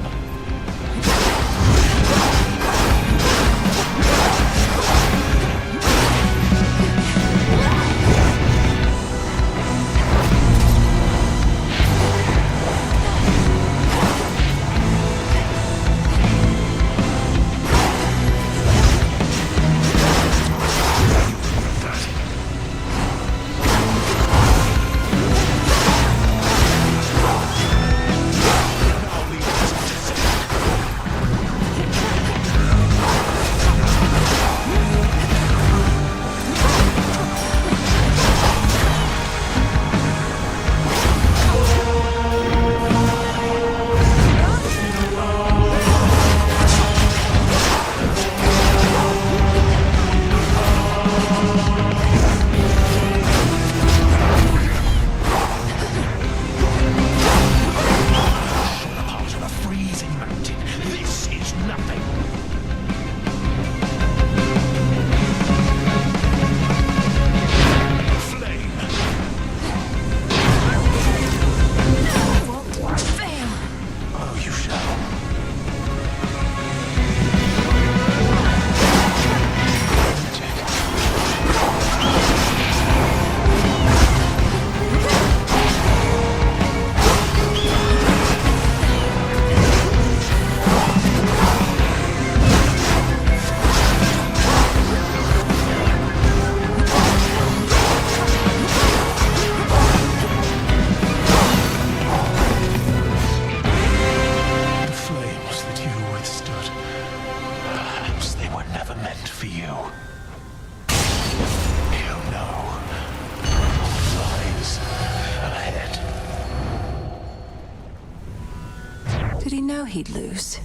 Did he know he'd lose?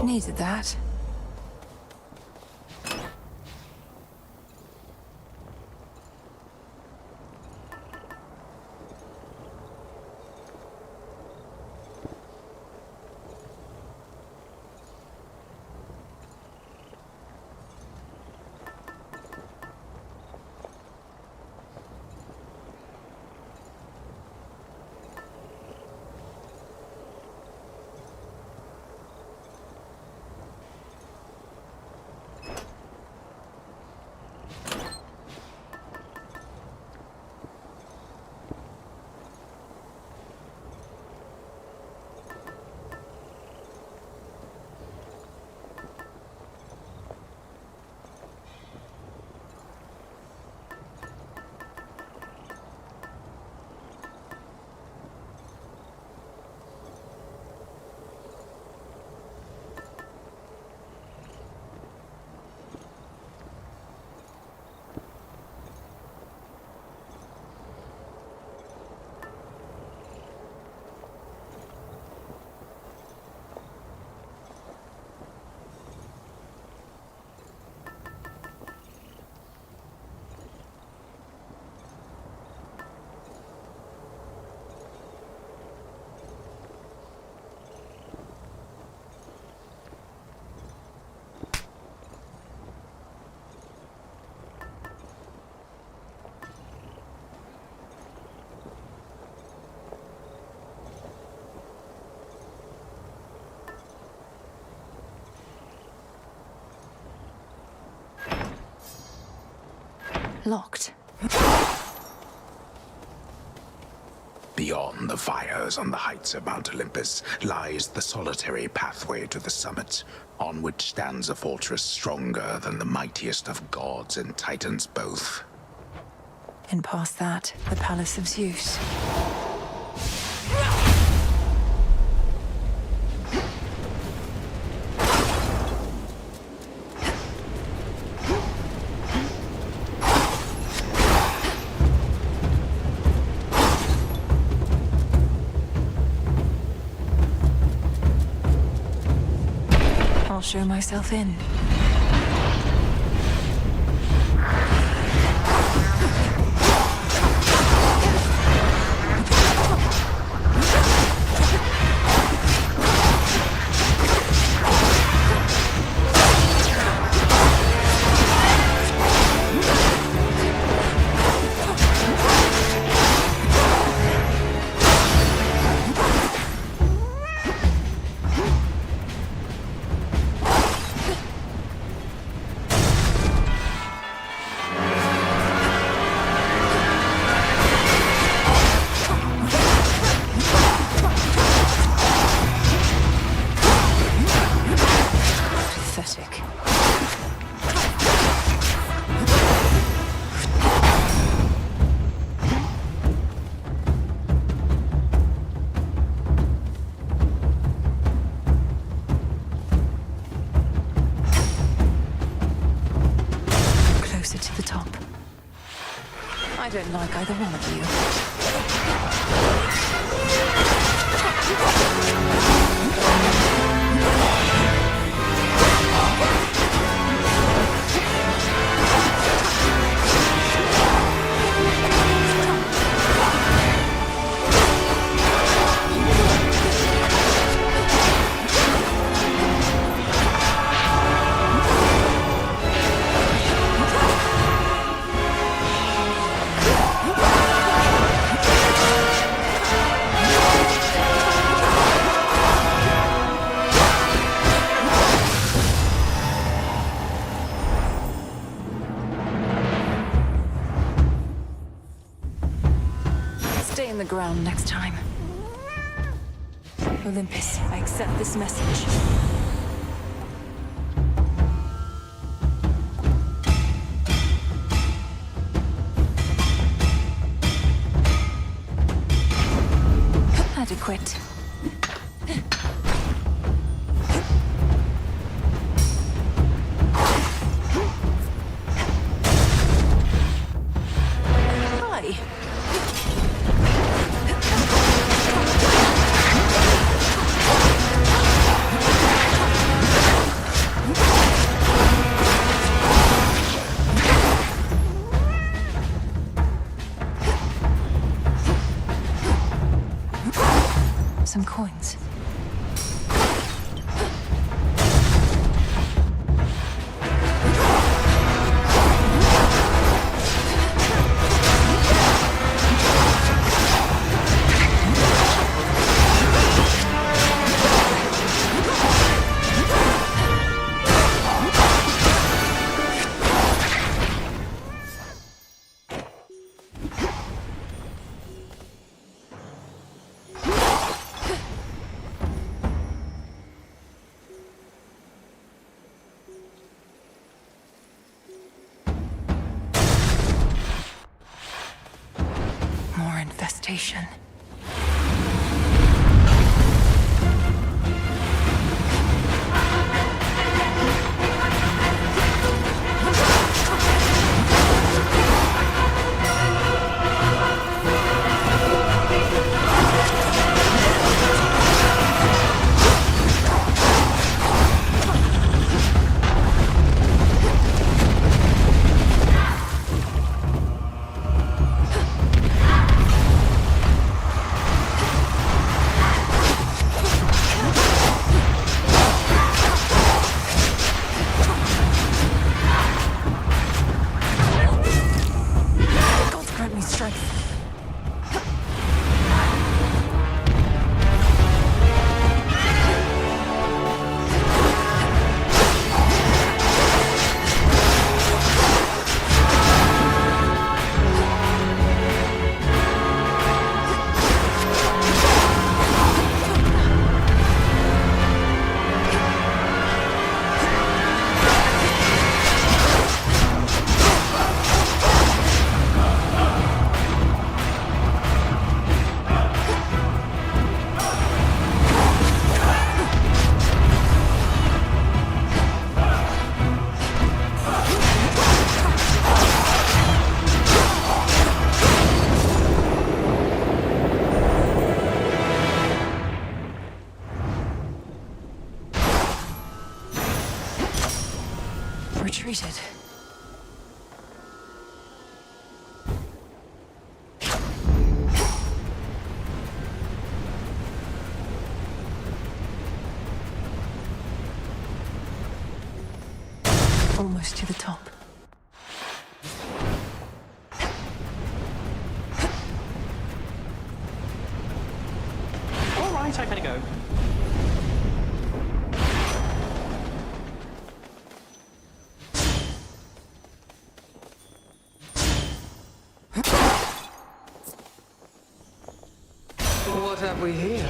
Needed that. Locked.
Beyond the fires on the heights of Mount Olympus lies the solitary pathway to the summit, on which stands a fortress stronger than the mightiest of gods and titans both.
And past that, the Palace of Zeus. I'll show myself in. To the top. I don't like either one of you. Stay in the ground next time. Olympus, I accept this message. Adequate. Hi. Some coins. More infestation. almost to the top.
All right, I better go.
What have we here?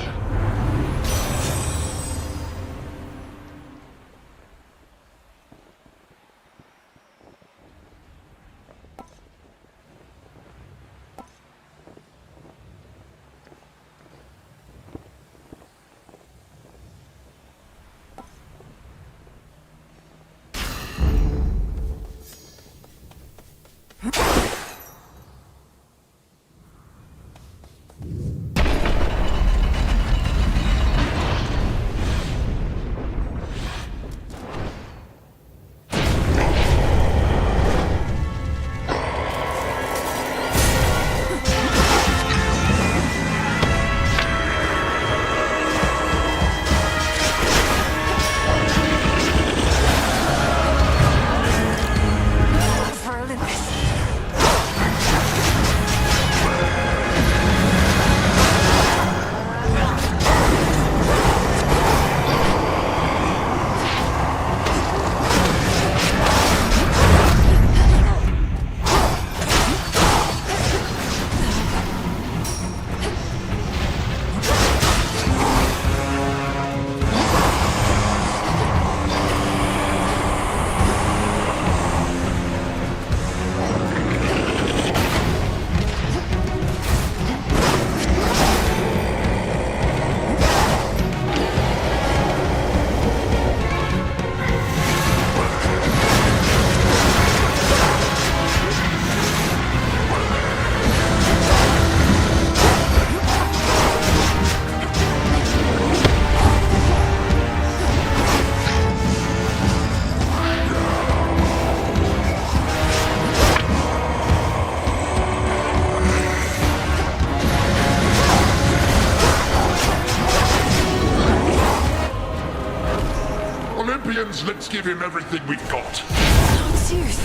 Olympians, let's give him everything we've got.
Not Zeus.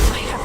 I have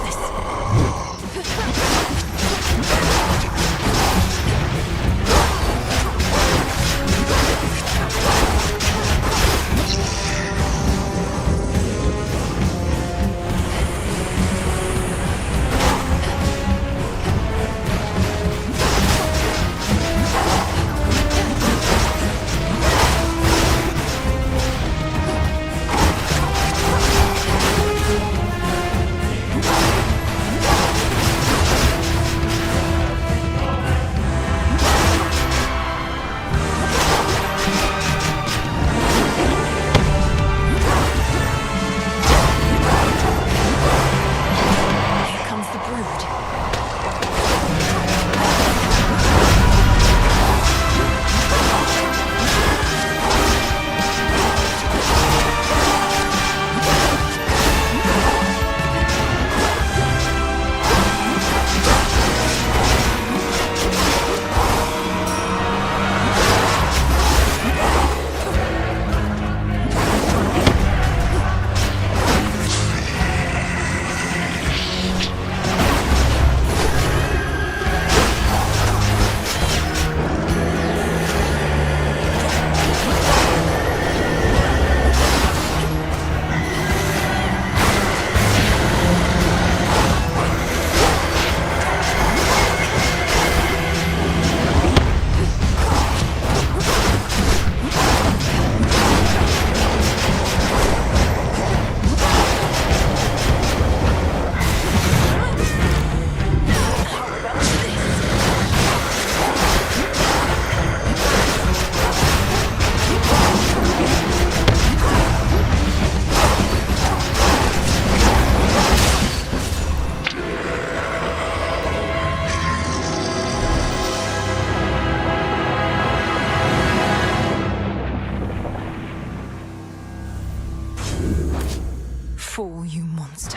Fall, you monster.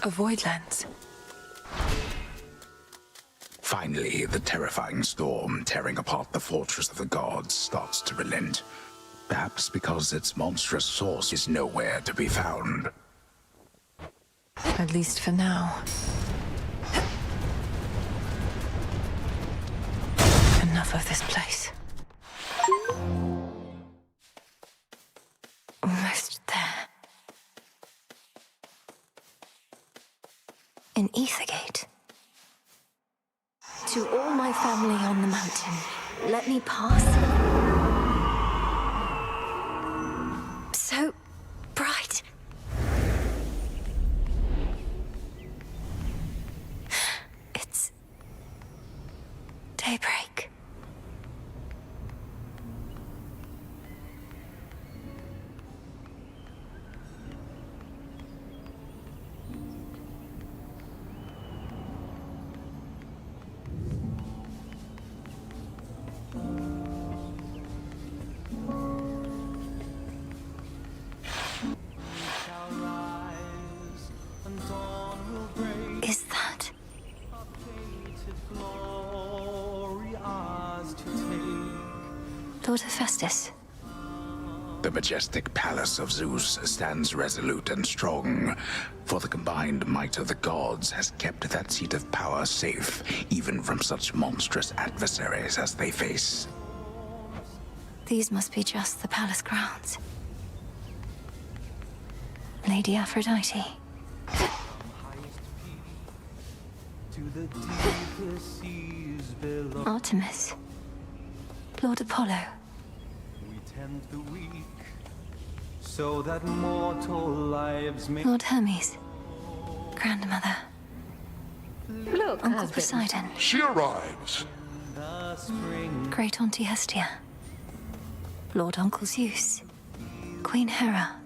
A void lens.
Finally, the terrifying storm tearing apart the fortress of the gods starts to relent. Perhaps because its monstrous source is nowhere to be found.
At least for now. Enough of this place. Almost there.
In Ethergate. To all my family on the mountain, let me pass. So bright. It's daybreak. Is that Lord Hephaestus?
The majestic palace of Zeus stands resolute and strong, for the combined might of the gods has kept that seat of power safe, even from such monstrous adversaries as they face.
These must be just the palace grounds. Lady Aphrodite. Artemis. Lord Apollo.
So that mortal lives may...
Lord Hermes. Grandmother.
Look,
Uncle Poseidon.
She arrives.
Great Auntie Hestia. Lord Uncle Zeus. Queen Hera.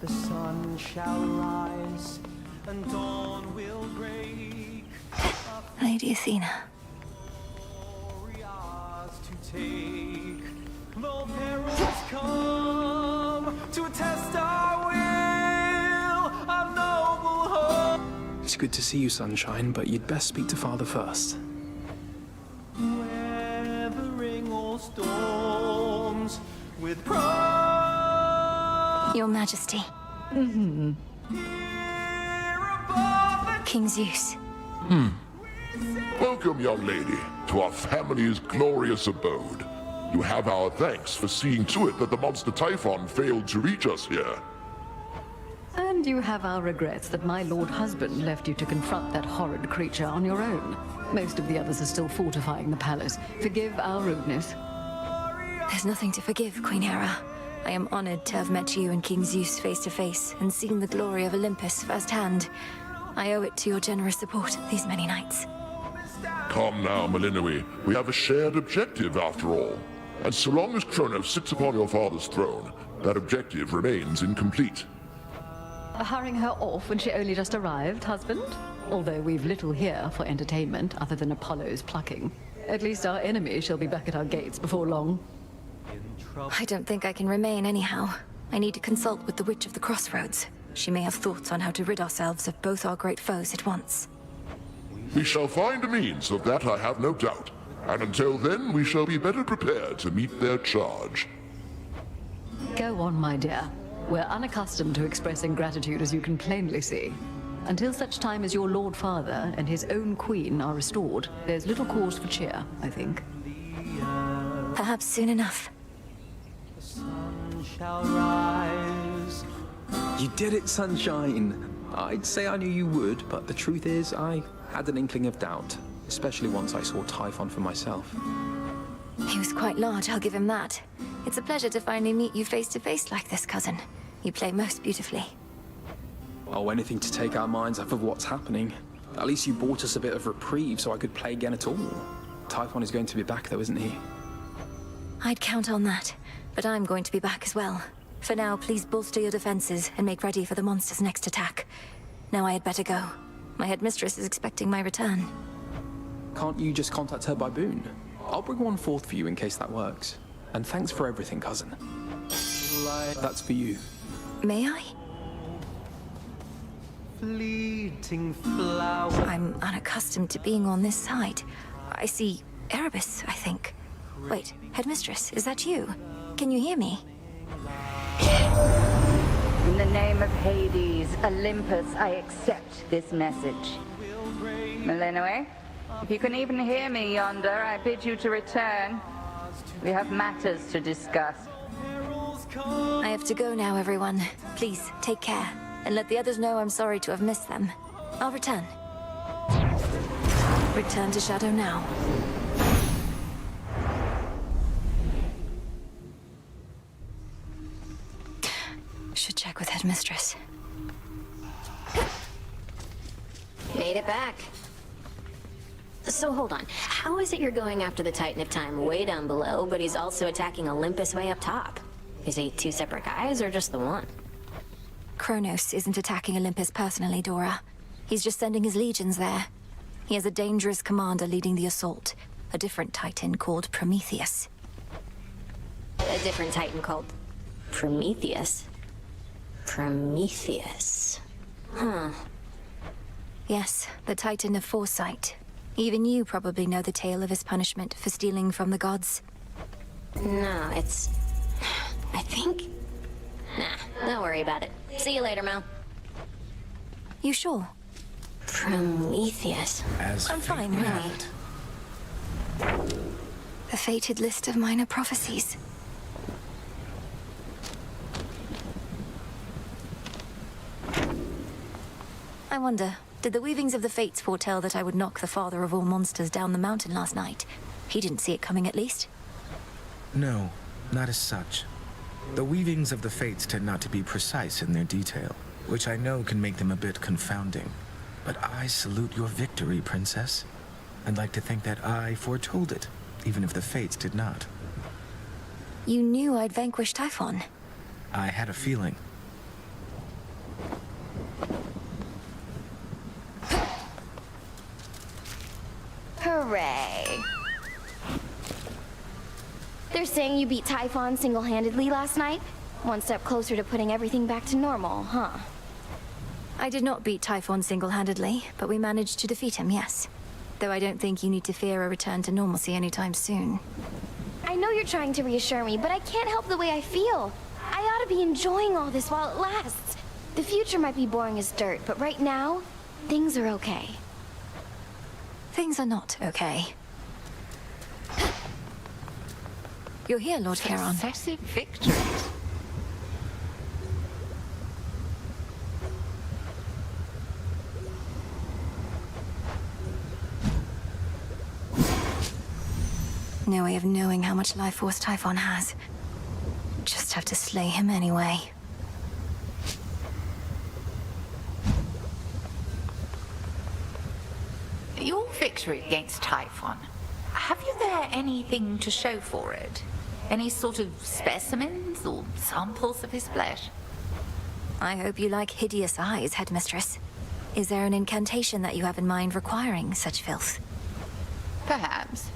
The sun shall rise and dawn will break.
Lady Athena.
To take, though perils come to test our will, our noble hope.
It's good to see you, Sunshine, but you'd best speak to Father first.
Weathering all storms with
Your Majesty. King Zeus.
Welcome, young lady, to our family's glorious abode. You have our thanks for seeing to it that the monster Typhon failed to reach us here.
And you have our regrets that my lord husband left you to confront that horrid creature on your own. Most of the others are still fortifying the palace. Forgive our rudeness.
There's nothing to forgive, Queen Hera. I am honored to have met you and King Zeus face to face and seen the glory of Olympus firsthand. I owe it to your generous support these many nights.
Come now, Melinoe. We have a shared objective after all. And so long as Kronos sits upon your father's throne, that objective remains incomplete.
Hurrying her off when she only just arrived, husband? Although we've little here for entertainment other than Apollo's plucking. At least our enemy shall be back at our gates before long.
I don't think I can remain anyhow. I need to consult with the Witch of the Crossroads. She may have thoughts on how to rid ourselves of both our great foes at once.
We shall find a means of that, I have no doubt. And until then, we shall be better prepared to meet their charge.
Go on, my dear. We're unaccustomed to expressing gratitude, as you can plainly see. Until such time as your Lord Father and his own queen are restored, there's little cause for cheer, I think.
Perhaps soon enough.
The sun shall rise.
You did it, Sunshine. I'd say I knew you would, but the truth is, I had an inkling of doubt, especially once I saw Typhon for myself.
He was quite large, I'll give him that. It's a pleasure to finally meet you face to face like this, cousin. You play most beautifully.
Oh, anything to take our minds off of what's happening. At least you bought us a bit of reprieve so I could play again at all. Typhon is going to be back though, isn't he?
I'd count on that, but I'm going to be back as well. For now, please bolster your defenses and make ready for the monster's next attack. Now I had better go. My headmistress is expecting my return.
Can't you just contact her by boon? I'll bring one forth for you in case that works. And thanks for everything, cousin. That's for you.
May I?
Fleeting fading flower.
I'm unaccustomed to being on this side. I see Erebus, I think. Wait, Headmistress, is that you? Can you hear me?
In the name of Hades, Olympus, I accept this message. Melinoe, if you can even hear me yonder, I bid you to return. We have matters to discuss.
I have to go now, everyone. Please, take care. And let the others know I'm sorry to have missed them. I'll return. Return to Shadow now. Should check with Headmistress.
Made it back. So hold on. How is it you're going after the Titan of Time way down below, but he's also attacking Olympus way up top? Is he two separate guys or just the one?
Kronos isn't attacking Olympus personally, Dora. He's just sending his legions there. He has a dangerous commander leading the assault. A different Titan called Prometheus.
A different Titan called Prometheus? Prometheus. Huh.
Yes, the Titan of Foresight. Even you probably know the tale of his punishment for stealing from the gods.
No, it's... I think... Nah, don't worry about it. See you later, Mel.
You sure?
Prometheus.
I'm fine, really. The fated list of minor prophecies. I wonder, did the weavings of the fates foretell that I would knock the father of all monsters down the mountain last night? He didn't see it coming, at least.
No, not as such. The weavings of the fates tend not to be precise in their detail, which I know can make them a bit confounding. But I salute your victory, Princess. I'd like to think that I foretold it, even if the fates did not.
You knew I'd vanquish Typhon.
I had a feeling.
Hooray. They're saying you beat Typhon single-handedly last night? One step closer to putting everything back to normal, huh?
I did not beat Typhon single-handedly, but we managed to defeat him, yes. Though I don't think you need to fear a return to normalcy anytime soon.
I know you're trying to reassure me, but I can't help the way I feel. I ought to be enjoying all this while it lasts. The future might be boring as dirt, but right now, things are okay.
Things are not okay. You're here, Lord Charon.
Successive victories.
No way of knowing how much life force Typhon has. Just have to slay him anyway.
Your victory against Typhon. Have you there anything to show for it? Any sort of specimens or samples of his flesh?
I hope you like hideous eyes, Headmistress. Is there an incantation that you have in mind requiring such filth?
Perhaps.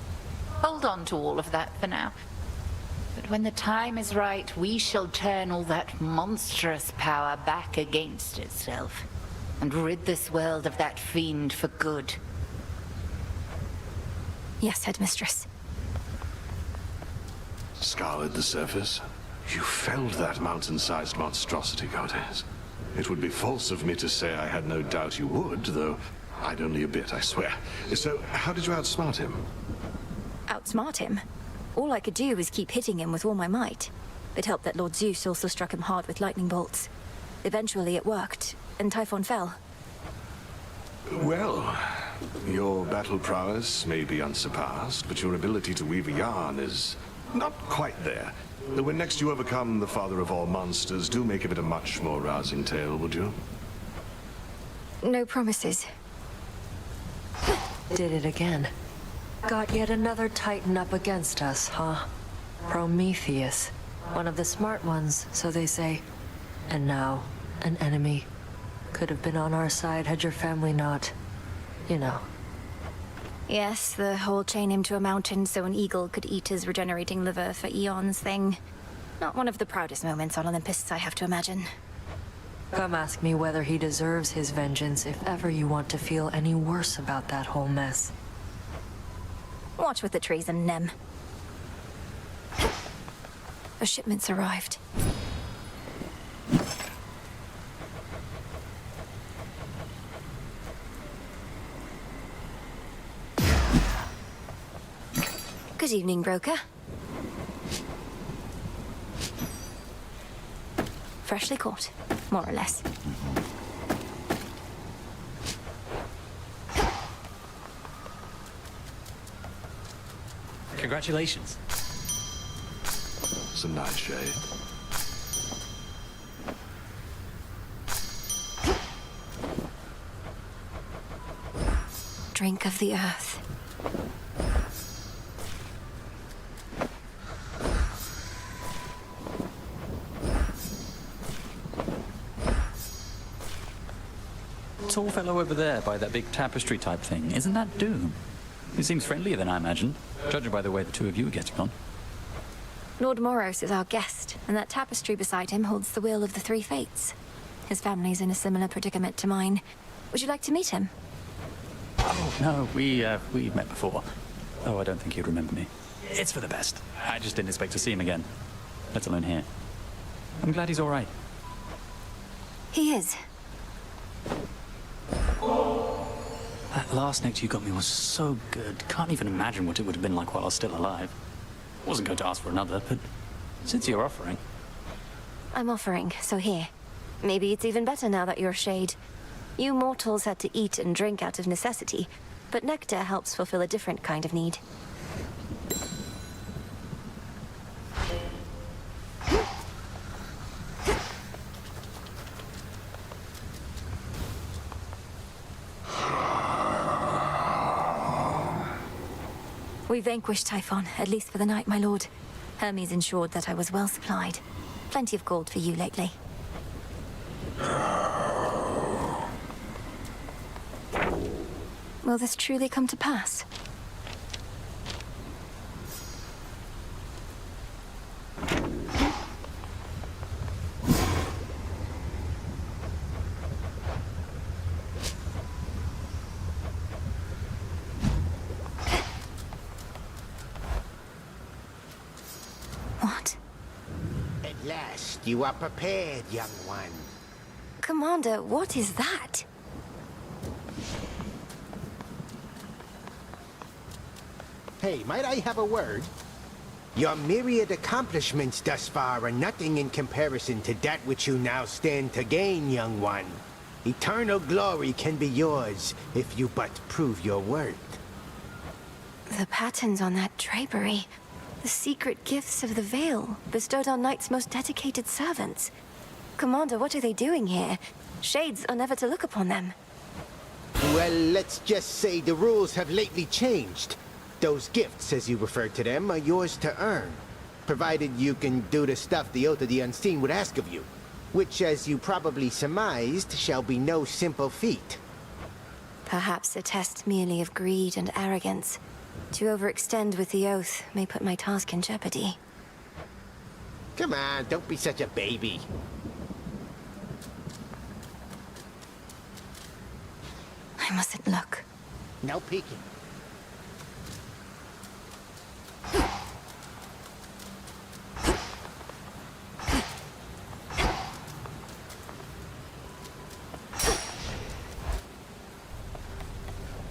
Hold on to all of that for now. But when the time is right, we shall turn all that monstrous power back against itself and rid this world of that fiend for good.
Yes, Headmistress.
Scoured the surface? You felled that mountain-sized monstrosity, Goddess. It would be false of me to say I had no doubt you would, though I'd only a bit, I swear. So, how did you outsmart him?
Outsmart him? All I could do was keep hitting him with all my might. It helped that Lord Zeus also struck him hard with lightning bolts. Eventually it worked, and Typhon fell.
Well, your battle prowess may be unsurpassed, but your ability to weave a yarn is not quite there. When next you overcome the father of all monsters, do make of it a much more rousing tale, would you?
No promises.
Did it again. Got yet another Titan up against us, huh? Prometheus. One of the smart ones, so they say. And now, an enemy. Could have been on our side had your family not... you know.
Yes, the whole chain him to a mountain so an eagle could eat his regenerating liver for eons thing. Not one of the proudest moments on Olympus, I have to imagine.
Come ask me whether he deserves his vengeance if ever you want to feel any worse about that whole mess.
Watch with the treason, Nem. The shipment's arrived. Good evening, broker. Freshly caught, more or less.
Congratulations.
It's a nice shade.
Drink of the earth.
Tall fellow over there by that big tapestry type thing. Isn't that Doom? He seems friendlier than I imagined, judging by the way the two of you are getting on.
Lord Moros is our guest, and that tapestry beside him holds the will of the three fates. His family's in a similar predicament to mine. Would you like to meet him?
Oh, no, we've met before. Oh, I don't think he'd remember me. It's for the best. I just didn't expect to see him again, let alone here. I'm glad he's all right.
He is.
That last night you got me was so good. Can't even imagine what it would have been like while I was still alive. Wasn't going to ask for another, but since you're offering...
I'm offering, so here. Maybe it's even better now that you're Shade. You mortals had to eat and drink out of necessity, but nectar helps fulfill a different kind of need. We vanquished Typhon, at least for the night, my lord. Hermes ensured that I was well supplied. Plenty of gold for you lately. Will this truly come to pass? What?
At last, you are prepared, young one.
Commander, what is that?
Hey, might I have a word? Your myriad accomplishments thus far are nothing in comparison to that which you now stand to gain, young one. Eternal glory can be yours if you but prove your worth.
The patterns on that drapery. The secret gifts of the Veil, bestowed on Knight's most dedicated servants. Commander, what are they doing here? Shades are never to look upon them.
Well, let's just say the rules have lately changed. Those gifts, as you refer to them, are yours to earn, provided you can do the stuff the Oath of the Unseen would ask of you, which, as you probably surmised, shall be no simple feat.
Perhaps a test merely of greed and arrogance. To overextend with the Oath may put my task in jeopardy.
Come on, don't be such a baby.
I mustn't look.
No peeking.